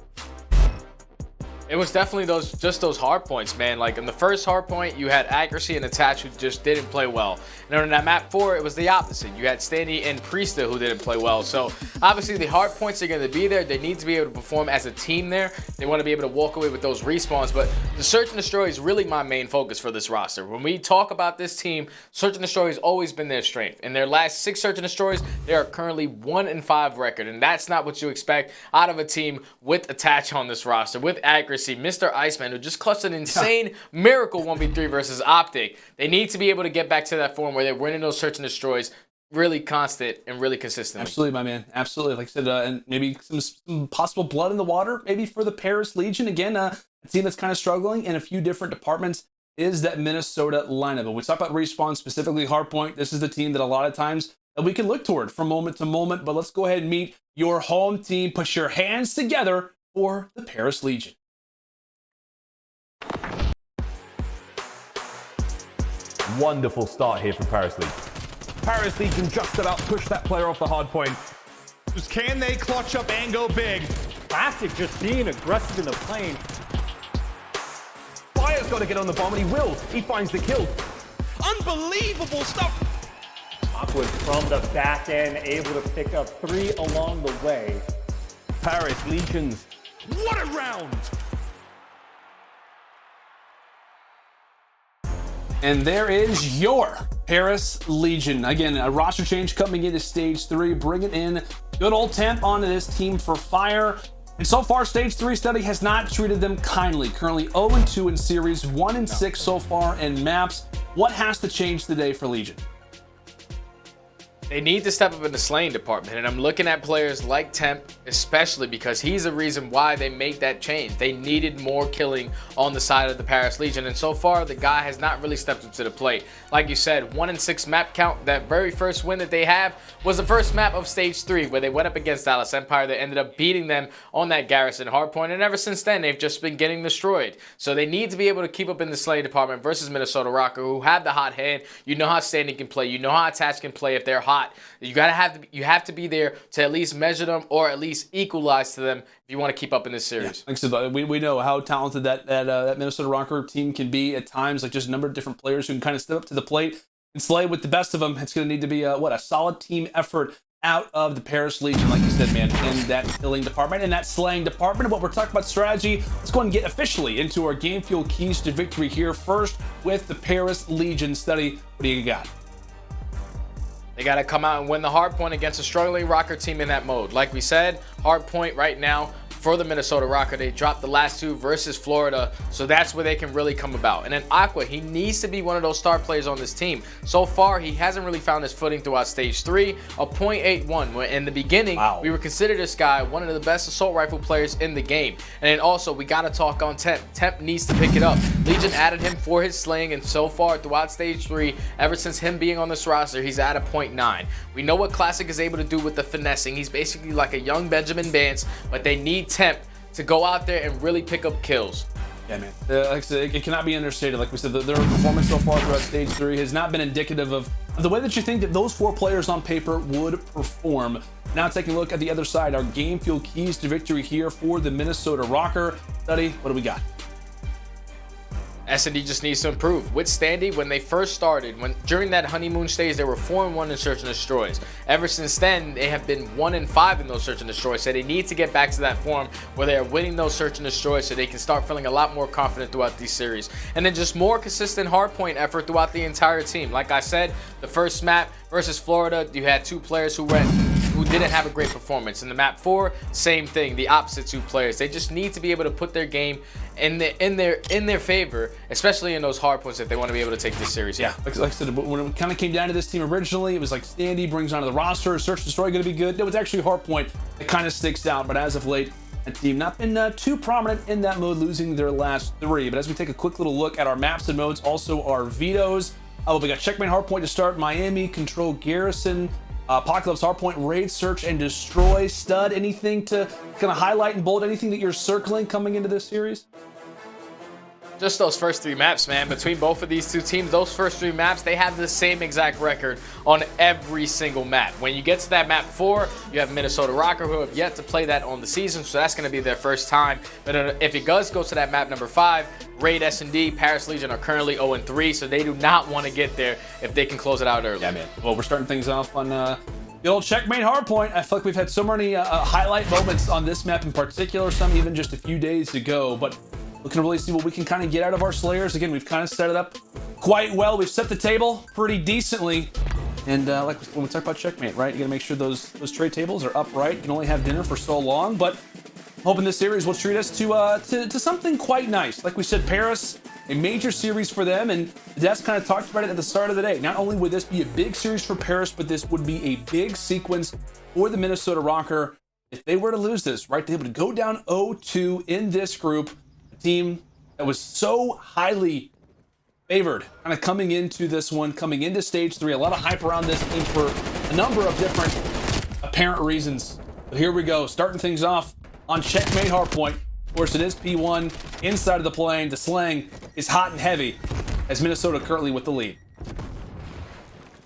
It was definitely those hard points, man. Like in the first hard point, you had Accuracy and Attach who just didn't play well. And on that map 4, it was the opposite. You had Standy and Priestahh who didn't play well. So obviously the hard points are going to be there. They need to be able to perform as a team there. They want to be able to walk away with those respawns. But the Search and Destroy is really my main focus for this roster. When we talk about this team, Search and Destroy has always been their strength. In their last 6 Search and Destroys, they are currently 1-5 record. And that's not what you expect out of a team with Attach on this roster, with Accuracy. Mr. Iceman, who just clutched an insane miracle 1v3 versus OpTic. They need to be able to get back to that form where they're winning those Search and Destroys really constant and really consistently. Absolutely, my man. Absolutely. Like I said, and maybe some possible blood in the water, maybe for the Paris Legion. Again, a team that's kind of struggling in a few different departments is that Minnesota lineup. But we talk about Respawn, specifically Hardpoint. This is the team that a lot of times that we can look toward from moment to moment. But let's go ahead and meet your home team. Put your hands together for the Paris Legion. Wonderful start here for Paris Legion. Paris Legion just about pushed that player off the hard point. Just can they clutch up and go big? Classic just being aggressive in the plane. Fire's got to get on the bomb, and he will. He finds the kill. Unbelievable stuff. Awkward from the back end, able to pick up 3 along the way. Paris Legions. What a round! And there is your Paris Legion. Again, a roster change coming into Stage 3, bringing in good old Temp onto this team for Fire. And so far, Stage 3 Study has not treated them kindly. Currently 0-2 in series, 1-6 so far in maps. What has to change today for Legion? They need to step up in the slaying department, and I'm looking at players like Temp, especially because he's the reason why they make that change. They needed more killing on the side of the Paris Legion, and so far the guy has not really stepped up to the plate. Like you said, 1-6 map count. That very first win that they have was the first map of Stage 3, where they went up against Dallas Empire. They ended up beating them on that Garrison hardpoint, and ever since then they've just been getting destroyed. So they need to be able to keep up in the slaying department versus Minnesota Røkkr, who have the hot hand. You know how Standy can play. You know how Attach can play if they're hot. You have to be there to at least measure them or at least equalize to them if you want to keep up in this series. Yeah, like I said, we know how talented that Minnesota Røkkr team can be at times. Like just a number of different players who can kind of step up to the plate and slay with the best of them. It's going to need to be a solid team effort out of the Paris Legion, like you said, man, in that killing department, in that slaying department. What we're talking about strategy, let's go ahead and get officially into our game fuel keys to victory here. First with the Paris Legion. Study, what do you got? They got to come out and win the hard point against a struggling Røkkr team in that mode. Like we said, hard point right now for the Minnesota Røkkr. They dropped the last 2 versus Florida, so that's where they can really come about. And then Aqua, he needs to be one of those star players on this team. So far, he hasn't really found his footing throughout Stage 3, a .81. When in the beginning, we were considered this guy one of the best assault rifle players in the game. And then also, we got to talk on Temp. Temp needs to pick it up. Legion added him for his slaying, and so far throughout Stage 3, ever since him being on this roster, he's at a .9. We know what Classic is able to do with the finessing. He's basically like a young Benjamin Vance, but they need Temp to go out there and really pick up kills. Yeah, man. Like I said, it cannot be understated. Like we said, their performance so far throughout Stage 3 has not been indicative of the way that you think that those 4 players on paper would perform. Now taking a look at the other side, our game fuel keys to victory here for the Minnesota Røkkr. Study, what do we got? S&D just needs to improve. With Standy, when they first started, during that honeymoon stage, they were 4-1 in Search and Destroys. Ever since then, they have been 1-5 in those Search and Destroys. So they need to get back to that form where they are winning those Search and Destroys so they can start feeling a lot more confident throughout these series. And then just more consistent hardpoint effort throughout the entire team. Like I said, the first map versus Florida, you had 2 players who didn't have a great performance. In the map 4, same thing, the opposite 2 players. They just need to be able to put their game in their favor, especially in those hard points if they want to be able to take this series. Yeah, like I said, when it kind of came down to this team originally, it was like Standy brings onto the roster, Search Destroy going to be good. No, it's actually hard point that kind of sticks out, but as of late, a team not been too prominent in that mode, losing their last 3. But as we take a quick little look at our maps and modes, also our vetoes, We got Checkmate Hardpoint to start. Miami, Control Garrison, Apocalypse Hardpoint, Raid, Search, and Destroy. Stud, anything to kind of highlight and bold? Anything that you're circling coming into this series? Just those first 3 maps, man. Between both of these two teams, those first 3 maps, they have the same exact record on every single map. When you get to that map 4, you have Minnesota Røkkr, who have yet to play that on the season, so that's going to be their first time. But if it does go to that map number 5, Raid, S&D, Paris Legion are currently 0-3, so they do not want to get there if they can close it out early. Yeah, man. Well, we're starting things off on the old Checkmate Hardpoint. I feel like we've had so many highlight moments on this map in particular, some even just a few days ago, but looking to really see what we can kind of get out of our Slayers. Again, we've kind of set it up quite well. We've set the table pretty decently. And like when we talk about Checkmate, right? You got to make sure those trade tables are upright. You can only have dinner for so long, but hoping this series will treat us to something quite nice. Like we said, Paris, a major series for them, and Des kind of talked about it at the start of the day. Not only would this be a big series for Paris, but this would be a big sequence for the Minnesota Røkkr. If they were to lose this, right, they would go down 0-2 in this group. Team that was so highly favored kind of coming into this one, coming into stage 3. A lot of hype around this team for a number of different apparent reasons. But here we go, starting things off on Checkmate Hardpoint. Of course, it is P1 inside of the plane. The slang is hot and heavy as Minnesota currently with the lead.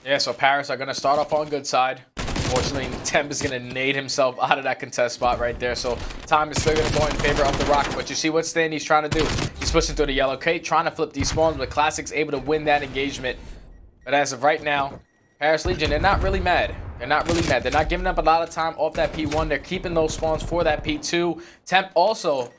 Yeah, so Paris are going to start off on good side. Unfortunately, Temp is going to nade himself out of that contest spot right there. So time is still going to go in favor of the Røkkr. But you see what Standy's trying to do. He's pushing through the yellow crate, trying to flip these spawns, but Classic's able to win that engagement. But as of right now, Paris Legion, they're not really mad. They're not really mad. They're not giving up a lot of time off that P1. They're keeping those spawns for that P2. Temp also,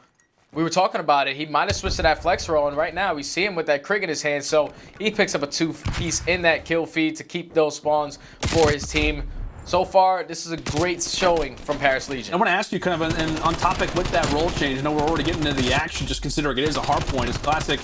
we were talking about it. He might have switched to that flex roll, and right now we see him with that Krig in his hand. So he picks up a 2-piece in that kill feed to keep those spawns for his team. So far, this is a great showing from Paris Legion. I want to ask you kind of and on topic with that role change. I know we're already getting into the action, just considering it is a hard point. It's Classic,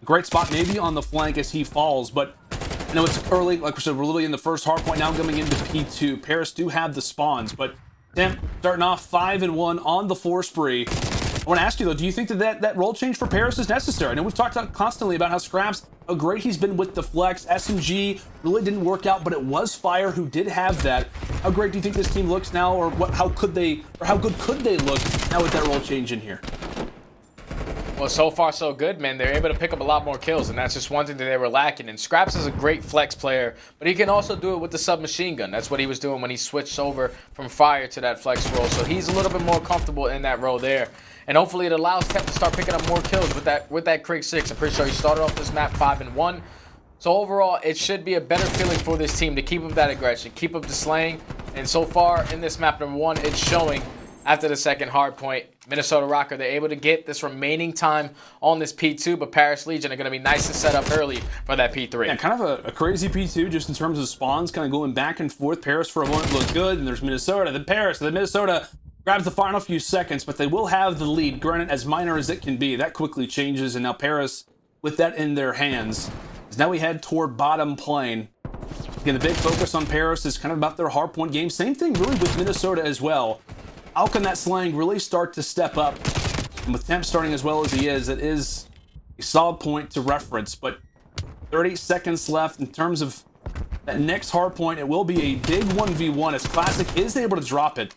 great spot maybe on the flank as he falls, but I know it's early. Like we said, we're literally in the first hard point now coming into P2. Paris do have the spawns, but Temp starting off 5-1 on the 4 spree. I want to ask you though, do you think that role change for Paris is necessary? I know we've talked constantly about how Scraps, how great he's been with the flex. SMG really didn't work out, but it was Fire who did have that. How great do you think this team looks now, or how good could they look now with that role change in here? Well, so far so good, man. They're able to pick up a lot more kills, and that's just one thing that they were lacking. And Scraps is a great flex player, but he can also do it with the submachine gun. That's what he was doing when he switched over from Fire to that flex role. So he's a little bit more comfortable in that role there. And hopefully it allows Temp to start picking up more kills with that Crimsix. I'm pretty sure he started off this map 5-1. So overall, it should be a better feeling for this team to keep up that aggression, keep up the slaying. And so far in this map number 1, it's showing after the second hard point. Minnesota Røkkr, they're able to get this remaining time on this P2, but Paris Legion are going to be nice and set up early for that P3. Yeah, kind of a crazy P2 just in terms of spawns, kind of going back and forth. Paris for a moment looked good, and there's Minnesota, then Paris, then Minnesota grabs the final few seconds, but they will have the lead, granted as minor as it can be. That quickly changes, and now Paris, with that in their hands, as now we head toward bottom plane. Again, the big focus on Paris is kind of about their hardpoint game. Same thing really with Minnesota as well. How can that slang really start to step up? And with Temp starting as well as he is, it is a solid point to reference, but 30 seconds left in terms of that next hardpoint. It will be a big 1v1 as Classic is able to drop it.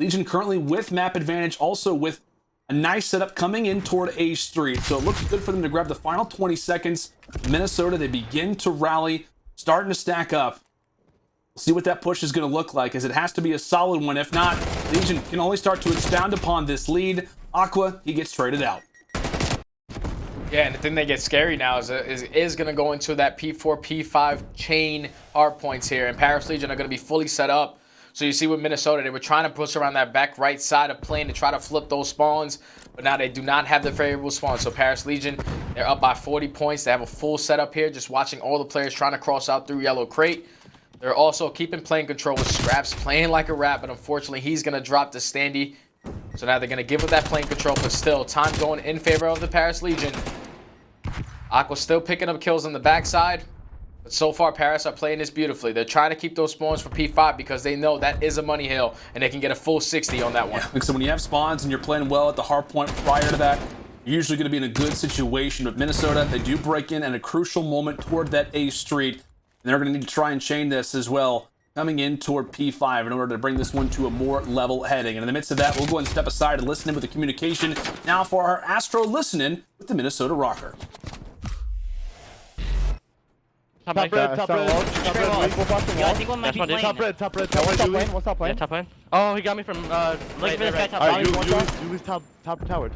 Legion currently with map advantage, also with a nice setup coming in toward A Street. So it looks good for them to grab the final 20 seconds. Minnesota, they begin to rally, starting to stack up. We'll see what that push is going to look like, as it has to be a solid one. If not, Legion can only start to expound upon this lead. Aqua, he gets traded out. Yeah, and the thing that gets scary now is going to go into that P4, P5 chain hard points here. And Paris Legion are going to be fully set up. So you see with Minnesota, they were trying to push around that back right side of plane to try to flip those spawns, but now they do not have the favorable spawn. So Paris Legion, they're up by 40 points. They have a full setup here, just watching all the players trying to cross out through yellow crate. They're also keeping plane control with Scraps playing like a rat, but unfortunately he's going to drop to Standy. So now they're going to give up that plane control, but still time going in favor of the Paris Legion. Aqua still picking up kills on the backside. But so far, Paris are playing this beautifully. They're trying to keep those spawns for P5 because they know that is a money hill, and they can get a full 60 on that one. Yeah, so when you have spawns and you're playing well at the hard point prior to that, usually going to be in a good situation. But Minnesota, they do break in at a crucial moment toward that A Street. And they're going to need to try and chain this as well, coming in toward P5 in order to bring this one to a more level heading. And in the midst of that, we'll go and step aside and listen in with the communication now for our Astro Listening with the Minnesota Røkkr. Top red, top red. I think one might be playing. Top red, top red. What's top lane? Yeah, top lane. Oh, he got me from, Look for this guy top Alright, lane. you lose top tower.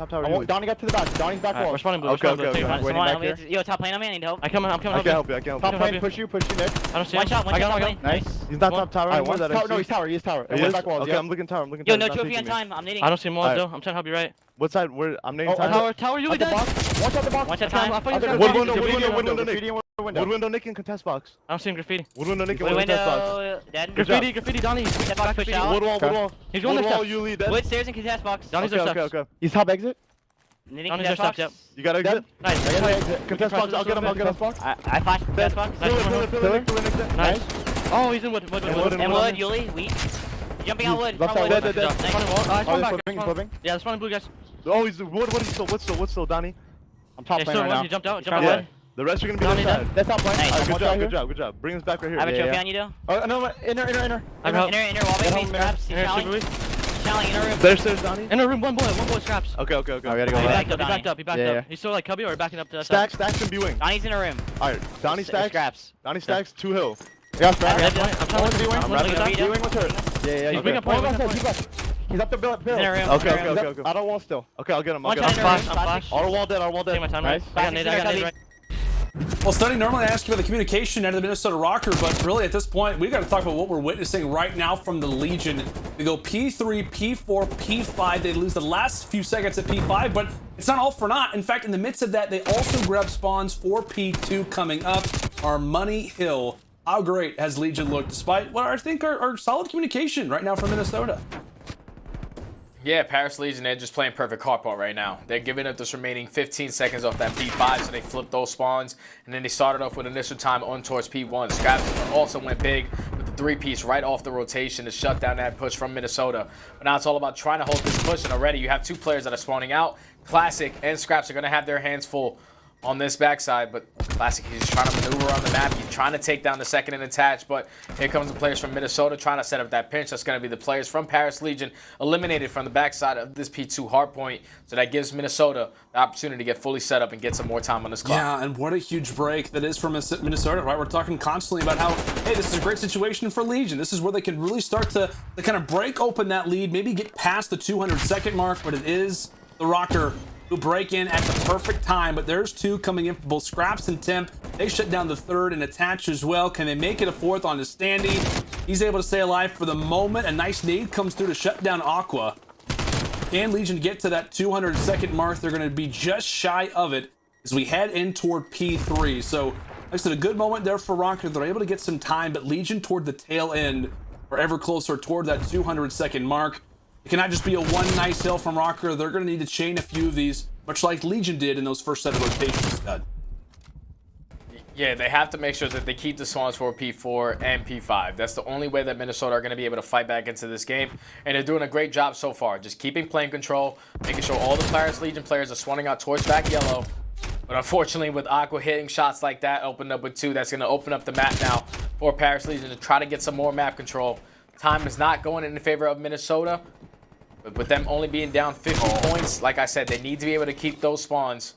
Donnie got to the back. Donnie's back wall. Responding blue. Okay. Come on, yo, top lane on me, I need help. I'm coming. I can help you. Top lane, push you, Nick. I don't see One him. shot, top lane. Nice. He's not top tower anymore. No, he's tower. He's tower. He is? Back walls. Okay, I'm looking tower. Yo, no trophy on time. I'm needing. I don't see him all though. I'm trying to help you right. What side? I'm needing tower. Tower, you dead. Watch out the box. One shot time. Wood window, Nick in contest box. I don't see him graffiti. Wood window, Nick in Wood contest window, box. dead. Graffiti, Donnie. Step box push out. Wood wall. He's going Wood to wall, step. Yuli, dead. Wood stairs in contest box. Donnie's Okay. He's top exit. Needing Donnie's contest box. yep. You gotta exit. Nice. I gotta exit. Contest box. I'll get him. I flashed contest box. Pillar. Nice. Oh, he's in wood. And wood, Yuli, weak. Jumping out wood. Left Front side, wood. dead. He's Flipping. Yeah, there's one blue guys. Oh, he's wood still, Donnie. I'm top lane right now. He jumped out wood. The rest are gonna be Donnie left side. That's top lane. Nice. Good job. Bring us back right here. I have a trophy on you, though. Oh, no, inner. Inner wall base, scraps. He's challenging. Challenging inner room. There's Donnie. In a room, one boy scraps. Okay. Oh, we gotta go He backed up. He's still like cubby or backing up to Stacks and B-wing. Donnie's in a room. Alright, Donnie stacks. Scraps. Donnie stacks, 2 hill. Yeah, stacks. I'm trying to B-wing. B-wing was hurt. Yeah. He's bringing a point. He's up the bill. He's in a room. Okay. Auto wall still. Okay, I'll get him. I'm flash. Auto wall dead. Take my time. Nice. I got nade right. Well, Standy, normally I ask you about the communication out of the Minnesota Røkkr, but really at this point, we've got to talk about what we're witnessing right now from the Legion. They go P3, P4, P5. They lose the last few seconds at P5, but it's not all for naught. In fact, in the midst of that, they also grab spawns for P2 coming up. Our Money Hill. How great has Legion looked, despite what I think are solid communication right now from Minnesota? Yeah, Paris Legion, they're just playing perfect hardball right now. They're giving up this remaining 15 seconds off that P5, so they flipped those spawns, and then they started off with initial time on towards P1. Scraps also went big with the 3-piece right off the rotation to shut down that push from Minnesota. But now it's all about trying to hold this push, and already you have 2 players that are spawning out. Classic and Scraps are going to have their hands full on this backside, but Classic, he's just trying to maneuver on the map. He's trying to take down the second and attach, but here comes the players from Minnesota trying to set up that pinch. That's going to be the players from Paris Legion eliminated from the backside of this P2 hardpoint, so that gives Minnesota the opportunity to get fully set up and get some more time on this clock. Yeah, and what a huge break that is for Minnesota, right? We're talking constantly about how, hey, this is a great situation for Legion. This is where they can really start to kind of break open that lead, maybe get past the 200-second mark, but it is the Røkkr who break in at the perfect time, but there's 2 coming in for both Scraps and Temp. They shut down the 3rd and attach as well. Can they make it a 4th onto Standy? He's able to stay alive for the moment. A nice nade comes through to shut down Aqua. Can Legion get to that 200-second mark? They're going to be just shy of it as we head in toward P3. So, like I said, a good moment there for Røkkr. They're able to get some time, but Legion toward the tail end, or ever closer toward that 200-second mark. It cannot just be a one nice hill from Røkkr. They're going to need to chain a few of these, much like Legion did in those first set of rotations. Yeah, they have to make sure that they keep the spawns for P4 and P5. That's the only way that Minnesota are going to be able to fight back into this game. And they're doing a great job so far. Just keeping plane control, making sure all the Paris Legion players are swanning out towards back yellow. But unfortunately, with Aqua hitting shots like that, opened up with 2, that's going to open up the map now for Paris Legion to try to get some more map control. Time is not going in favor of Minnesota. But with them only being down 50 points, like I said, they need to be able to keep those spawns.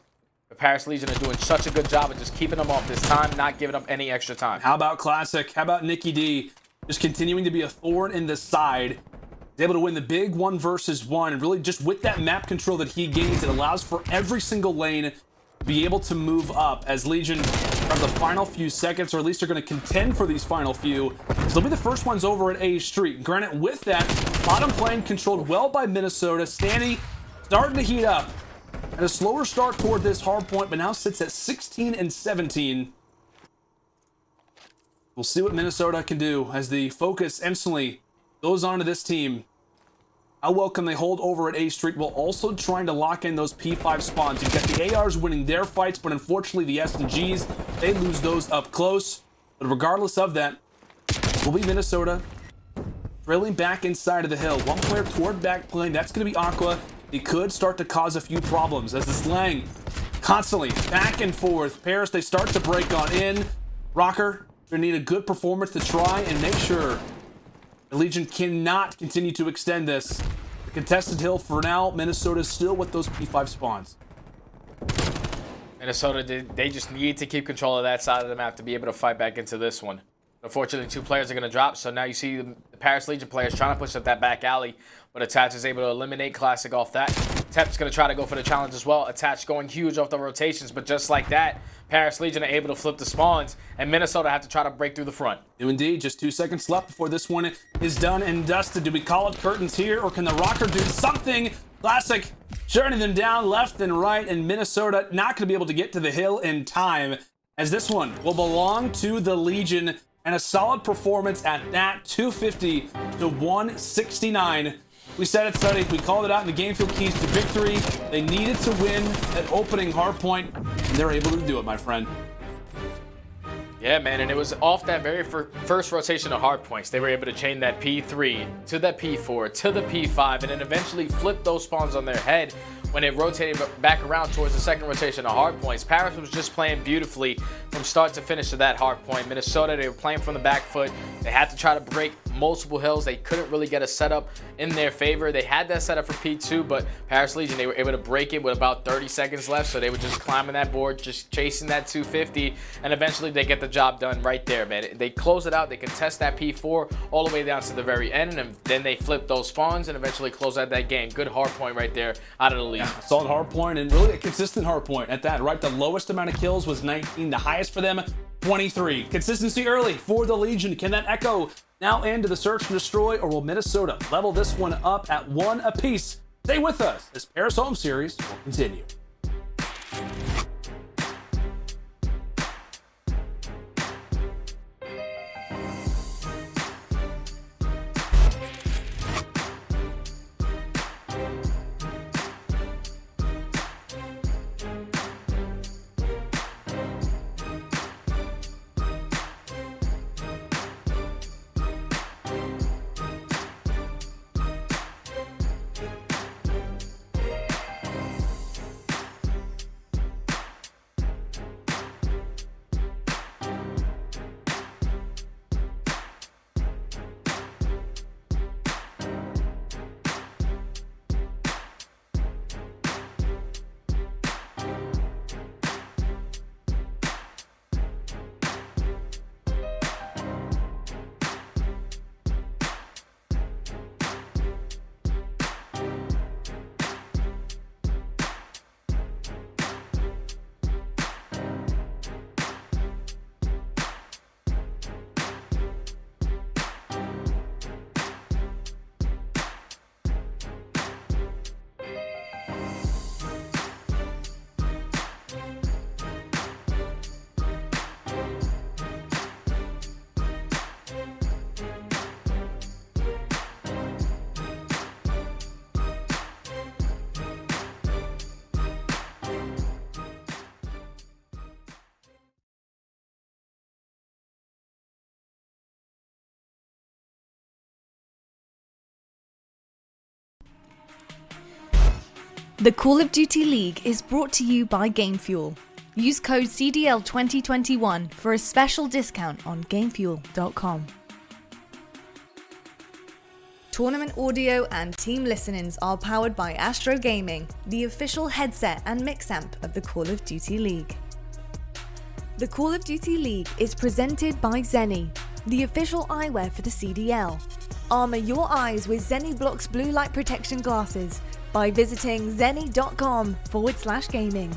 The Paris Legion are doing such a good job of just keeping them off this time, not giving up any extra time. How about Classic? How about Nicky D? Just continuing to be a thorn in the side. He's able to win the big 1 versus 1. And really just with that map control that he gains, it allows for every single lane to be able to move up as Legion are the final few seconds, or at least they're going to contend for these final few. So they'll be the first ones over at A Street. Granted, with that, bottom plane controlled well by Minnesota. Standy starting to heat up. And a slower start toward this hard point, but now sits at 16 and 17. We'll see what Minnesota can do as the focus instantly goes on to this team. How well can they hold over at A Street while also trying to lock in those P5 spawns? You've got the ARs winning their fights, but unfortunately the SMGs, they lose those up close. But regardless of that, will be Minnesota trailing back inside of the hill. 1 player toward back plane. That's going to be Aqua. he could start to cause a few problems as the slang constantly back and forth. Paris, they start to break on in. Røkkr, they need a good performance to try and make sure the Legion cannot continue to extend this. The contested hill for now, Minnesota still with those P5 spawns. Minnesota, they just need to keep control of that side of the map to be able to fight back into this one. Unfortunately, 2 players are going to drop, so now you see the Paris Legion players trying to push up that back alley, but Attach is able to eliminate Classic off that. Tep's going to try to go for the challenge as well. Attach going huge off the rotations, but just like that, Paris Legion are able to flip the spawns, and Minnesota have to try to break through the front. Do indeed. Just 2 seconds left before this one is done and dusted. Do we call it curtains here, or can the Røkkr do something? Classic shutting them down left and right, and Minnesota not going to be able to get to the hill in time, as this one will belong to the Legion, and a solid performance at that, 250 to 169. We said it, Study. We called it out in the game field keys to victory. They needed to win that opening hardpoint, and they're able to do it, my friend. Yeah, man, and it was off that very first rotation of hardpoints. They were able to chain that P3 to that P4 to the P5, and then eventually flip those spawns on their head when it rotated back around towards the second rotation of hardpoints. Paris was just playing beautifully from start to finish of that hardpoint. Minnesota, they were playing from the back foot. They had to try to break multiple hills. They couldn't really get a setup in their favor. They had that setup for P2, but Paris Legion, they were able to break it with about 30 seconds left, so they were just climbing that board, just chasing that 250, and eventually they get the job done right there, man. They close it out. They contest that P4 all the way down to the very end, and then they flip those spawns and eventually close out that game. Good hardpoint right there out of the lead. Yeah, solid hardpoint, and really a consistent hardpoint at that, right? The lowest amount of kills was 19. The highest for them, 23. Consistency early for the Legion. Can that echo now into the search and destroy, or will Minnesota level this one up at 1 apiece? Stay with us. This Paris Home Series will continue. The Call of Duty League is brought to you by GameFuel. Use code CDL 2021 for a special discount on GameFuel.com. Tournament audio and team listenings are powered by Astro Gaming, the official headset and mix amp of the Call of Duty League. The Call of Duty League is presented by Zenni, the official eyewear for the CDL. Armor your eyes with Zenni Blocks blue light protection glasses by visiting zenni.com/gaming.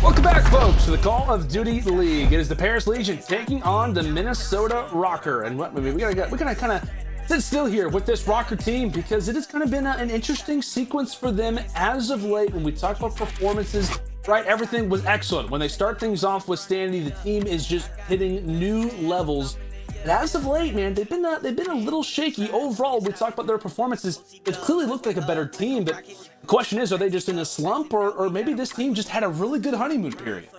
Welcome back, folks, to the Call of Duty League. It is the Paris Legion taking on the Minnesota Røkkr, and we gotta kind of sit still here with this Røkkr team because it has kind of been an interesting sequence for them as of late. When we talk about performances, right, everything was excellent. When they start things off with Standy, the team is just hitting new levels. And as of late, man, they've been a little shaky overall. We talk about their performances. It clearly looked like a better team, but the question is, are they just in a slump, or maybe this team just had a really good honeymoon period?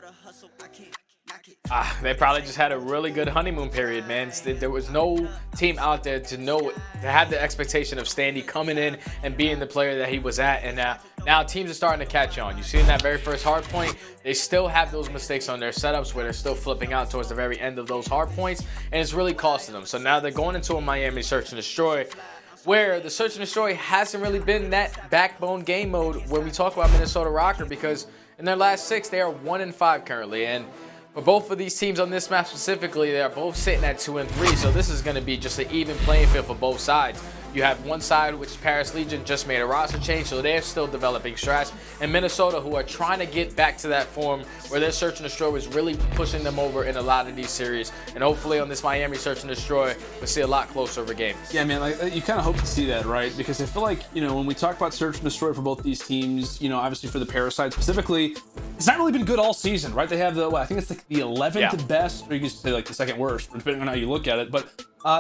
They probably just had a really good honeymoon period, man. There was no team out there to have the expectation of Standy coming in and being the player that he was at, and now teams are starting to catch on. You see in that very first hard point, they still have those mistakes on their setups where they're still flipping out towards the very end of those hard points, and it's really costing them. So now they're going into a Miami search and destroy, where the search and destroy hasn't really been that backbone game mode when we talk about Minnesota Røkkr, because in their last 6, they are 1-5 currently, and for both of these teams on this map specifically, they are both sitting at 2-3, so this is going to be just an even playing field for both sides. You have one side, which is Paris Legion, just made a roster change, so they're still developing strats, and Minnesota, who are trying to get back to that form where their search and destroy was really pushing them over in a lot of these series, and hopefully on this Miami search and destroy, we'll see a lot closer of a game. Yeah, man, like, you kind of hope to see that, right? Because I feel like, you know, when we talk about search and destroy for both these teams, you know, obviously for the Paris side specifically, it's not really been good all season, right? They have I think it's like the 11th best, or you could say like the second worst, depending on how you look at it, but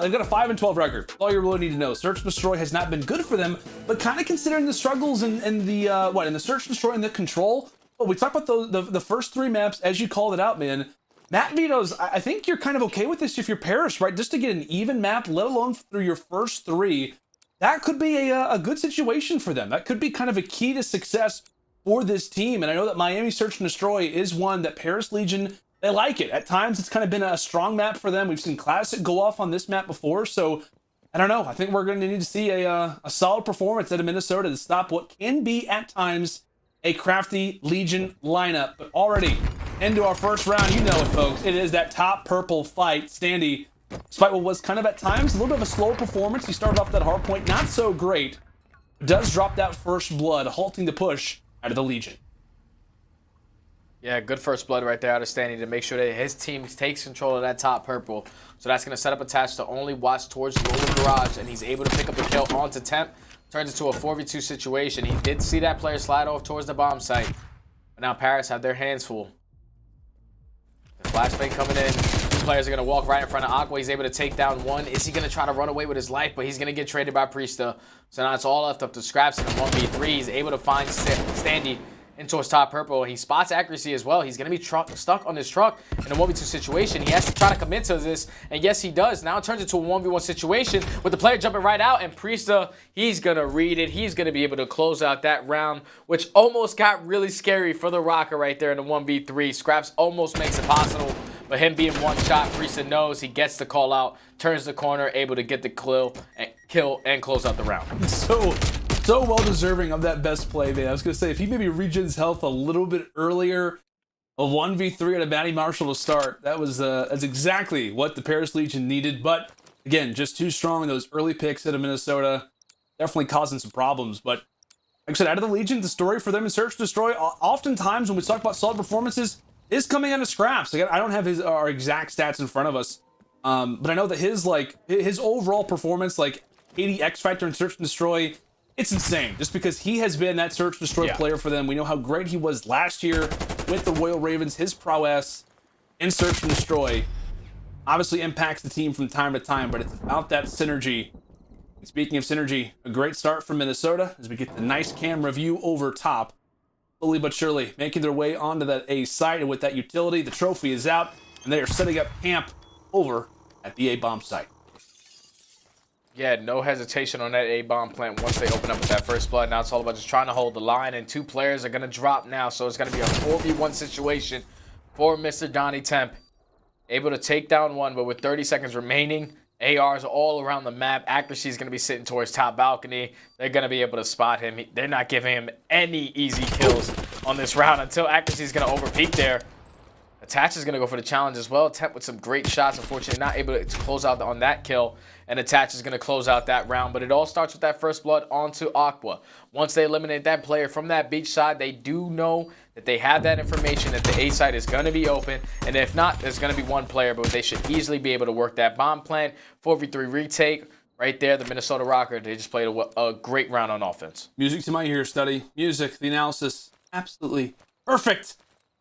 they've got a 5-12 record. That's all you really need to know. Search and destroy has not been good for them, but kind of considering the struggles in the search and destroy and the control. But we talked about the first 3 maps, as you called it out, man. Map vetoes, I think you're kind of okay with this if you're Paris, right? Just to get an even map, let alone through your first 3, that could be a good situation for them. That could be kind of a key to success for this team. And I know that Miami search and destroy is one that Paris Legion, they like it. At times, it's kind of been a strong map for them. We've seen Classic go off on this map before, so I don't know. I think we're going to need to see a solid performance out of Minnesota to stop what can be, at times, a crafty Legion lineup. But already into our first round, you know it, folks. It is that top purple fight. Standy, despite what was kind of at times a little bit of a slow performance, he started off that hard point not so great, does drop that first blood, halting the push out of the Legion. Yeah, good first blood right there out of Standy to make sure that his team takes control of that top purple. So that's going to set up attached to only watch towards the lower garage, and he's able to pick up the kill onto Temp. Turns into a 4v2 situation. He did see that player slide off towards the bomb site. But now Paris have their hands full. The flashbang coming in. 2 players are going to walk right in front of aBeZy. He's able to take down 1. Is he going to try to run away with his life? But he's going to get traded by Priestahh. So now it's all left up to Scraps in a 1v3. He's able to find Standy into his top purple. He spots accuracy as well. He's going to be stuck on this truck in a 1v2 situation. He has to try to commit to this, and yes, he does. Now it turns into a 1v1 situation with the player jumping right out, and Priestahh, he's going to read it. He's going to be able to close out that round, which almost got really scary for the Røkkr right there in the 1v3. Scraps almost makes it possible, but him being one shot, Priestahh knows he gets the call out, turns the corner, able to get the kill and close out the round. So well deserving of that best play, man. I was going to say, if he maybe regens health a little bit earlier, a 1v3 at a Matty Marshall to start, that's exactly what the Paris Legion needed. But again, just too strong in those early picks out of Minnesota, definitely causing some problems. But like I said, out of the Legion, the story for them in Search Destroy, oftentimes when we talk about solid performances, is coming out of Scraps. Again, I don't have our exact stats in front of us, but I know that his overall performance, like 80 X Factor in Search and Destroy, it's insane, just because he has been that search destroy player for them. We know how great he was last year with the Royal Ravens. His prowess in search and destroy obviously impacts the team from time to time, but it's about that synergy. And speaking of synergy, a great start from Minnesota as we get the nice camera view over top. Slowly but surely making their way onto that A site, and with that utility, the trophy is out, and they are setting up camp over at the A bomb site. Yeah, no hesitation on that A-bomb plant once they open up with that first blood. Now it's all about just trying to hold the line, and 2 players are going to drop now, so it's going to be a 4v1 situation for Mr. Donnie Temp. Able to take down 1, but with 30 seconds remaining, ARs all around the map. Accuracy is going to be sitting towards top balcony. They're going to be able to spot him. They're not giving him any easy kills on this round until accuracy is going to overpeak there. Attach is going to go for the challenge as well. Temp with some great shots. Unfortunately, not able to close out on that kill. And Attach is going to close out that round. But it all starts with that first blood onto aBeZy. Once they eliminate that player from that beach side, they do know that they have that information that the A side is going to be open. And if not, there's going to be 1 player. But they should easily be able to work that bomb plant. 4v3 retake. Right there, the Minnesota Røkkr. They just played a great round on offense. Music to my ears, Study. Music, the analysis, absolutely perfect.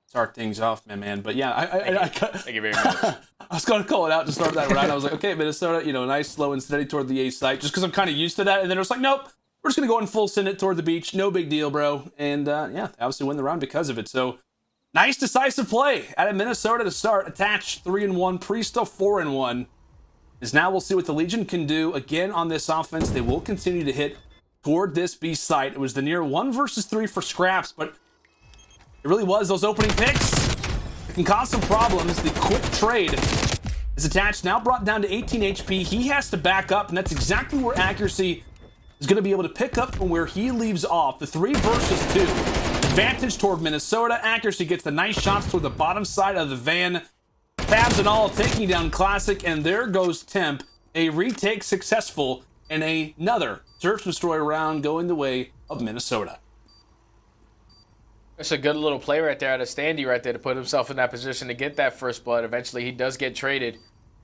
Start things off, man. But yeah, Thank you very much. I was going to call it out to start that round. I was like, okay, Minnesota, nice, slow and steady toward the A site, just because I'm kind of used to that. And then it was like, nope, we're just going to go and full send it toward the beach. No big deal, bro. And yeah, obviously win the round because of it. So Nice decisive play out of Minnesota to start. Attach 3-1, Priestahh 4-1. As now we'll see what the Legion can do again on this offense. They will continue to hit toward this B site. It was the near 1 versus 3 for Scraps, but it really was those opening picks. It can cause some problems. The quick trade is attached, now brought down to 18 HP. He has to back up, and that's exactly where Accuracy is going to be able to pick up from where he leaves off. The 3 versus 2. Advantage toward Minnesota. Accuracy gets the nice shots toward the bottom side of the van. Tabs and all taking down Classic, and there goes Temp. A retake successful, and another search and destroy round going the way of Minnesota. It's a good little play right there out of Standy right there to put himself in that position to get that first blood. Eventually, he does get traded.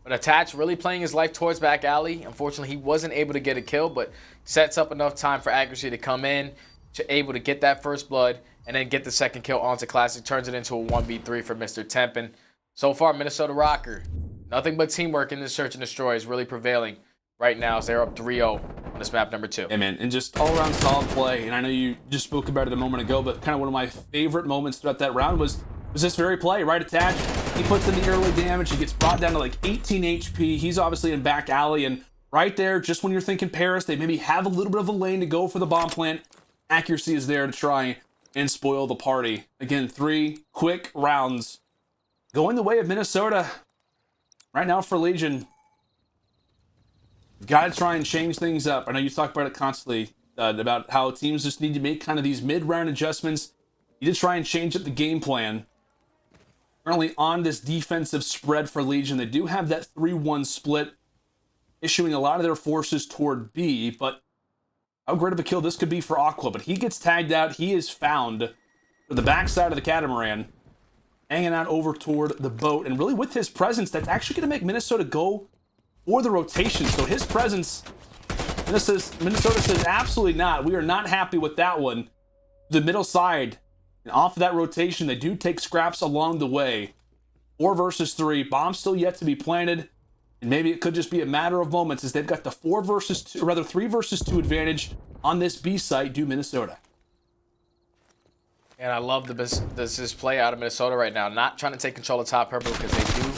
But Attach really playing his life towards back alley. Unfortunately, he wasn't able to get a kill, but sets up enough time for Accuracy to come in, able to get that first blood, and then get the second kill onto Classic. Turns it into a 1v3 for Mr. Temp. And so far, Minnesota Røkkr, nothing but teamwork in this search and destroy is really prevailing right now as they're up 3-0 on this map number 2. Yeah, man, and just all-around solid play. And I know you just spoke about it a moment ago, but kind of one of my favorite moments throughout that round was this very play, right? Attach. He puts in the early damage. He gets brought down to like 18 HP. He's obviously in back alley, and right there, just when you're thinking Paris, they maybe have a little bit of a lane to go for the bomb plant. Accuracy is there to try and spoil the party. Again, 3 quick rounds going the way of Minnesota. Right now for Legion, got to try and change things up. I know you talk about it constantly, about how teams just need to make kind of these mid-round adjustments. You need to try and change up the game plan. Currently on this defensive spread for Legion, they do have that 3-1 split, issuing a lot of their forces toward B, but how great of a kill this could be for Aqua. But he gets tagged out. He is found to the backside of the catamaran, hanging out over toward the boat. And really with his presence, that's actually going to make Minnesota go for the rotation. So his presence, Minnesota says absolutely not. We are not happy with that one. The middle side, and off of that rotation, they do take scraps along the way. 4 versus 3. Bomb still yet to be planted. And maybe it could just be a matter of moments as they've got the 3 versus 2 advantage on this B site due Minnesota. And I love this play out of Minnesota right now. Not trying to take control of top purple because they do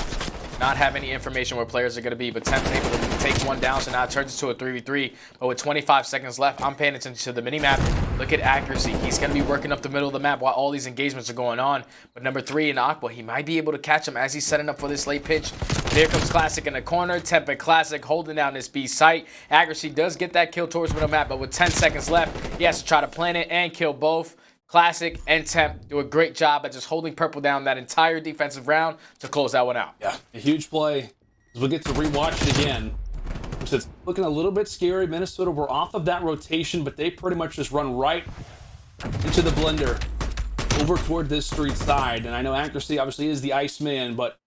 not have any information where players are going to be. But Temp's able to take one down, so now it turns into a 3v3. But with 25 seconds left, I'm paying attention to the mini-map. Look at Accuracy. He's going to be working up the middle of the map while all these engagements are going on. But number 3 in Aqua, he might be able to catch him as he's setting up for this late pitch. There comes Classic in the corner. Temp and Classic holding down this B site. Accuracy does get that kill towards middle map, but with 10 seconds left, he has to try to plant it and kill both. Classic and Temp do a great job at just holding purple down that entire defensive round to close that one out. Yeah, a huge play. As we get to rewatch it again. It's looking a little bit scary. Minnesota were off of that rotation, but they pretty much just run right into the blender over toward this street side. And I know Accuracy obviously is the Iceman, but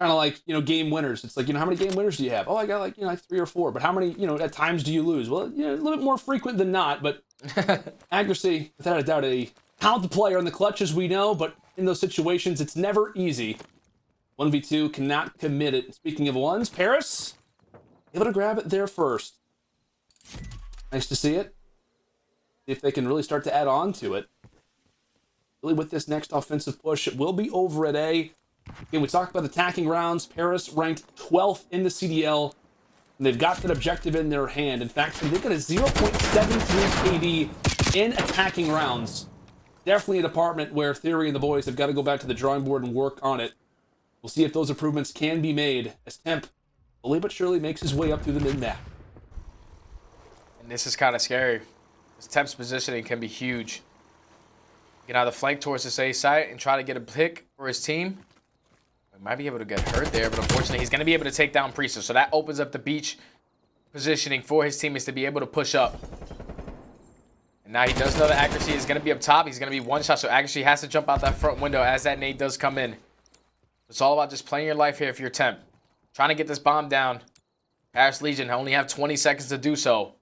kind of like, game winners. It's like, how many game winners do you have? Oh, I got like 3 or 4. But how many, at times do you lose? Well, a little bit more frequent than not, but Accuracy, without a doubt, a talented player in the clutch, as we know, but in those situations, it's never easy. 1v2 cannot commit it. Speaking of ones, Paris able to grab it there first. Nice to see it. See if they can really start to add on to it. Really, with this next offensive push, it will be over at A. Again, we talked about attacking rounds. Paris ranked 12th in the CDL. And they've got that objective in their hand. In fact, they've got a 0.73 KD in attacking rounds. Definitely a department where Theory and the boys have got to go back to the drawing board and work on it. We'll see if those improvements can be made as Temp, slowly but surely, makes his way up through the mid-map. And this is kind of scary. This Temp's positioning can be huge. He can either flank towards this A site and try to get a pick for his team. He might be able to get hurt there, but unfortunately, he's going to be able to take down Priestahh. So that opens up the beach positioning for his teammates to be able to push up. And now he does know that Accuracy is going to be up top. He's going to be one shot, so Accuracy has to jump out that front window as that nade does come in. It's all about just playing your life here if you're Temp. Trying to get this bomb down. Paris Legion only have 20 seconds to do so.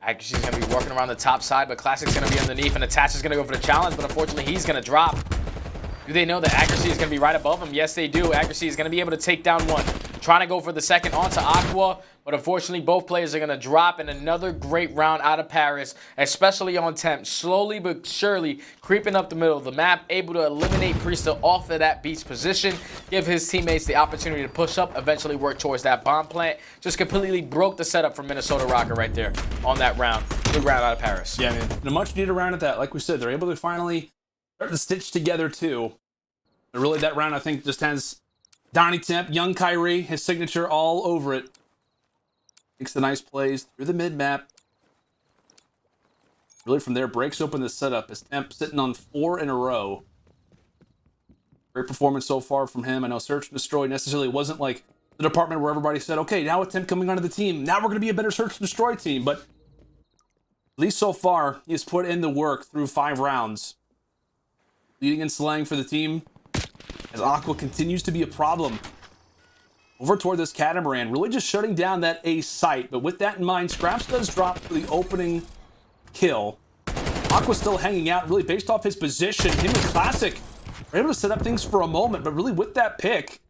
Accuracy's going to be working around the top side, but Classic's going to be underneath, and Attach is going to go for the challenge, but unfortunately, he's going to drop. Do they know that Accuracy is going to be right above him? Yes, they do. Accuracy is going to be able to take down one. Trying to go for the second onto Aqua, but But unfortunately, both players are going to drop in another great round out of Paris, especially on Temp. Slowly but surely creeping up the middle of the map, able to eliminate Priestahh off of that beach position, give his teammates the opportunity to push up, eventually work towards that bomb plant. Just completely broke the setup for Minnesota Røkkr right there on that round. Good round out of Paris. Yeah, man. A much needed round at that. Like we said, they're able to finally start to stitch together too. But really, that round, I think, just has Donnie Temp, young Kyrie, his signature all over it. Makes the nice plays through the mid-map. Really from there, breaks open the setup. As Temp sitting on 4 in a row. Great performance so far from him. I know Search and Destroy necessarily wasn't like the department where everybody said, okay, now with Temp coming onto the team, now we're going to be a better Search and Destroy team. But at least so far, he has put in the work through 5 rounds. Leading and slaying for the team. As Aqua continues to be a problem. Over toward this Catamaran, really just shutting down that A site. But with that in mind, Scraps does drop for the opening kill. Aqua's still hanging out, really based off his position. Him and Classic are able to set up things for a moment, but really with that pick,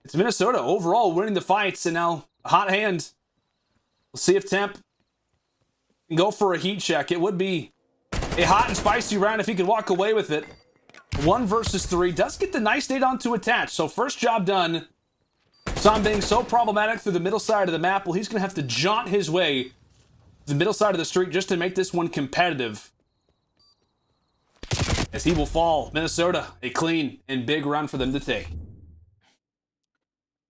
it's Minnesota overall winning the fights, and now a hot hand. We'll see if Temp can go for a heat check. It would be a hot and spicy round if he could walk away with it. 1 versus 3. Does get the nice nade on to attach, so first job done. Sam being so problematic through the middle side of the map, well, he's going to have to jaunt his way to the middle side of the street just to make this one competitive. As he will fall. Minnesota, a clean and big round for them to take.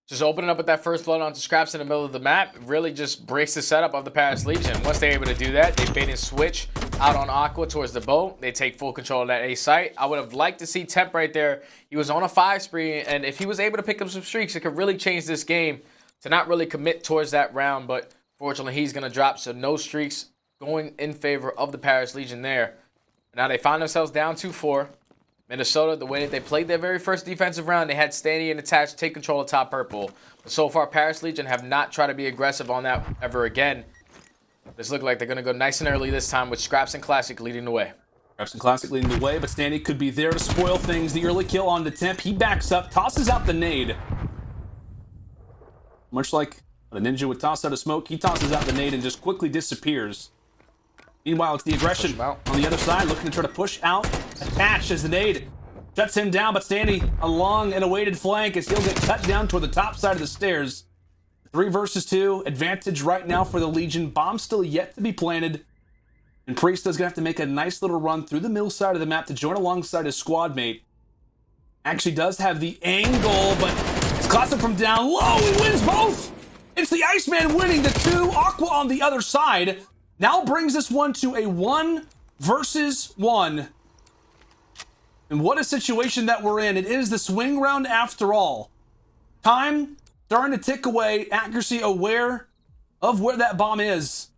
Just opening up with that first blood onto Scraps in the middle of the map really just breaks the setup of the Paris Legion. Once they're able to do that, they bait and switch out on Aqua towards the boat. They take full control of that A site. I would have liked to see Temp right there. He was on a 5 spree, and if he was able to pick up some streaks, it could really change this game to not really commit towards that round. But fortunately, he's going to drop, so no streaks going in favor of the Paris Legion there. Now they find themselves down 2-4. Minnesota, the way that they played their very first defensive round, they had Standy and Attach take control of top purple. But so far, Paris Legion have not tried to be aggressive on that ever again. This looks like they're going to go nice and early this time with Scraps and Classic leading the way. Scraps and Classic leading the way, but Standy could be there to spoil things. The early kill on the Temp. He backs up, tosses out the nade. Much like a ninja would toss out a smoke, he tosses out the nade and just quickly disappears. Meanwhile, it's the aggression on the other side, looking to try to push out. Attach as the nade shuts him down, but Standy along an awaited flank as he'll get cut down toward the top side of the stairs. 3 versus 2, advantage right now for the Legion. Bomb still yet to be planted. And Priestahh's gonna have to make a nice little run through the middle side of the map to join alongside his squad mate. Actually does have the angle, but it's Classic from down low. He wins both! It's the Iceman winning the 2. Aqua on the other side. Now brings this one to a 1 versus 1. And what a situation that we're in. It is the swing round after all. Time starting to tick away. Accuracy aware of where that bomb is.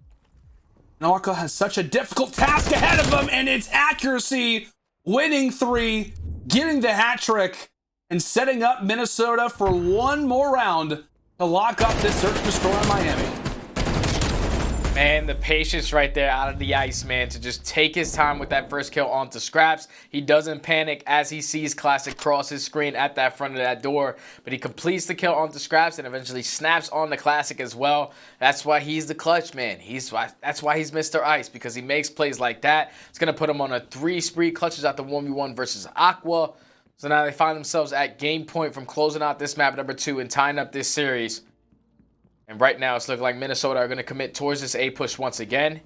And Aqua has such a difficult task ahead of him, and it's accuracy winning 3, getting the hat trick, and setting up Minnesota for one more round to lock up this Search and Destroy in Miami. Man, the patience right there out of the Iceman to just take his time with that first kill onto Scraps. He doesn't panic as he sees Classic cross his screen at that front of that door, but he completes the kill onto Scraps and eventually snaps on the Classic as well. That's why he's the clutch man. That's why he's Mr. Ice, because he makes plays like that. It's going to put him on a 3 spree, clutches out the 1v1 versus Aqua. So now they find themselves at game point from closing out this map number 2 and tying up this series. And right now, it's looking like Minnesota are going to commit towards this A push once again.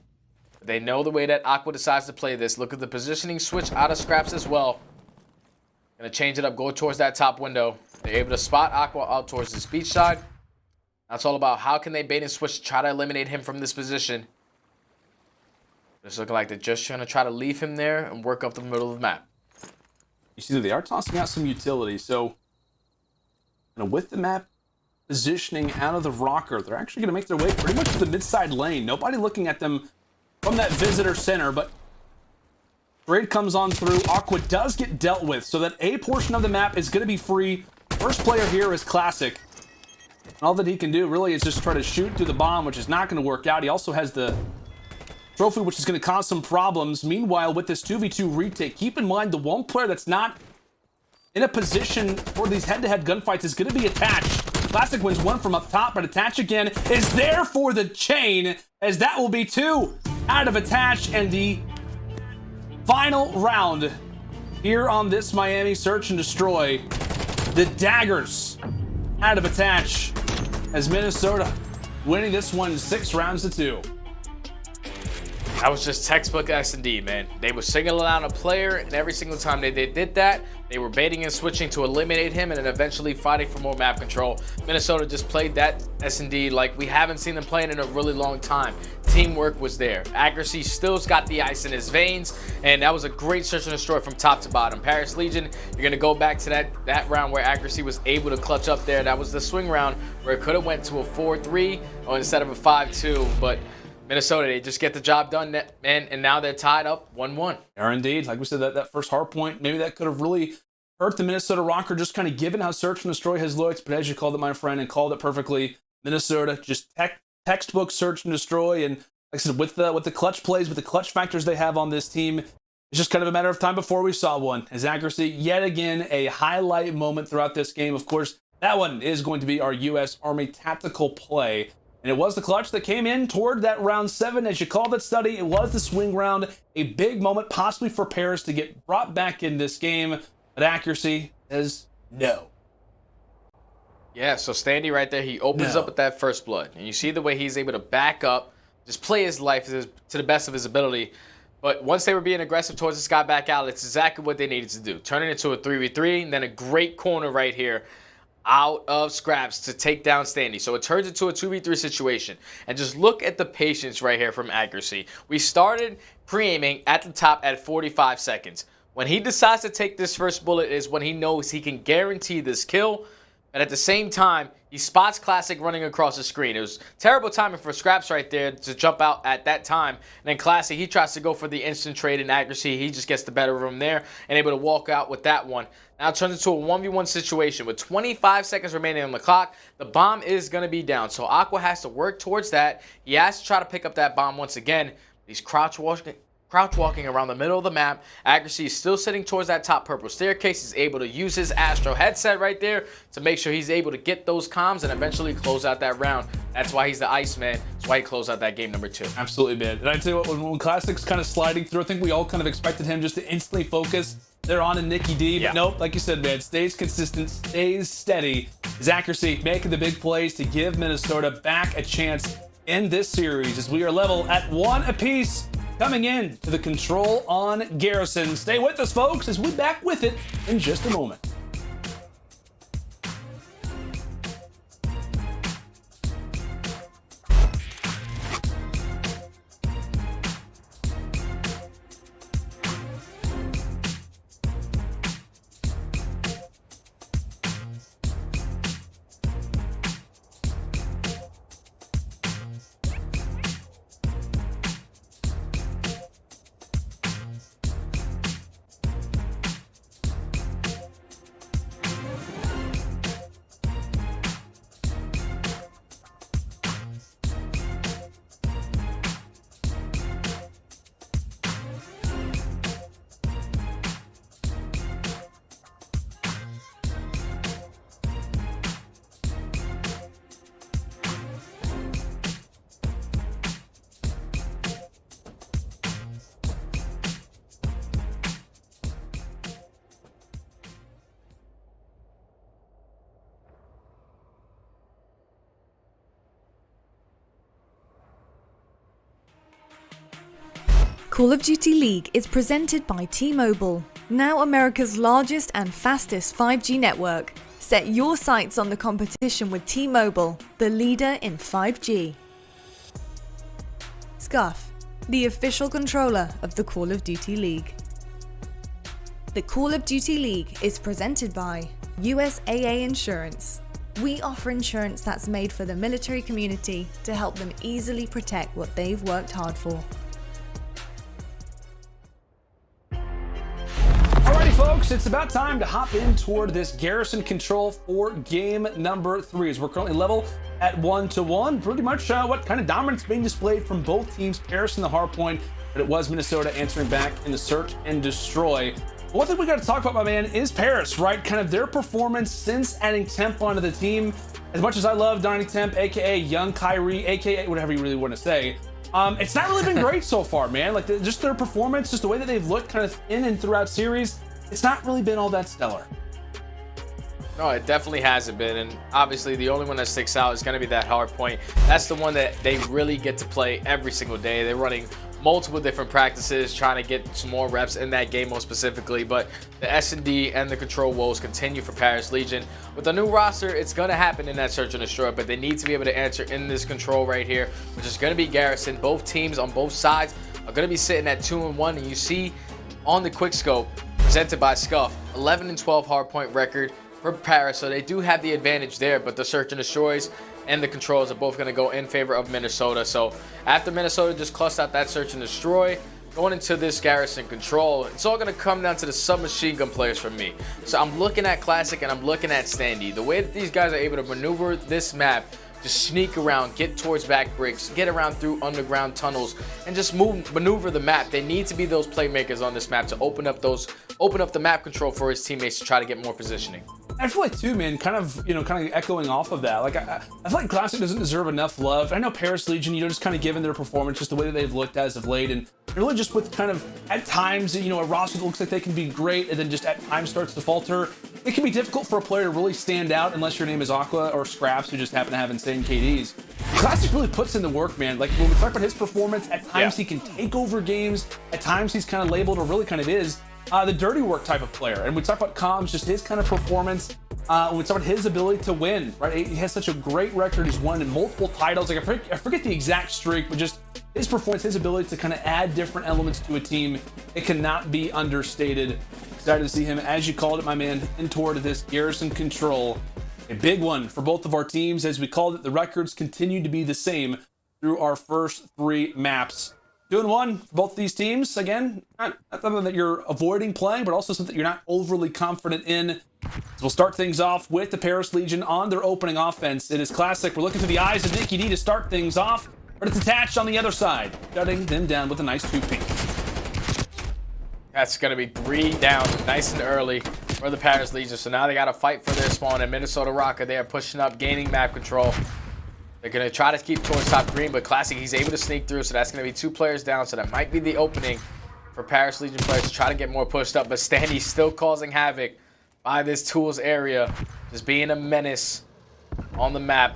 They know the way that Aqua decides to play this. Look at the positioning switch out of Scraps as well. Going to change it up, go towards that top window. They're able to spot Aqua out towards this beach side. That's all about how can they bait and switch to try to eliminate him from this position. It's looking like they're just trying to try to leave him there and work up the middle of the map. You see that they are tossing out some utility. So, with the map positioning out of the Røkkr, they're actually going to make their way pretty much to the mid-side lane. Nobody looking at them from that visitor center, but trade comes on through. Aqua does get dealt with, so that A portion of the map is going to be free. First player here is Classic. And all that he can do really is just try to shoot through the bomb, which is not going to work out. He also has the trophy, which is going to cause some problems. Meanwhile, with this 2v2 retake, keep in mind the one player that's not in a position for these head-to-head gunfights is going to be Attached. Clastic wins one from up top, but Attach again is there for the chain, as that will be 2 out of Attach, and the final round here on this Miami Search and Destroy. The daggers out of Attach, as Minnesota winning this one 6 rounds to 2. That was just textbook S&D, man. They were singling out a player, and every single time they did that, they were baiting and switching to eliminate him and then eventually fighting for more map control. Minnesota just played that S&D like we haven't seen them playing in a really long time. Teamwork was there. Accuracy still's got the ice in his veins, and that was a great search and destroy from top to bottom. Paris Legion, you're going to go back to that round where Accuracy was able to clutch up there. That was the swing round where it could have went to a 4-3 or instead of a 5-2, but Minnesota, they just get the job done, man, and now they're tied up 1-1. Are indeed. Like we said, that first hard point, maybe that could have really hurt the Minnesota Røkkr, just kind of given how Search and Destroy has looked. But as you called it, my friend, and called it perfectly, Minnesota just textbook Search and Destroy. And like I said, with the clutch plays, with the clutch factors they have on this team, it's just kind of a matter of time before we saw one. As Accuracy, yet again, a highlight moment throughout this game. Of course, that one is going to be our U.S. Army tactical play. And it was the clutch that came in toward that round 7. As you called it, Study, it was the swing round. A big moment, possibly for Paris to get brought back in this game. But Accuracy says no. Yeah, so Standy right there, he opens up with that first blood. And you see the way he's able to back up, just play his life to the best of his ability. But once they were being aggressive towards this guy back out, it's exactly what they needed to do. Turn it into a 3v3, and then a great corner right here out of scraps to take down Standy. So it turns into a 2v3 situation. And just look at the patience right here from Accuracy. We started pre-aiming at the top at 45 seconds. When he decides to take this first bullet is when he knows he can guarantee this kill. And at the same time, he spots Classic running across the screen. It was terrible timing for Scraps right there to jump out at that time. And then Classic, he tries to go for the instant trade, and Accuracy, he just gets the better of him there and able to walk out with that one. Now it turns into a 1v1 situation with 25 seconds remaining on the clock. The bomb is going to be down, so Aqua has to work towards that. He has to try to pick up that bomb once again. He's crouch walking around the middle of the map. Accuracy is still sitting towards that top purple staircase. He's able to use his Astro headset right there to make sure he's able to get those comms and eventually close out that round. That's why he's the Iceman. That's why he closed out that game number 2. Absolutely, man. And I tell you what, when Classic's kind of sliding through, I think we all kind of expected him just to instantly focus. They're on to Nicky D, but nope, like you said, man, stays consistent, stays steady. His Accuracy making the big plays to give Minnesota back a chance in this series as we are level at 1 apiece. Coming in to the control on Garrison. Stay with us, folks, as we're back with it in just a moment. Call of Duty League is presented by T-Mobile, now America's largest and fastest 5G network. Set your sights on the competition with T-Mobile, the leader in 5G. Scuff, the official controller of the Call of Duty League. The Call of Duty League is presented by USAA Insurance. We offer insurance that's made for the military community to help them easily protect what they've worked hard for. Alrighty, folks, it's about time to hop in toward this Garrison control for game number 3. As we're currently level at 1-1. Pretty much what kind of dominance being displayed from both teams. Paris in the hard point, but it was Minnesota answering back in the search and destroy. One thing we got to talk about, my man, is Paris, right? Kind of their performance since adding temp onto the team. as much as I love Donnie Temp, aka Young Kyrie, aka whatever you really want to say, it's not really been great so far, man. Like just their performance, just the way that they've looked kind of in and throughout series, it's not really been all that stellar. No, it definitely hasn't been, and obviously the only one that sticks out is going to be that hard point. That's the one that they really get to play every single day. They're running multiple different practices, trying to get some more reps in that game more specifically, but the S&D and the control woes continue for Paris Legion. With the new roster, it's going to happen in that Search and Destroy, but they need to be able to answer in this control right here, which is going to be Garrison. Both teams on both sides are going to be sitting at 2-1, and you see on the quick scope presented by Scump, 11-12 hardpoint record for Paris, so they do have the advantage there, but the Search and Destroys and the controls are both going to go in favor of Minnesota. So after Minnesota just clutched out that Search and Destroy, going into this Garrison control, it's all going to come down to the submachine gun players for me. So I'm looking at Classic and I'm looking at Standy. The way that these guys are able to maneuver this map, just sneak around, get towards back bricks, get around through underground tunnels, and just maneuver the map. They need to be those playmakers on this map to open up the map control for his teammates to try to get more positioning. I feel like too, man, kind of echoing off of that. Like I feel like Classic doesn't deserve enough love. I know Paris Legion, just kind of given their performance, just the way that they've looked as of late, and really just with kind of at times, a roster that looks like they can be great, and then just at times starts to falter. It can be difficult for a player to really stand out unless your name is Aqua or Scraps, who just happen to have insane KDs. Classic really puts in the work, man. Like when we talk about his performance, at times he can take over games. At times he's kind of labeled, or really kind of is, the dirty work type of player. And we talk about Comms, just his kind of performance. When we talk about his ability to win, right? He has such a great record. He's won in multiple titles. Like I forget the exact streak, but just his performance, his ability to kind of add different elements to a team, it cannot be understated. Excited to see him, as you called it, my man, in toward this Garrison control. A big one for both of our teams. As we called it, the records continue to be the same through our first 3 maps. 2-1 for both these teams. Again, not something that you're avoiding playing, but also something you're not overly confident in. So we'll start things off with the Paris Legion on their opening offense. It is Classic. We're looking through the eyes of Nicky D to start things off, but it's attached on the other side, shutting them down with a nice 2-peek. That's going to be 3 down nice and early for the Paris Legion. So now they got to fight for their spawn, and Minnesota Røkkr, they are pushing up, gaining map control. They're going to try to keep towards top green, but Classic, he's able to sneak through, so that's going to be 2 players down, so that might be the opening for Paris Legion players to try to get more pushed up, but Standy's still causing havoc by this tools area, just being a menace on the map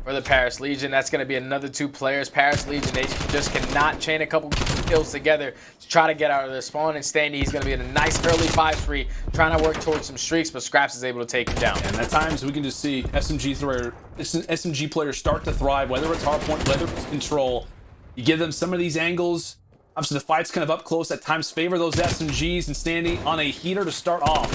for the Paris Legion. That's going to be another 2 players. Paris Legion, they just cannot chain a couple kills together to try to get out of their spawn, and Standy, he's going to be in a nice early 5-3, trying to work towards some streaks, but Scraps is able to take him down. And at times we can just see SMG players start to thrive, whether it's hardpoint, whether it's control. You give them some of these angles. Obviously the fight's kind of up close, at times favor those SMGs, and Standy on a heater to start off.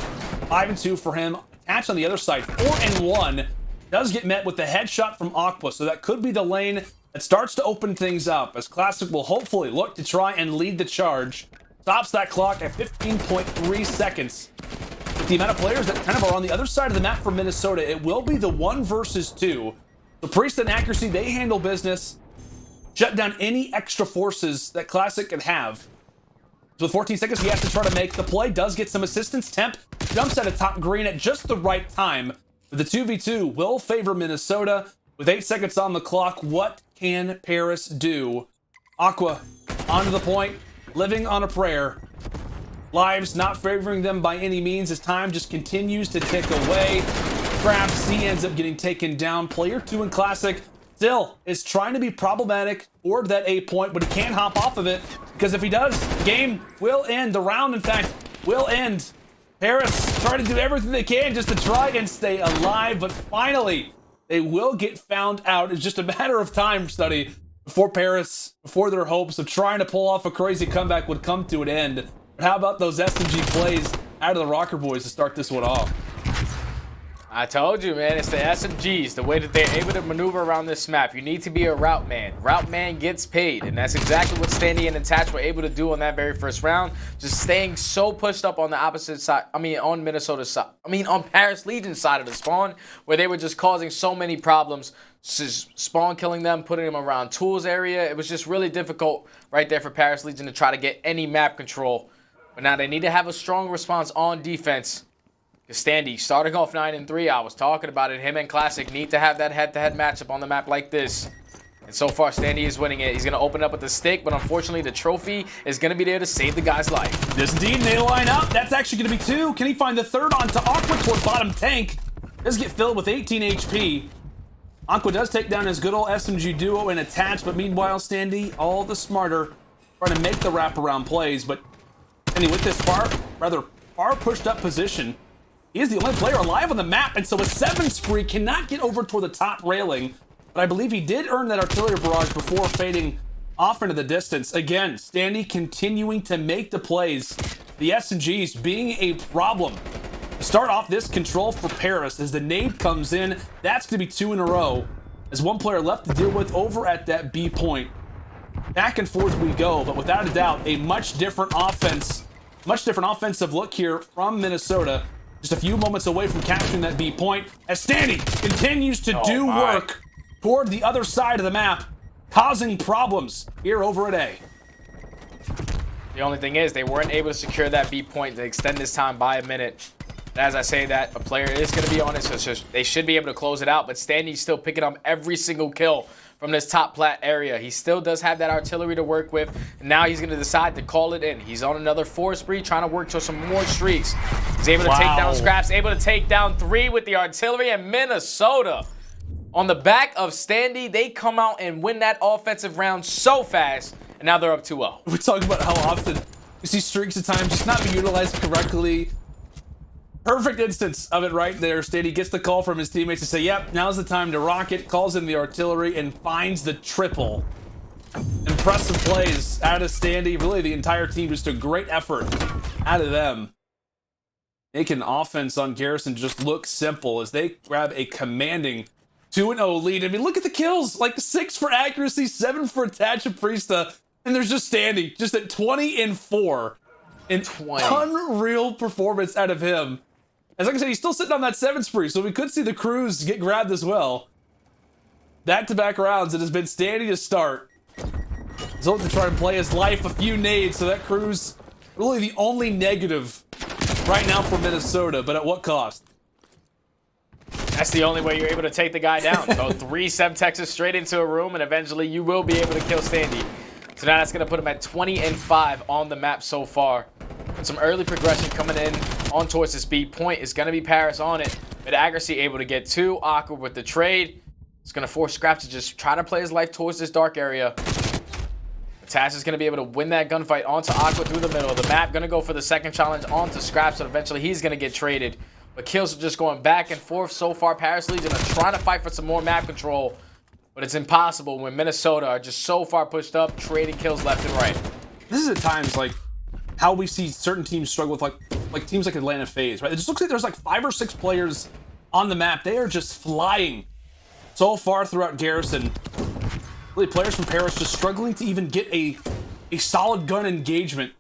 5-2 for him. Attached on the other side, 4-1. Does get met with the headshot from Aqua, so that could be the lane that starts to open things up, as Classic will hopefully look to try and lead the charge. Stops that clock at 15.3 seconds. With the amount of players that kind of are on the other side of the map for Minnesota, it will be the 1 versus 2. So Priestahh and Accuracy, they handle business. Shut down any extra forces that Classic can have. So with 14 seconds, he has to try to make the play. Does get some assistance. Temp jumps at a top green at just the right time. But the 2v2 will favor Minnesota. With 8 seconds on the clock, what can Paris do? Aqua onto the point, living on a prayer. Lives not favoring them by any means as time just continues to tick away. Scraps, he ends up getting taken down. Player 2 in Classic still is trying to be problematic toward that A point, but he can't hop off of it, because if he does, the game will end. The round, in fact, will end. Paris trying to do everything they can just to try and stay alive, but finally, they will get found out. It's just a matter of time, Study, before Paris, before their hopes of trying to pull off a crazy comeback would come to an end. But how about those SMG plays out of the Røkkr boys to start this one off? I told you, man, it's the SMGs, the way that they're able to maneuver around this map. You need to be a route man. Route man gets paid, and that's exactly what Standy and Attach were able to do on that very first round. Just staying so pushed up on the opposite side, on Minnesota's side, on Paris Legion's side of the spawn, where they were just causing so many problems. Just spawn killing them, putting them around tools area. It was just really difficult right there for Paris Legion to try to get any map control. But now they need to have a strong response on defense. Standy starting off 9-3. I was talking about it. Him and Classic need to have that head-to-head matchup on the map like this. And so far, Standy is winning it. He's going to open up with the stick, but unfortunately, the trophy is going to be there to save the guy's life. Yes, indeed. They line up. That's actually going to be 2. Can he find the third onto Aqua toward bottom tank? Does get filled with 18 HP. Aqua does take down his good old SMG duo and attach, but meanwhile, Standy, all the smarter, trying to make the wraparound plays. But Standy with this far pushed up position, he is the only player alive on the map, and so a 7 spree cannot get over toward the top railing. But I believe he did earn that artillery barrage before fading off into the distance. Again, Standy continuing to make the plays. The SMGs being a problem. Start off this control for Paris as the nade comes in. That's going to be 2 in a row. As one player left to deal with over at that B point. Back and forth we go, but without a doubt, a much different offense. Much different offensive look here from Minnesota. Just a few moments away from capturing that B point. As Standy continues to do work toward the other side of the map, causing problems here over at A. The only thing is, they weren't able to secure that B point to extend this time by a minute. As I say that, a player is going to be on it, so they should be able to close it out, but Standy's still picking up every single kill from this top plat area. He still does have that artillery to work with, and now he's going to decide to call it in. He's on another 4 spree, trying to work to some more streaks. He's able to take down Scraps, able to take down 3 with the artillery, and Minnesota, on the back of Standy, they come out and win that offensive round so fast, and now they're up 2-0. We're talking about how often you see streaks at times just not be utilized correctly. Perfect instance of it right there. Standy gets the call from his teammates to say, yep, now's the time to rock it, calls in the artillery, and finds the triple. Impressive plays out of Standy. Really, the entire team, just a great effort out of them. Making offense on Garrison just look simple as they grab a commanding 2-0 lead. I mean, look at the kills. Like 6 for accuracy, 7 for attach of Priestahh, and there's just Standy, just at 20-4. An unreal performance out of him. As like I said, he's still sitting on that 7 spree, so we could see the crews get grabbed as well. Back-to-back rounds, it has been Standy to start. He's looking to try and play his life, a few nades, so that crew's really the only negative right now for Minnesota, but at what cost? That's the only way you're able to take the guy down. So 3 Semtexes straight into a room, and eventually you will be able to kill Standy. So now that's going to put him at 20-5 on the map so far. And some early progression coming in on towards this B point is going to be Paris on it. But accuracy able to get 2. Awkward with the trade. It's going to force Scrap to just try to play his life towards this dark area. Taz is going to be able to win that gunfight onto Aqua through the middle of the map. Going to go for the second challenge onto Scraps, so eventually he's going to get traded. But kills are just going back and forth so far. Paris Legion are trying to fight for some more map control. But it's impossible when Minnesota are just so far pushed up, trading kills left and right. This is at times like how we see certain teams struggle with like teams like Atlanta FaZe, right? It just looks like there's like 5 or 6 players on the map. They are just flying so far throughout Garrison. Really, players from Paris just struggling to even get a solid gun engagement.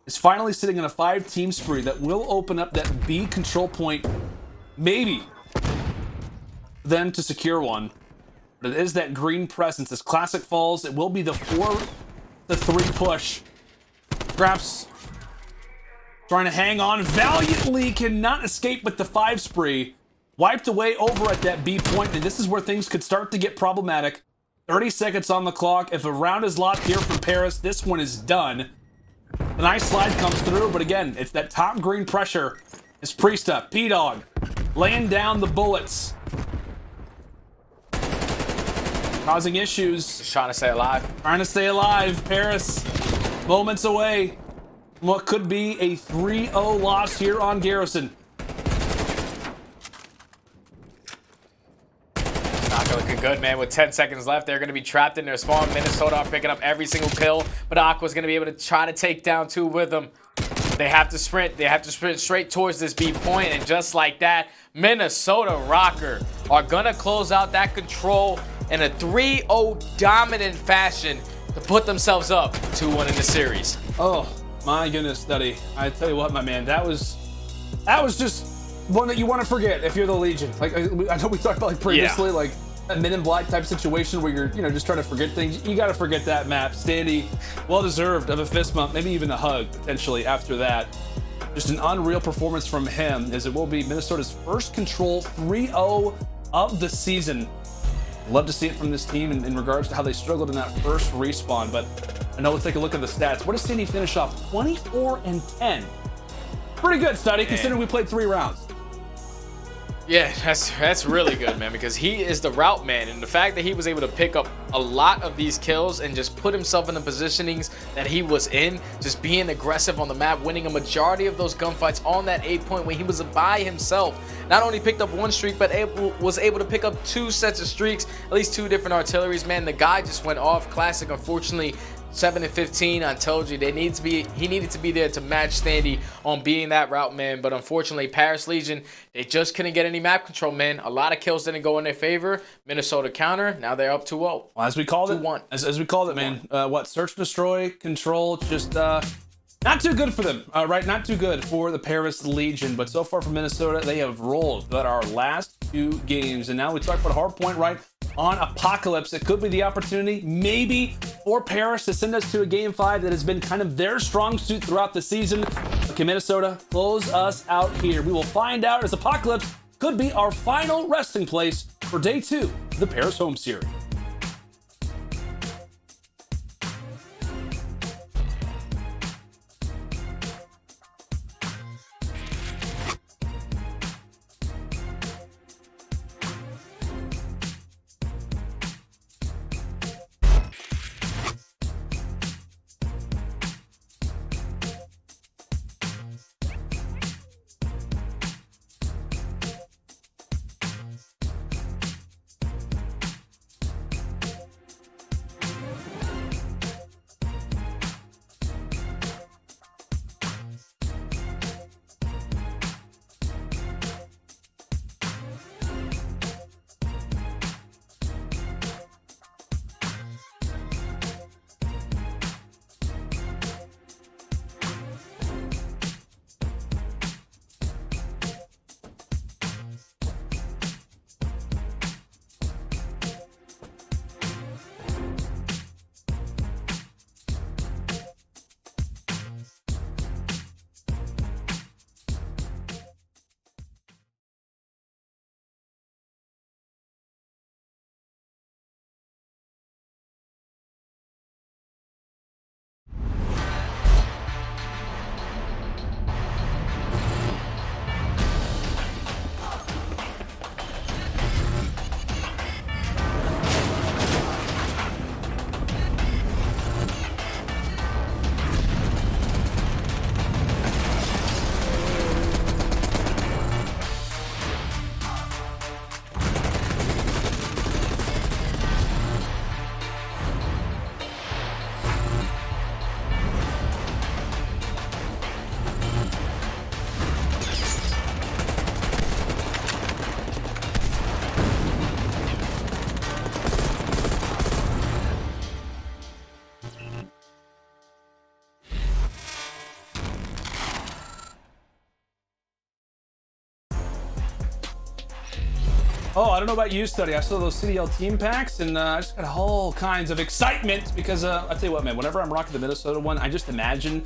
Is finally sitting in a 5-team spree that will open up that B control point, maybe, then to secure one. But it is that green presence. As Classic falls, it will be the 4-3 push. Scraps trying to hang on valiantly, cannot escape with the 5 spree. Wiped away over at that B point, and this is where things could start to get problematic. 30 seconds on the clock. If a round is locked here from Paris, this one is done. A nice slide comes through, but again, it's that top green pressure. It's Priestahh, P-Dog, laying down the bullets. Causing issues. Just trying to stay alive. Trying to stay alive. Paris, moments away from what could be a 3-0 loss here on Garrison. Not looking good, man. With 10 seconds left, they're going to be trapped in their spawn. Minnesota are picking up every single kill, but Aqua's going to be able to try to take down 2 with them. They have to sprint. They have to sprint straight towards this B point, and just like that, Minnesota Røkkr are going to close out that control in a 3-0 dominant fashion to put themselves up 2-1 in the series. Oh, my goodness, Study. I tell you what, my man, that was just one that you want to forget if you're the Legion. Like, I know we talked about like previously, like a Men in Black type situation where you're, just trying to forget things. You got to forget that map. Standy, well deserved of a fist bump, maybe even a hug potentially after that. Just an unreal performance from him, as it will be Minnesota's first control 3-0 of the season. Love to see it from this team in regards to how they struggled in that first respawn, but I know let's take a look at the stats. What does Standy finish off? 24-10. Pretty good, Standy, considering we played 3 rounds. Yeah, that's really good, man, because he is the route man, and the fact that he was able to pick up a lot of these kills and just put himself in the positionings that he was in, just being aggressive on the map, winning a majority of those gunfights on that 8 point when he was by himself. Not only picked up 1 streak, but was able to pick up 2 sets of streaks, at least 2 different artilleries. Man, the guy just went off. Classic, unfortunately, 7-15. I told you he needed to be there to match Standy on being that route man, but unfortunately Paris Legion, they just couldn't get any map control, man. A lot of kills didn't go in their favor. Minnesota counter, now they're up 2-0. Well, as we called it, as we called it, man. What, search, destroy, control, just not too good for them, right? Not too good for the Paris Legion, but so far for Minnesota, they have rolled throughout our last 2 games, and now we talk about hardpoint, right? On Apocalypse, it could be the opportunity, maybe, for Paris to send us to a game 5 that has been kind of their strong suit throughout the season. Okay, Minnesota, close us out here. We will find out as Apocalypse could be our final resting place for day 2 of the Paris home series. Oh, I don't know about you, Study. I saw those CDL team packs, and I just got all kinds of excitement because I tell you what, man. Whenever I'm rocking the Minnesota one, I just imagine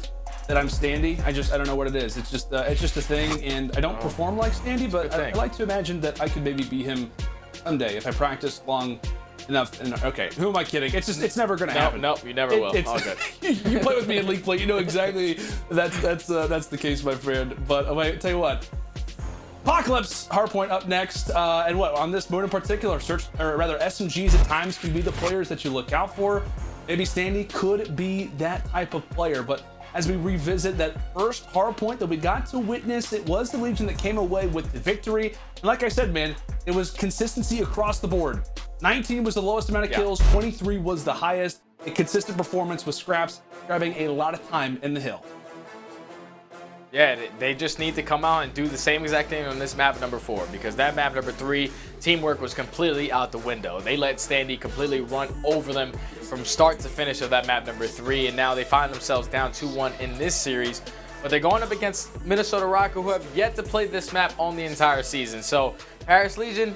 that I'm Standy. I don't know what it is. It's just a thing, and I don't perform like Standy, but I like to imagine that I could maybe be him someday if I practice long enough. And okay, who am I kidding? It's never gonna happen. Nope, you never will. All good. You play with me in League Play, you know exactly that's the case, my friend. But wait, tell you what. Apocalypse hardpoint up next, and what on this mode in particular, SMGs at times can be the players that you look out for. Maybe Standy could be that type of player, but as we revisit that first hardpoint that we got to witness, it was the Legion that came away with the victory. And like I said, man, it was consistency across the board. 19 was the lowest amount of kills, 23 was the highest. A consistent performance with Scraps grabbing a lot of time in the hill. Yeah, they just need to come out and do the same exact thing on this map number 4, because that map number 3, teamwork was completely out the window. They let Standy completely run over them from start to finish of that map number 3, and now they find themselves down 2-1 in this series. But they're going up against Minnesota Røkkr, who have yet to play this map on the entire season. So Paris Legion,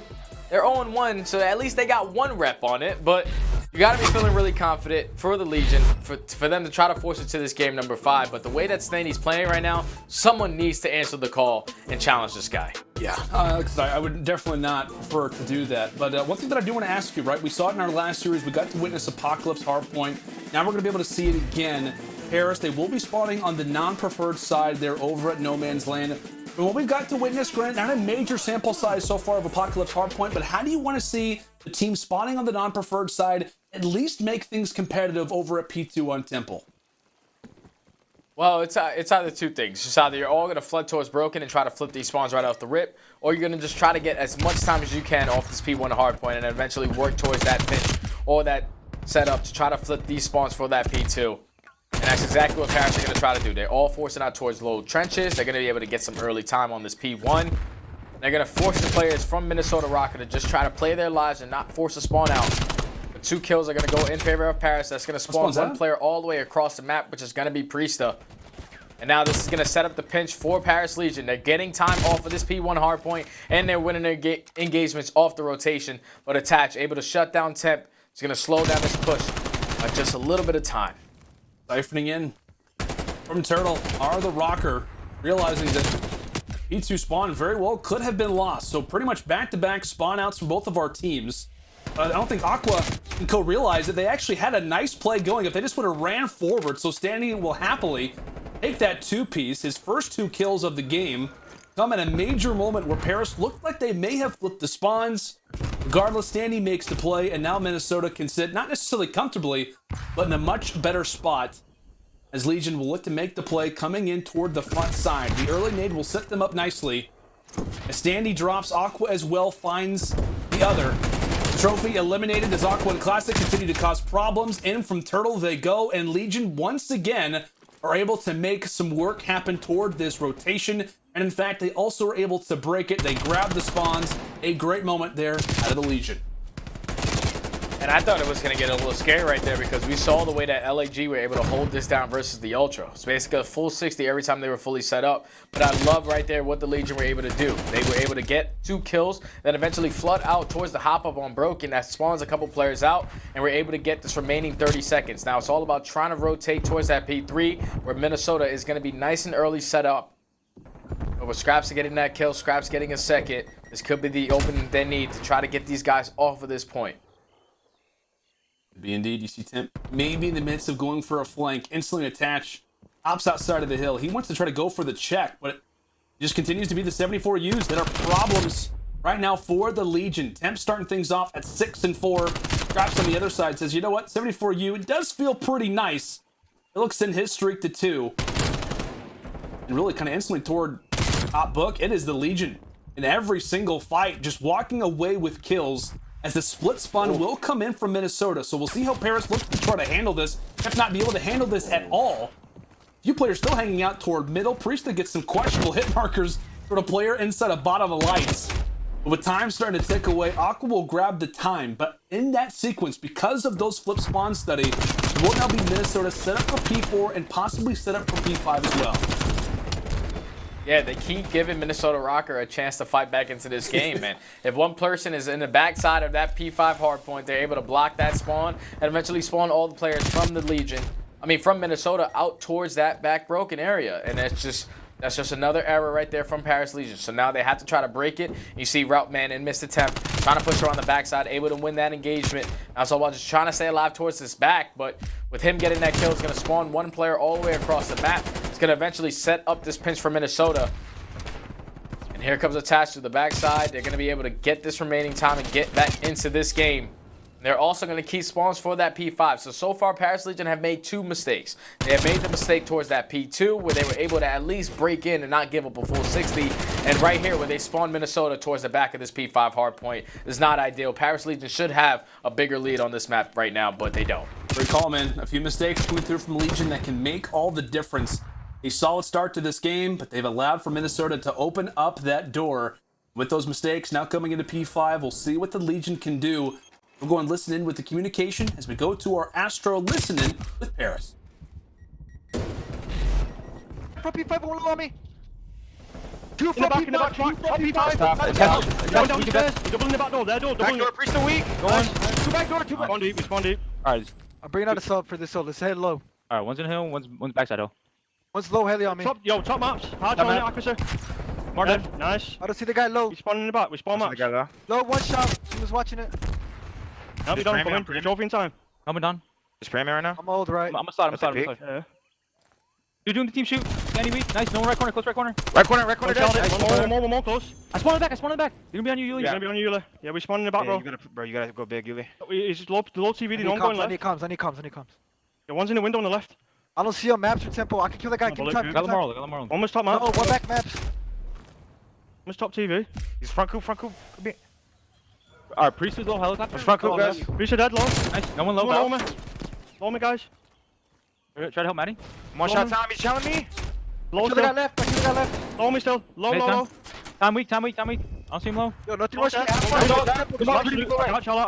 they're 0-1, so at least they got 1 rep on it. But You got to be feeling really confident for the Legion, for them to try to force it to this game number 5. But the way that Standy's playing right now, someone needs to answer the call and challenge this guy. Yeah, I would definitely not prefer to do that. But one thing that I do want to ask you, right? We saw it in our last series. We got to witness Apocalypse Hardpoint. Now we're going to be able to see it again. Paris, they will be spawning on the non-preferred side there over at No Man's Land. And what we've got to witness, granted, not a major sample size so far of Apocalypse Hardpoint, but how do you want to see the team spawning on the non-preferred side at least make things competitive over at P2 on Temple? Well, it's either two things. It's either you're all going to flood towards Broken and try to flip these spawns right off the rip, or you're going to just try to get as much time as you can off this P1 hardpoint and eventually work towards that pinch or that setup to try to flip these spawns for that P2. And that's exactly what Paris are going to try to do. They're all forcing out towards low trenches. They're going to be able to get some early time on this P1. They're going to force the players from Minnesota Røkkr to just try to play their lives and not force a spawn out. The 2 kills are going to go in favor of Paris. That's going to spawn one player all the way across the map, which is going to be Priestahh. And now this is going to set up the pinch for Paris Legion. They're getting time off of this P1 hardpoint, and they're winning their engagements off the rotation. But Attach, able to shut down Temp, is going to slow down this push by just a little bit of time. Siphoning in from Turtle are the Røkkr, realizing that P2 spawn very well could have been lost. So pretty much back-to-back spawn outs from both of our teams. I don't think Aqua and Co realized that they actually had a nice play going if they just would have ran forward. So Standy will happily take that 2-piece. His first 2 kills of the game come at a major moment where Paris looked like they may have flipped the spawns. Regardless, Standy makes the play, and now Minnesota can sit not necessarily comfortably, but in a much better spot as Legion will look to make the play coming in toward the front side. The early nade will set them up nicely. As Standy drops, Aqua as well finds the other. Trophy eliminated as Aqua and Classic continue to cause problems. In from Turtle they go, and Legion once again are able to make some work happen toward this rotation. And in fact, they also were able to break it. They grabbed the spawns. A great moment there out of the Legion. And I thought it was going to get a little scary right there because we saw the way that LAG were able to hold this down versus the Ultra. It's basically a full 60 every time they were fully set up. But I love right there what the Legion were able to do. They were able to get 2 kills, then eventually flood out towards the hop-up on Broken. That spawns a couple players out, and we're able to get this remaining 30 seconds. Now it's all about trying to rotate towards that P3, where Minnesota is going to be nice and early set up. But with Scraps getting that kill, Scraps getting a second, this could be the opening they need to try to get these guys off of this point. Be indeed, you see Temp maybe in the midst of going for a flank, instantly Attach, ops outside of the hill. He wants to try to go for the check, but it just continues to be the 74 U's that are problems right now for the Legion. Temp starting things off at 6 and 4. Scraps on the other side says, you know what, 74 U, it does feel pretty nice. It looks in his streak to 2. And really kind of instantly toward top book, it is the Legion in every single fight, just walking away with kills. As the split spawn will come in from Minnesota. So we'll see how Paris looks to try to handle this, if not be able to handle this at all. Few players still hanging out toward middle. Priestahh gets some questionable hit markers toward a player inside a bottom of lights. But with time starting to tick away, Aqua will grab the time. But in that sequence, because of those flip spawn study, it will now be Minnesota set up for P4 and possibly set up for P5 as well. Yeah, they keep giving Minnesota Røkkr a chance to fight back into this game, man. If one person is in the backside of that P5 hardpoint, they're able to block that spawn and eventually spawn all the players from the Legion, from Minnesota out towards that back broken area. And that's just another error right there from Paris Legion. So now they have to try to break it. You see Route Man and Mr. Temp trying to push her on the backside, able to win that engagement. Now it's all about just trying to stay alive towards this back, but with him getting that kill, it's going to spawn one player all the way across the map. It's going to eventually set up this pinch for Minnesota. And here comes Attach to the backside. They're going to be able to get this remaining time and get back into this game. They're also going to keep spawns for that P5. So far, Paris Legion have made 2 mistakes. They have made the mistake towards that P2, where they were able to at least break in and not give up a full 60. And right here, where they spawned Minnesota towards the back of this P5 hardpoint, is not ideal. Paris Legion should have a bigger lead on this map right now, but they don't. Great call, man. A few mistakes coming through from Legion that can make all the difference. A solid start to this game, but they've allowed for Minnesota to open up that door. With those mistakes now coming into P5, we'll see what the Legion can do. We'll go and listen in with the communication as we go to our Astro Listen-In with Paris. From P5, all on me. 2 In the back, in the back, P5. Down, downstairs. Double in the back door, there door, double in the Priestahh weak. Go on. 2 back door, 2 back. Respond deep. Alright. I'm bringing out a sub for this hill. Let's head low. Alright, one's in hill, one's backside hill. One's low, heli on me. Top maps. HyDra on it, accuracy. Martin, nice. I don't see the guy low. He's spawning in the back. We spawn maps. Low, one shot. He was watching it. No, you don't come in. You're trophy in time. Help me down. Just spray me right now. I'm old, right? I'm a slide. Yeah. You're doing the team shoot. Standy weak. Nice. No one right corner. Close right corner. Right corner. One more close. I spawned in the back. They're gonna be on you, Uly. He's gonna be on you, iLLeY. Yeah, we spawn in the back, bro. You gotta go big, iLLeY. He's just low TV. They don't go left. I need comms. The one's in the window on the left. I don't see a maps or tempo. I can kill that guy. Give me time. Got Lamar. One was top maps. No, one back maps. One's top TV. He's front coop. Alright, Priestahh low helicopter. Front coop, guys. Priestahh dead low. Nice. No one low. Low me, guys. Try to help Maddie. One shot time. He's challenging me. Low Kill the guy left. Low me still. Low. Time weak. I don't see him low. Yo, nothing rush me. I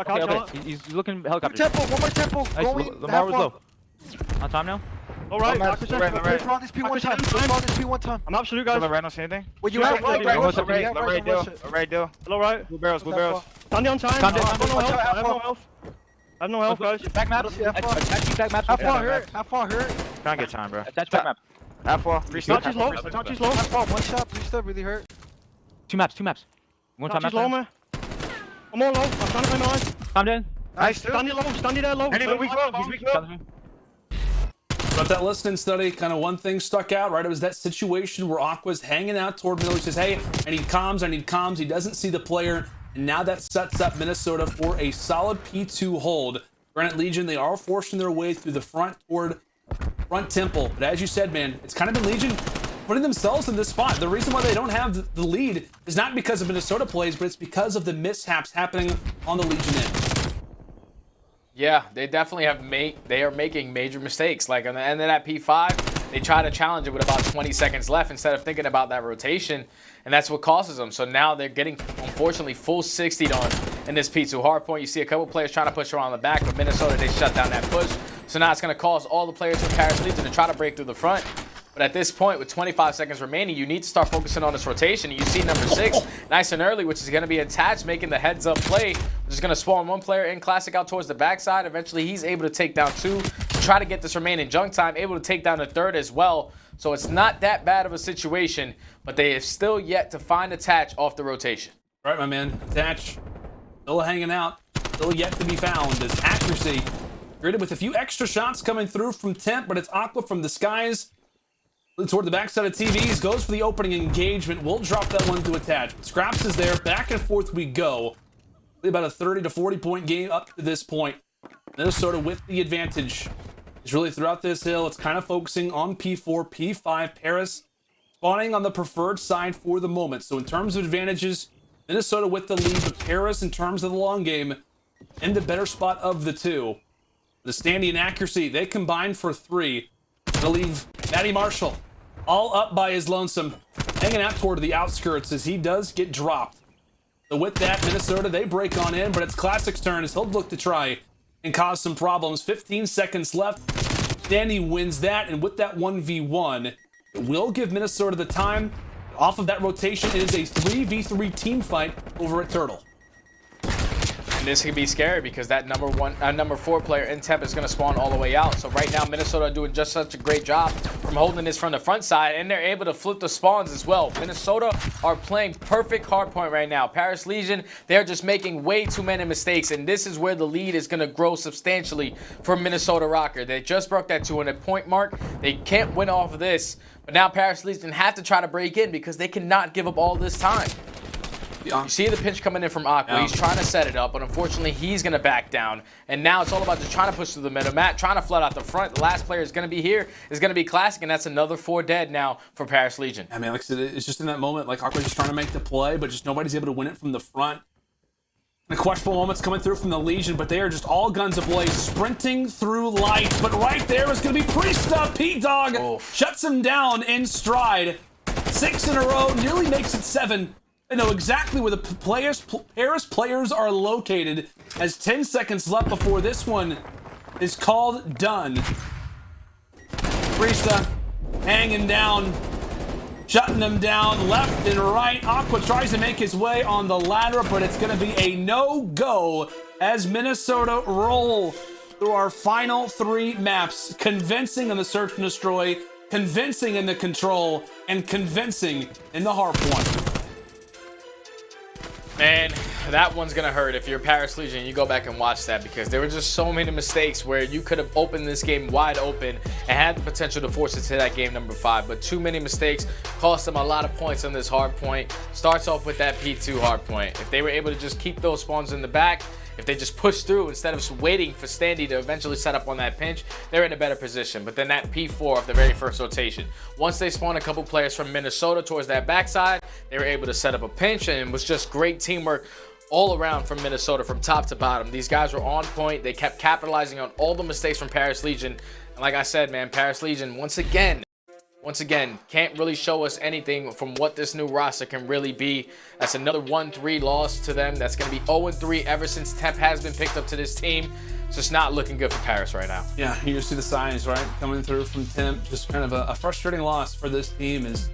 can't shot. He's looking helicopter. One more tempo. Nice. Lamar was low. On time now. Alright, Let's run this P1 time. I'm absolute, guys. Lorraine, don't say anything. Well, you have Lorraine, do. Hello, right. Blue barrels. Standy on time. I have no health, guys. Back maps. Back maps. How far hurt? Try and get time, bro. Attach back map. Half wall. Touch is low. How far? One shot. Priestahh really hurt. Two maps. One time Touch is low, man. I'm all low. I'm trying to find my eyes. Time dead. Nice, dude. Standy there low. He's weak low. But that listening study, kind of one thing stuck out, right? It was that situation where Aqua's hanging out toward middle. He says, hey, I need comms. He doesn't see the player. And now that sets up Minnesota for a solid P2 hold. Granite Legion, they are forcing their way through the front toward front temple. But as you said, man, it's kind of been Legion putting themselves in this spot. The reason why they don't have the lead is not because of Minnesota plays, but it's because of the mishaps happening on the Legion end. Yeah, they definitely they are making major mistakes. Like on the end of that P5, they try to challenge it with about 20 seconds left instead of thinking about that rotation, and that's what causes them. So now they're getting, unfortunately, full 60'd on in this P2 hardpoint. You see a couple players trying to push around the back, but Minnesota, they shut down that push. So now it's going to cause all the players from Paris Legion to try to break through the front. But at this point, with 25 seconds remaining, you need to start focusing on this rotation. You see number 6, nice and early, which is going to be attached, making the heads-up play, which is going to spawn one player in Classic out towards the backside. Eventually, he's able to take down 2, try to get this remaining junk time, able to take down the 3rd as well. So it's not that bad of a situation, but they have still yet to find Attach off the rotation. All right, my man. Attach still hanging out, still yet to be found. As accuracy graded with a few extra shots coming through from Temp, but it's Aqua from the skies. Toward the backside of TVs, goes for the opening engagement. We'll drop that one to Attach. But Scraps is there. Back and forth we go. About a 30 to 40 point game up to this point. Minnesota with the advantage. It's really throughout this hill. It's kind of focusing on P4, P5. Paris spawning on the preferred side for the moment. So in terms of advantages, Minnesota with the lead. But Paris, in terms of the long game, in the better spot of the two. The Standy and accuracy, they combined for 3. To leave Matty Marshall all up by his lonesome, hanging out toward the outskirts as he does get dropped. So with that, Minnesota, they break on in, but it's Classic's turn as he'll look to try and cause some problems. 15 seconds left. Standy wins that, and with that 1v1, it will give Minnesota the time. Off of that rotation, it is a 3v3 team fight over at Turtle. And this could be scary because that number 4 player in Temp is going to spawn all the way out. So right now, Minnesota are doing just such a great job from holding this from the front side, and they're able to flip the spawns as well. Minnesota are playing perfect hardpoint right now. Paris Legion, they're just making way too many mistakes, and this is where the lead is going to grow substantially for Minnesota Røkkr. They just broke that 200 point mark. They can't win off of this, but now Paris Legion have to try to break in because they cannot give up all this time. You see the pinch coming in from Aqua. He's trying to set it up, but unfortunately, he's going to back down. And now it's all about just trying to push through the middle. Matt trying to flood out the front. The last player is going to be here. Is going to be Classic, and that's another 4 dead now for Paris Legion. I mean, like I said, it's just in that moment, like Aqua's just trying to make the play, but just nobody's able to win it from the front. The questionable moments coming through from the Legion, but they are just all guns ablaze, sprinting through light. But right there is going to be Priestahh. P-Dog shuts him down in stride. 6 in a row, nearly makes it 7. They know exactly where the Paris players are located as 10 seconds left before this one is called done. Priestahh hanging down, shutting them down left and right. Aqua tries to make his way on the ladder, but it's going to be a no-go as Minnesota roll through our final 3 maps, convincing in the search and destroy, convincing in the control, and convincing in the harp one. Man, that one's gonna hurt if you're Paris Legion. You go back and watch that, because there were just so many mistakes where you could have opened this game wide open and had the potential to force it to that game number 5. But too many mistakes cost them a lot of points on this hard point. Starts off with that P2 hard point. If they were able to just keep those spawns in the back, if they just push through instead of waiting for Standy to eventually set up on that pinch, they're in a better position. But then that P4 of the very first rotation, once they spawned a couple players from Minnesota towards that backside, they were able to set up a pinch, and it was just great teamwork all around from Minnesota from top to bottom. These guys were on point. They kept capitalizing on all the mistakes from Paris Legion. And like I said, man, Paris Legion, once again, can't really show us anything from what this new roster can really be. That's another 1-3 loss to them. That's going to be 0-3 ever since Temp has been picked up to this team. It's just not looking good for Paris right now. Yeah, you see the signs, right? Coming through from Temp. Just kind of a frustrating loss for this team. Is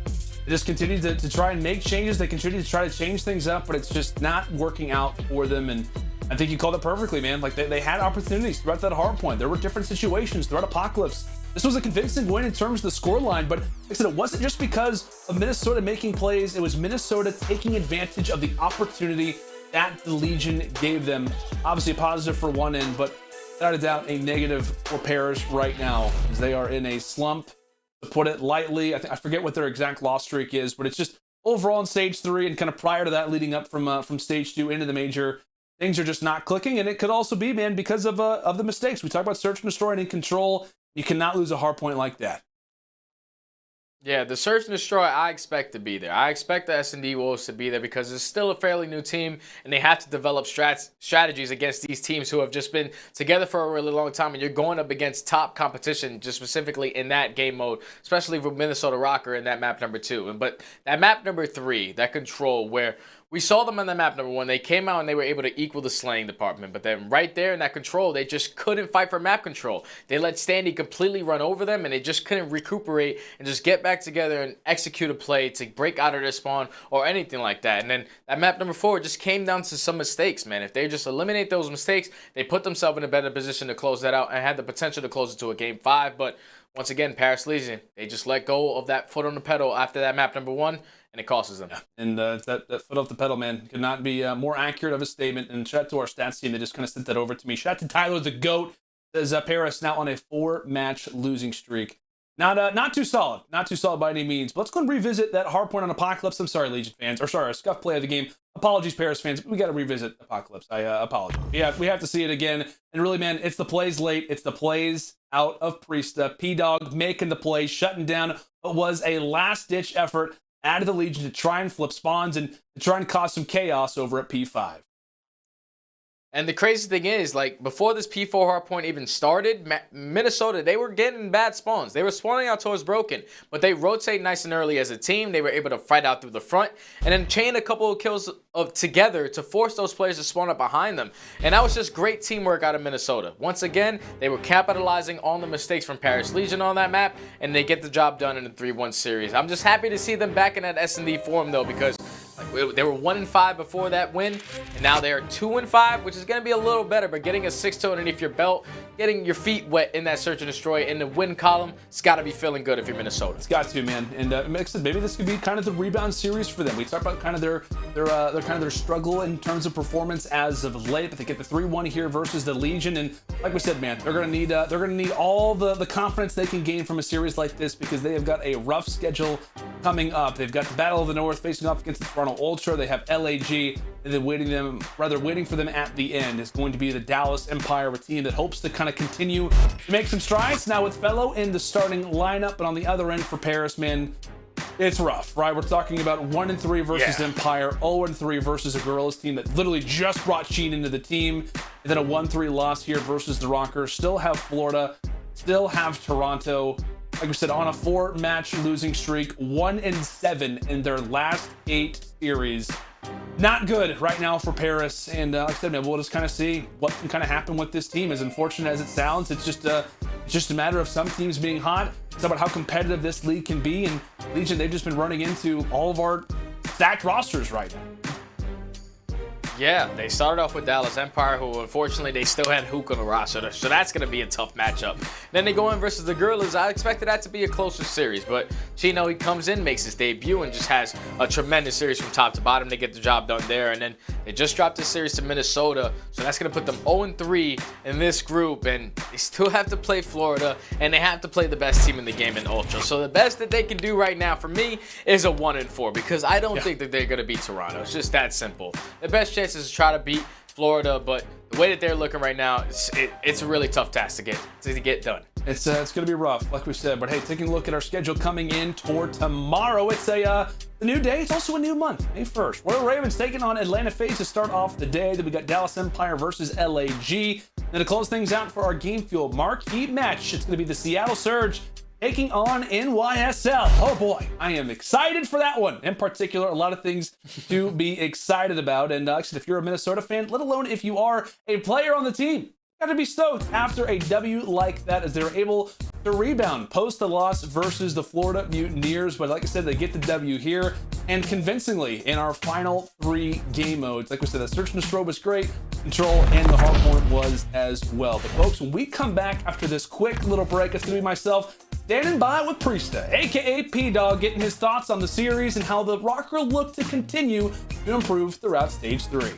they just continue to try and make changes. They continue to try to change things up, but it's just not working out for them. And I think you called it perfectly, man. Like, they had opportunities throughout that hard point. There were different situations throughout Apocalypse. This was a convincing win in terms of the scoreline, but like I said, it wasn't just because of Minnesota making plays. It was Minnesota taking advantage of the opportunity that the Legion gave them. Obviously a positive for one end, but without a doubt a negative for Paris right now, as they are in a slump, to put it lightly. I forget what their exact loss streak is, but it's just overall in stage 3 and kind of prior to that, leading up from stage 2 into the major, things are just not clicking. And it could also be, man, because of the mistakes. We talk about search and destroy and in control. You cannot lose a hard point like that. Yeah, the search and destroy, I expect to be there. I expect the S&D Wolves to be there because it's still a fairly new team, and they have to develop strategies against these teams who have just been together for a really long time, and you're going up against top competition, just specifically in that game mode, especially with Minnesota Røkkr in that map number 2. But that map number 3, that control, where we saw them on the map number 1. They came out and they were able to equal the slaying department. But then right there in that control, they just couldn't fight for map control. They let Standy completely run over them, and they just couldn't recuperate and just get back together and execute a play to break out of their spawn or anything like that. And then that map number 4 just came down to some mistakes, man. If they just eliminate those mistakes, they put themselves in a better position to close that out and had the potential to close it to a game 5. But once again, Paris Legion, they just let go of that foot on the pedal after that map number 1. And it costs them. Yeah. And it's that foot off the pedal, man. Could not be more accurate of a statement. And shout out to our stats team. They just kind of sent that over to me. Shout out to Tyler the GOAT. Says Paris now on a 4-match losing streak. Not too solid. Not too solid by any means. But let's go and revisit that hard point on Apocalypse. I'm sorry, Legion fans. Or sorry, a scuff play of the game. Apologies, Paris fans. But we got to revisit Apocalypse. I apologize. Yeah, we have to see it again. And really, man, it's the plays late. It's the plays out of Priestahh. P-Dog making the play, shutting down what was a last-ditch effort out of the Legion to try and flip spawns and to try and cause some chaos over at P5. And the crazy thing is, like, before this P4 hardpoint even started, Minnesota, they were getting bad spawns. They were spawning out towards Broken, but they rotate nice and early as a team. They were able to fight out through the front and then chain a couple of kills together to force those players to spawn up behind them. And that was just great teamwork out of Minnesota. Once again, they were capitalizing on the mistakes from Paris Legion on that map, and they get the job done in the 3-1 series. I'm just happy to see them back in that S&D form, though, because they were 1-5 before that win, and now they are 2-5, which is going to be a little better. But getting a 6-2 underneath your belt, getting your feet wet in that search and destroy in the win column, it's got to be feeling good if you're Minnesota. It's got to, man. And maybe this could be kind of the rebound series for them. We talked about kind of their struggle in terms of performance as of late, but they get the 3-1 here versus the Legion. And like we said, man, they're going to need all the confidence they can gain from a series like this, because they have got a rough schedule coming up. They've got the Battle of the North facing off against the Toronto Ultra. They have LAG, and then waiting for them at the end is going to be the Dallas Empire, a team that hopes to kind of continue to make some strides now with FeLo in the starting lineup. But on the other end for Paris, man, it's rough, right? We're talking about 1-3 versus Empire, 0-3 versus a Guerrillas team that literally just brought Sheen into the team, and then a 1-3 loss here versus the Røkkr. Still have Florida, still have Toronto. Like we said, on a 4-match losing streak, 1-7 in their last 8 series. Not good right now for Paris, and like I said, man, we'll just kind of see what can kind of happen with this team. As unfortunate as it sounds, it's just a matter of some teams being hot. It's about how competitive this league can be, and Legion, they've just been running into all of our stacked rosters right now. Yeah, they started off with Dallas Empire, who unfortunately they still had Hook on the roster, so that's going to be a tough matchup. Then they go in versus the Guerrillas. I expected that to be a closer series, but Chino, he comes in, makes his debut, and just has a tremendous series from top to bottom. They get the job done there, and then they just dropped the series to Minnesota, so that's going to put them 0-3 in this group, and they still have to play Florida, and they have to play the best team in the game in Ultra. So the best that they can do right now for me is a 1-4, because I don't think that they're going to beat Toronto. It's just that simple. The best chance is to try to beat Florida, but the way that they're looking right now, it's a really tough task to get done. It's going to be rough, like we said. But hey, taking a look at our schedule coming in toward tomorrow, it's a new day. It's also a new month, May 1st. Royal Ravens taking on Atlanta FaZe to start off the day. Then we got Dallas Empire versus LAG. Then to close things out for our Game Fuel marquee match, it's going to be the Seattle Surge taking on NYSL. Oh boy, I am excited for that one. In particular, a lot of things to be excited about. And actually, if you're a Minnesota fan, let alone if you are a player on the team, got to be stoked after a W like that, as they're able to rebound post the loss versus the Florida Mutineers. But like I said, they get the W here, and convincingly in our final 3 game modes. Like we said, the Search and Destroy was great, Control and the Hardpoint was as well. But folks, when we come back after this quick little break, it's gonna be myself standing by with Priestahh, aka P-Dog, getting his thoughts on the series and how the Røkkr look to continue to improve throughout Stage 3.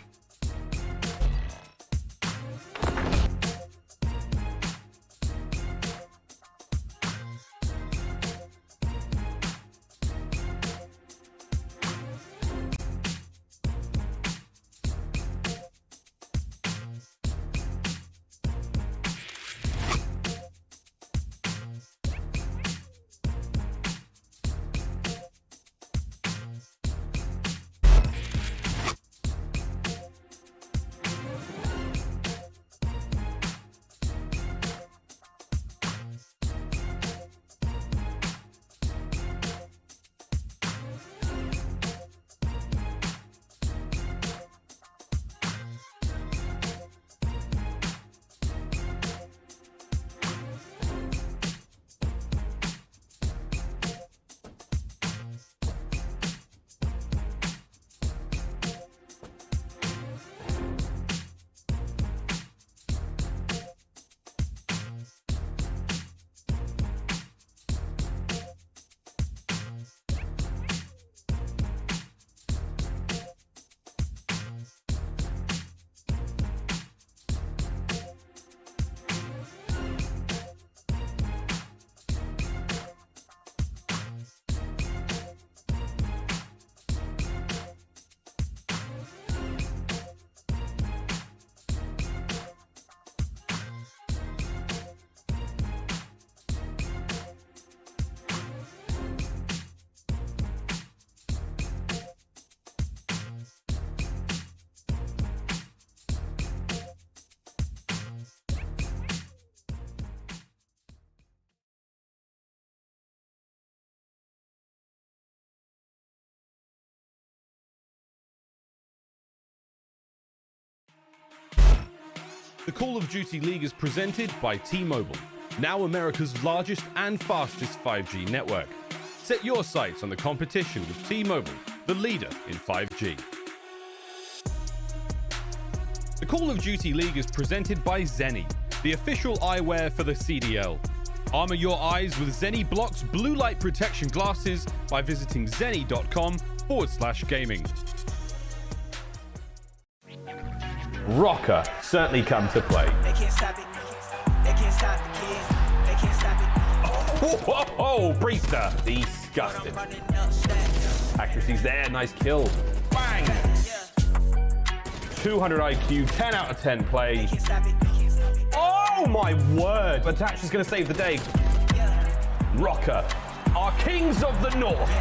The Call of Duty League is presented by T-Mobile, now America's largest and fastest 5G network. Set your sights on the competition with T-Mobile, the leader in 5G. The Call of Duty League is presented by Zenni, the official eyewear for the CDL. Armor your eyes with Zenni Blocks blue light protection glasses by visiting zenni.com/gaming. Røkkr certainly come to play. They can't stop it. They can't stop the kids. They can't stop it. Oh, Priestahh, disgusting. Accuracy's there, nice kill. Bang! 200 IQ, 10 out of 10 play. Oh my word! But Dash is going to save the day. Røkkr, our kings of the north.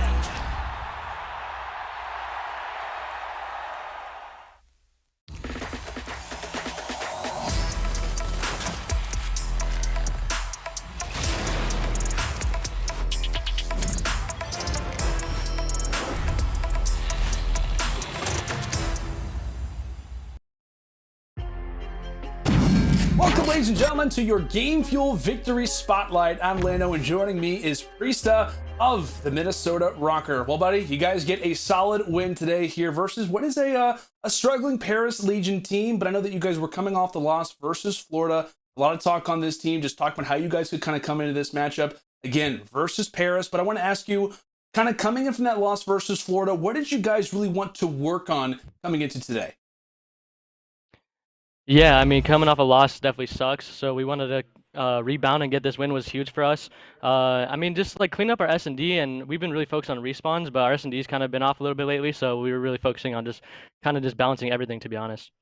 Welcome, ladies and gentlemen, to your Game Fuel Victory Spotlight. I'm Lano, and joining me is Priestahh. of the Minnesota Røkkr. Well, buddy, you guys get a solid win today here versus what is a struggling Paris Legion team, but I know that you guys were coming off the loss versus Florida. A lot of talk on this team, just talk about how you guys could kind of come into this matchup, again, versus Paris. But I want to ask you, kind of coming in from that loss versus Florida, what did you guys really want to work on coming into today? Yeah, I mean, coming off a loss definitely sucks, so we wanted to rebound and get this win was huge for us. I mean, just like clean up our S&D, and we've been really focused on respawns, but our S&D's kind of been off a little bit lately, so we were really focusing on just balancing everything, to be honest.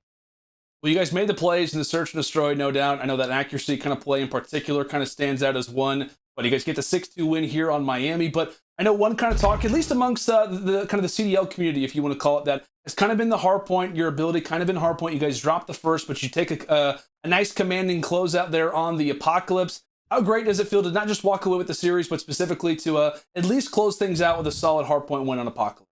Well, you guys made the plays in the search and destroy, no doubt. I know that accuracy kind of play in particular kind of stands out as one, but you guys get the 6-2 win here on Miami. But I know one kind of talk, at least amongst the kind of the CDL community, if you want to call it that, has kind of been the hard point, your ability kind of been hard point. You guys dropped the first, but you take a nice commanding closeout there on the Apocalypse. How great does it feel to not just walk away with the series, but specifically to at least close things out with a solid hard point win on Apocalypse?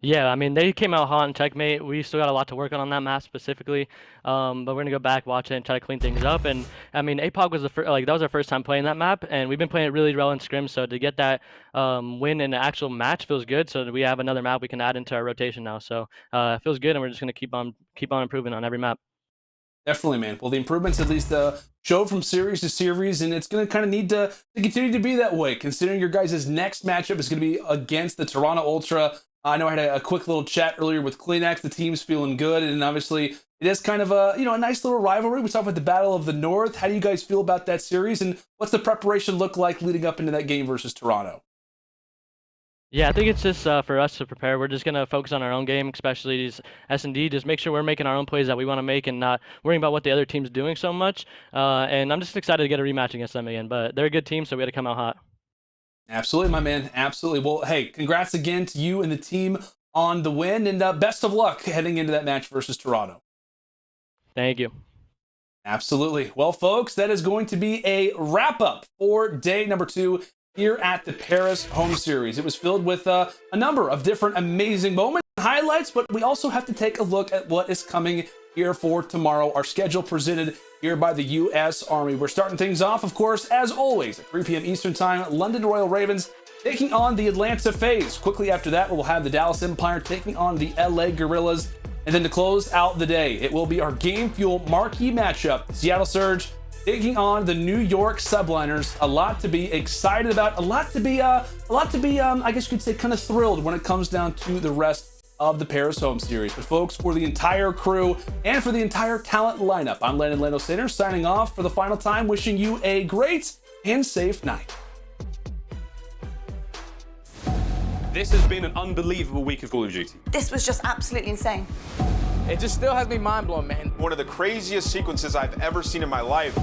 Yeah, I mean, they came out hot in Checkmate. We still got a lot to work on that map specifically, but we're gonna go back, watch it, and try to clean things up. And I mean, APOC was that was our first time playing that map, and we've been playing it really well in scrims. So to get that win in an actual match feels good. So we have another map we can add into our rotation now. So it feels good, and we're just gonna keep on improving on every map. Definitely, man. Well, the improvements at least showed from series to series, and it's going to kind of need to continue to be that way, considering your guys' next matchup is going to be against the Toronto Ultra. I know I had a quick little chat earlier with Kleenex. The team's feeling good, and obviously it is kind of a nice little rivalry. We talked about the Battle of the North. How do you guys feel about that series, and what's the preparation look like leading up into that game versus Toronto? Yeah, I think it's just for us to prepare. We're just going to focus on our own game, especially these S&D, just make sure we're making our own plays that we want to make and not worrying about what the other team's doing so much. And I'm just excited to get a rematch against them again, but they're a good team, so we got to come out hot. Absolutely, my man. Absolutely. Well, hey, congrats again to you and the team on the win, and best of luck heading into that match versus Toronto. Thank you. Absolutely. Well, folks, that is going to be a wrap-up for day number 2 here at the Paris home series. It was filled with a number of different amazing moments and highlights, but we also have to take a look at what is coming here for tomorrow. Our schedule presented here by the U.S. Army. We're starting things off, of course, as always, at 3 p.m. Eastern Time, London Royal Ravens taking on the Atlanta FaZe. Quickly after that, we'll have the Dallas Empire taking on the LA Guerrillas. And then to close out the day, it will be our Game Fuel marquee matchup, Seattle Surge taking on the New York Subliners. A lot to be excited about, a lot to be, I guess you could say, kind of thrilled when it comes down to the rest of the Paris home series. But folks, for the entire crew and for the entire talent lineup, I'm Landon Lando Sater signing off for the final time, wishing you a great and safe night. This has been an unbelievable week of Call of Duty. This was just absolutely insane. It just still has me mind blown, man. One of the craziest sequences I've ever seen in my life.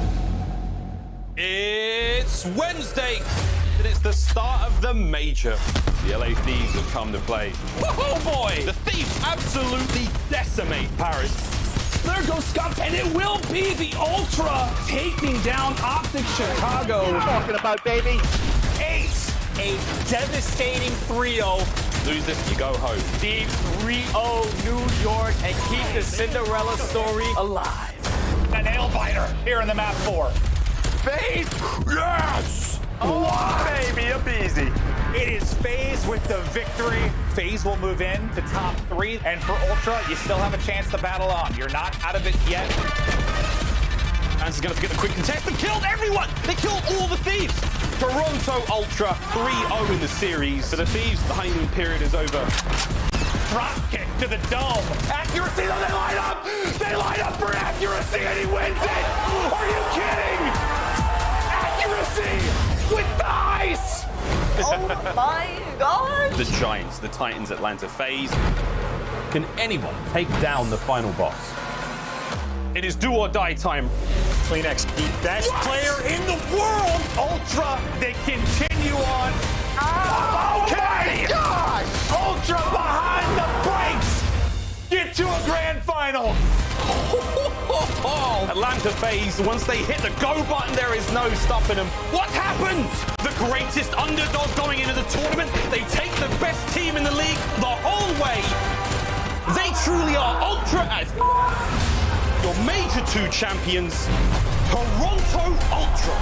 It's Wednesday, and it's the start of the major. The LA Thieves have come to play. Oh boy! The Thieves absolutely decimate Paris. There goes Scump, and it will be the Ultra taking down OpTic Chicago. What are you talking about, baby? Ace, a devastating 3-0. Lose this, you go home. Thieves 3-0 New York and keep the Cinderella story alive. A nail biter here in the map 4. FaZe, yes! Oh, baby, aBeZy. It is FaZe with the victory. FaZe will move in to top 3. And for Ultra, you still have a chance to battle on. You're not out of it yet. Fans are going to get the quick contest. They killed everyone! They killed all the Thieves! Toronto Ultra 3-0 in the series. For the Thieves, the honeymoon period is over. Drop kick to the dome. Accuracy, though, they line up! They line up for accuracy, and he wins it! Are you kidding? Accuracy with the ice! Oh my god! The Giants, the Titans, Atlanta FaZe. Can anyone take down the final boss? It is do or die time. Kleenex, the best player in the world! Ultra, they continue on. Okay! God! Ultra behind the brakes! Get to a grand final! Atlanta FaZe, once they hit the go button, there is no stopping them. What happened? The greatest underdog going into the tournament. They take the best team in the league the whole way. They truly are Ultra as your Major 2 champions, Toronto Ultra.